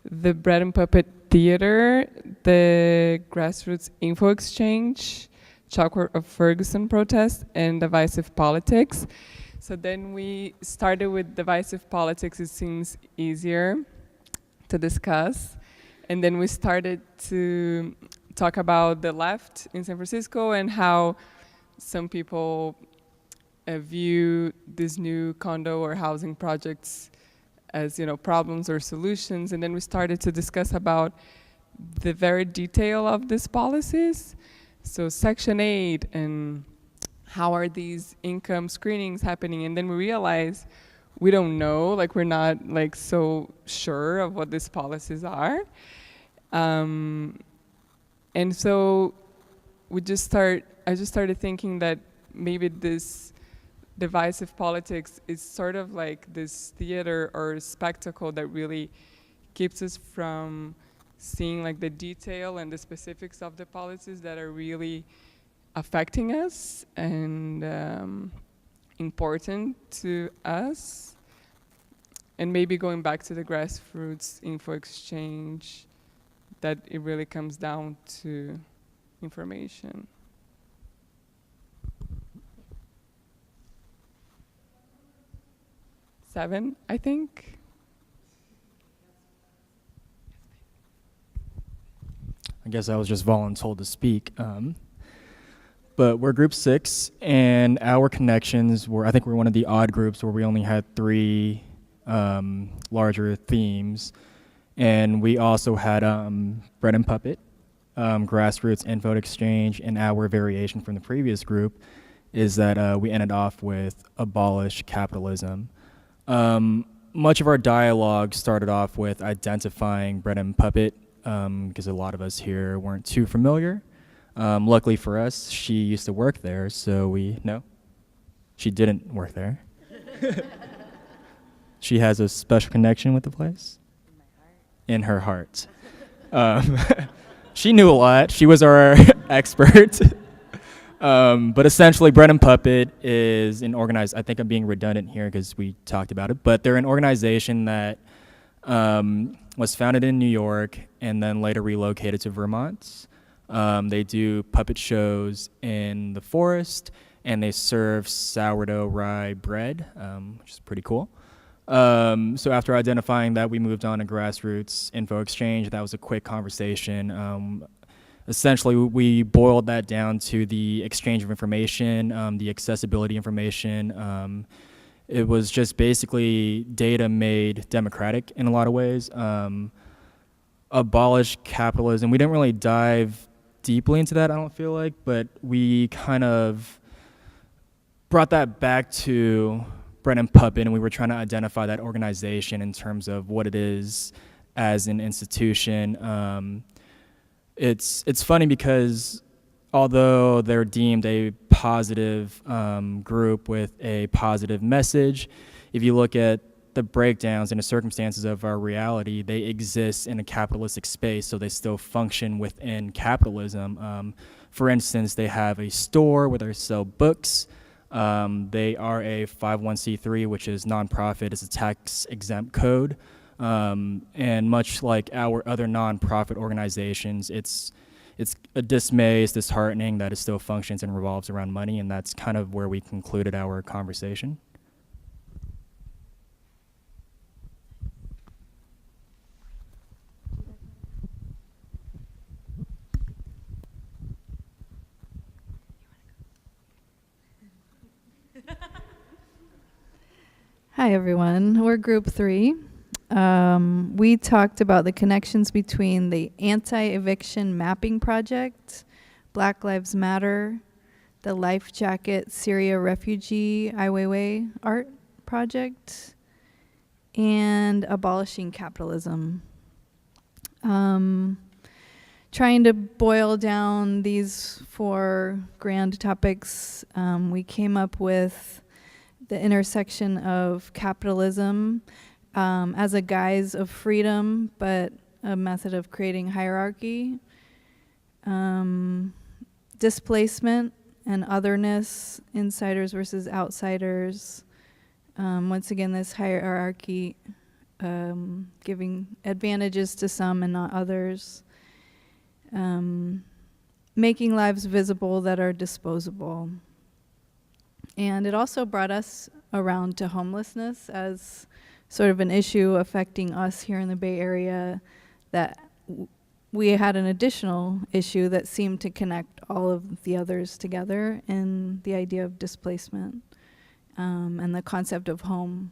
the Bread and Puppet Theater, the Grassroots Info Exchange, Chalkwork of Ferguson protest, and divisive politics. So then we started with divisive politics. It seems easier to discuss. And then we started to talk about the left in San Francisco and how some people view these new condo or housing projects as, problems or solutions. And then we started to discuss about the very detail of these policies. So Section 8 and how are these income screenings happening? And then we realized we don't know, like we're not so sure of what these policies are. And so I just started thinking that maybe this divisive politics is sort of like this theater or spectacle that really keeps us from seeing like the detail and the specifics of the policies that are really affecting us and important to us. And maybe going back to the grassroots info exchange, that it really comes down to information. Seven, I think. I guess I was just voluntold to speak. But we're group 6, and our connections were, I think we're one of the odd groups where we only had 3 larger themes. And we also had Bread and Puppet, Grassroots Info Exchange, and our variation from the previous group is that we ended off with Abolish Capitalism. Much of our dialogue started off with identifying Bread and Puppet, because a lot of us here weren't too familiar. Luckily for us, she used to work there, so no, she didn't work there. She has a special connection with the place. In her heart. She knew a lot. She was our expert. But essentially, Bread and Puppet is an organized, I think I'm being redundant here because we talked about it, but they're an organization that was founded in New York and then later relocated to Vermont. They do puppet shows in the forest, and they serve sourdough rye bread, which is pretty cool. So after identifying that, we moved on to Grassroots Info Exchange. That was a quick conversation. Essentially, we boiled that down to the exchange of information, the accessibility information. It was just basically data made democratic in a lot of ways. Abolish capitalism. We didn't really dive deeply into that, I don't feel like, but we kind of brought that back to Bread and Puppet, and we were trying to identify that organization in terms of what it is as an institution. It's funny because although they're deemed a positive group with a positive message, if you look at the breakdowns and the circumstances of our reality, they exist in a capitalistic space, so they still function within capitalism. For instance, they have a store where they sell books. They are a 501c3, which is nonprofit. It's a tax-exempt code. And much like our other nonprofit organizations, it's a dismay, it's disheartening that it still functions and revolves around money, and that's kind of where we concluded our conversation. Hi everyone, we're group 3. We talked about the connections between the anti-eviction mapping project, Black Lives Matter, the Life Jacket Syria Refugee Ai Weiwei art project, and abolishing capitalism. Trying to boil down these 4 grand topics, we came up with the intersection of capitalism as a guise of freedom, but a method of creating hierarchy, displacement and otherness, insiders versus outsiders. Once again, this hierarchy giving advantages to some and not others. Making lives visible that are disposable. And it also brought us around to homelessness as sort of an issue affecting us here in the Bay Area, that we had an additional issue that seemed to connect all of the others together in the idea of displacement and the concept of home.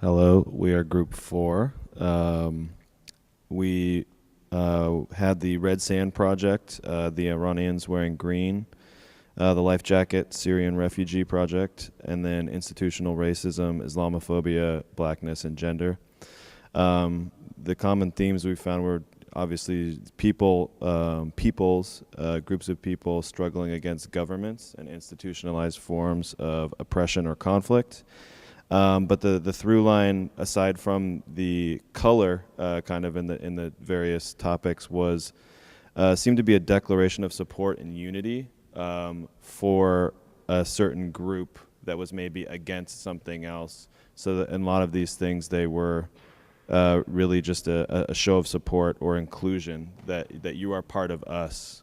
Hello, we are group 4. We had the Red Sand Project, the Iranians wearing green, the Life Jacket Syrian Refugee Project, and then institutional racism, Islamophobia, blackness, and gender. The common themes we found were obviously peoples, groups of people struggling against governments and institutionalized forms of oppression or conflict. But the through line, aside from the color, kind of in the various topics, was seemed to be a declaration of support and unity for a certain group that was maybe against something else. So that in a lot of these things, they were really just a show of support or inclusion, that you are part of us.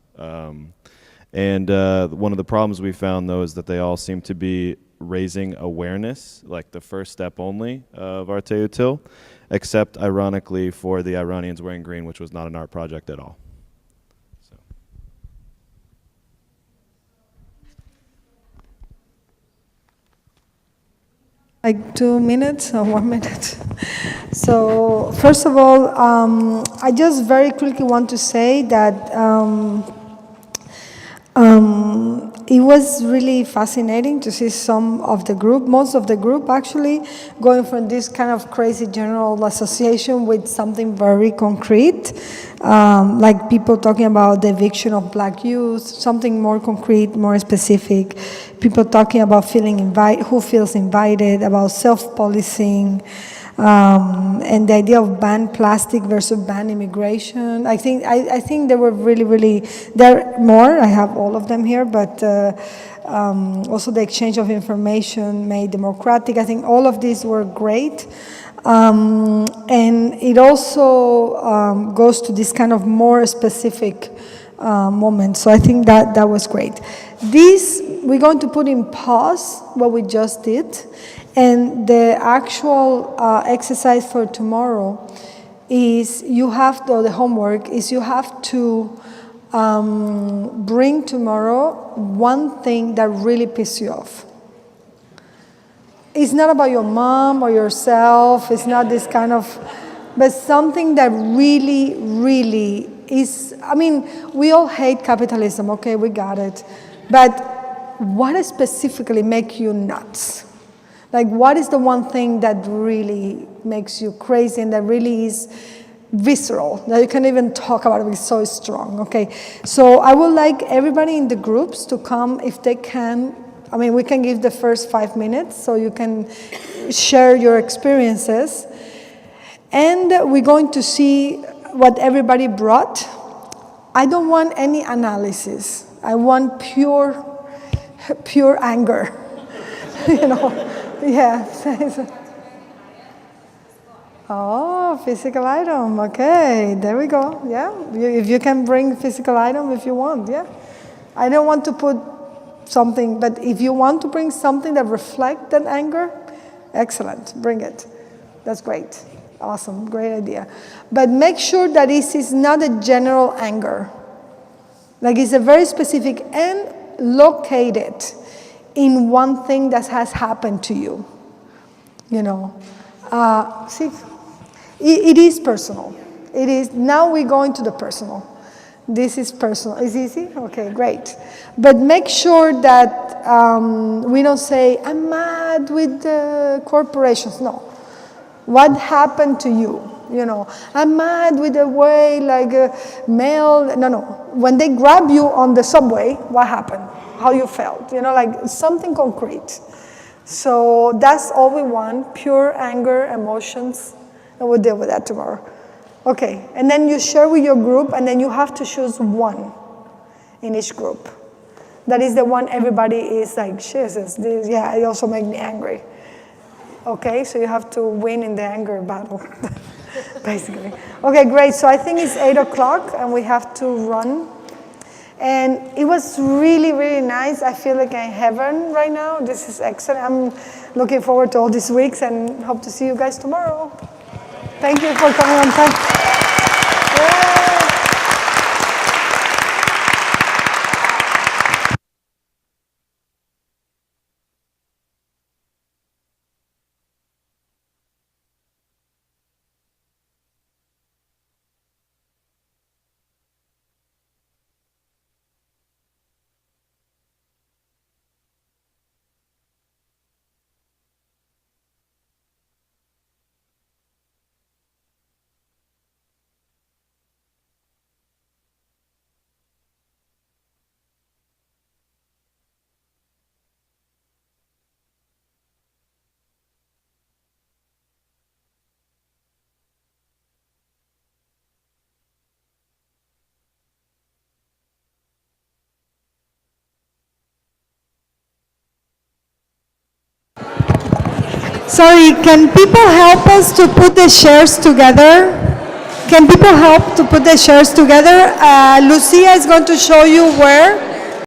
And one of the problems we found, though, is that they all seem to be raising awareness, like the first step only of ARTETIL, except ironically for the Iranians wearing green, which was not an art project at all. Like 2 minutes or 1 minute. So first of all, I just very quickly want to say that it was really fascinating to see some of the group, most of the group actually, going from this kind of crazy general association with something very concrete, like people talking about the eviction of black youth, something more concrete, more specific, people talking about who feels invited, about self-policing, and the idea of ban plastic versus ban immigration. I think they were really, there are more, I have all of them here, but also the exchange of information made democratic. I think all of these were great. And it also goes to this kind of more specific moment. So I think that was great. This, we're going to put in pause what we just did. And the actual exercise for tomorrow is the homework is you have to bring tomorrow one thing that really pisses you off. It's not about your mom or yourself, it's not this kind of, but something that really is, I mean, we all hate capitalism, okay, we got it. But what specifically makes you nuts? Like, what is the one thing that really makes you crazy and that really is visceral, that you can't even talk about it, it's so strong, okay? So I would like everybody in the groups to come if they can. I mean, we can give the first 5 minutes so you can share your experiences. And we're going to see what everybody brought. I don't want any analysis. I want pure anger, you know. Yeah. Oh, physical item. Okay, there we go. Yeah, if you can bring physical item if you want. Yeah, I don't want to put something, but if you want to bring something that reflects that anger, excellent. Bring it. That's great. Awesome. Great idea. But make sure that this is not a general anger. Like it's a very specific and located in one thing that has happened to you, you know. See, it is personal. It is, now we're going to the personal. This is personal. Is easy? Okay, great. But make sure that we don't say, I'm mad with the corporations. No. What happened to you? You know, I'm mad with the way, like, mail. No. When they grab you on the subway, what happened? How you felt, you know, like something concrete. So that's all we want, pure anger, emotions, and we'll deal with that tomorrow. Okay, and then you share with your group, and then you have to choose one in each group. That is the one everybody is like, Jesus, this, yeah, it also makes me angry. Okay, so you have to win in the anger battle, basically. Okay, great, so I think it's 8 o'clock, and we have to run. And it was really nice. I feel like I'm in heaven right now. This is excellent. I'm looking forward to all these weeks and hope to see you guys tomorrow. Thank you for coming on time. Sorry, can people help us to put the shares together? Can people help to put the shares together? Lucia is going to show you where.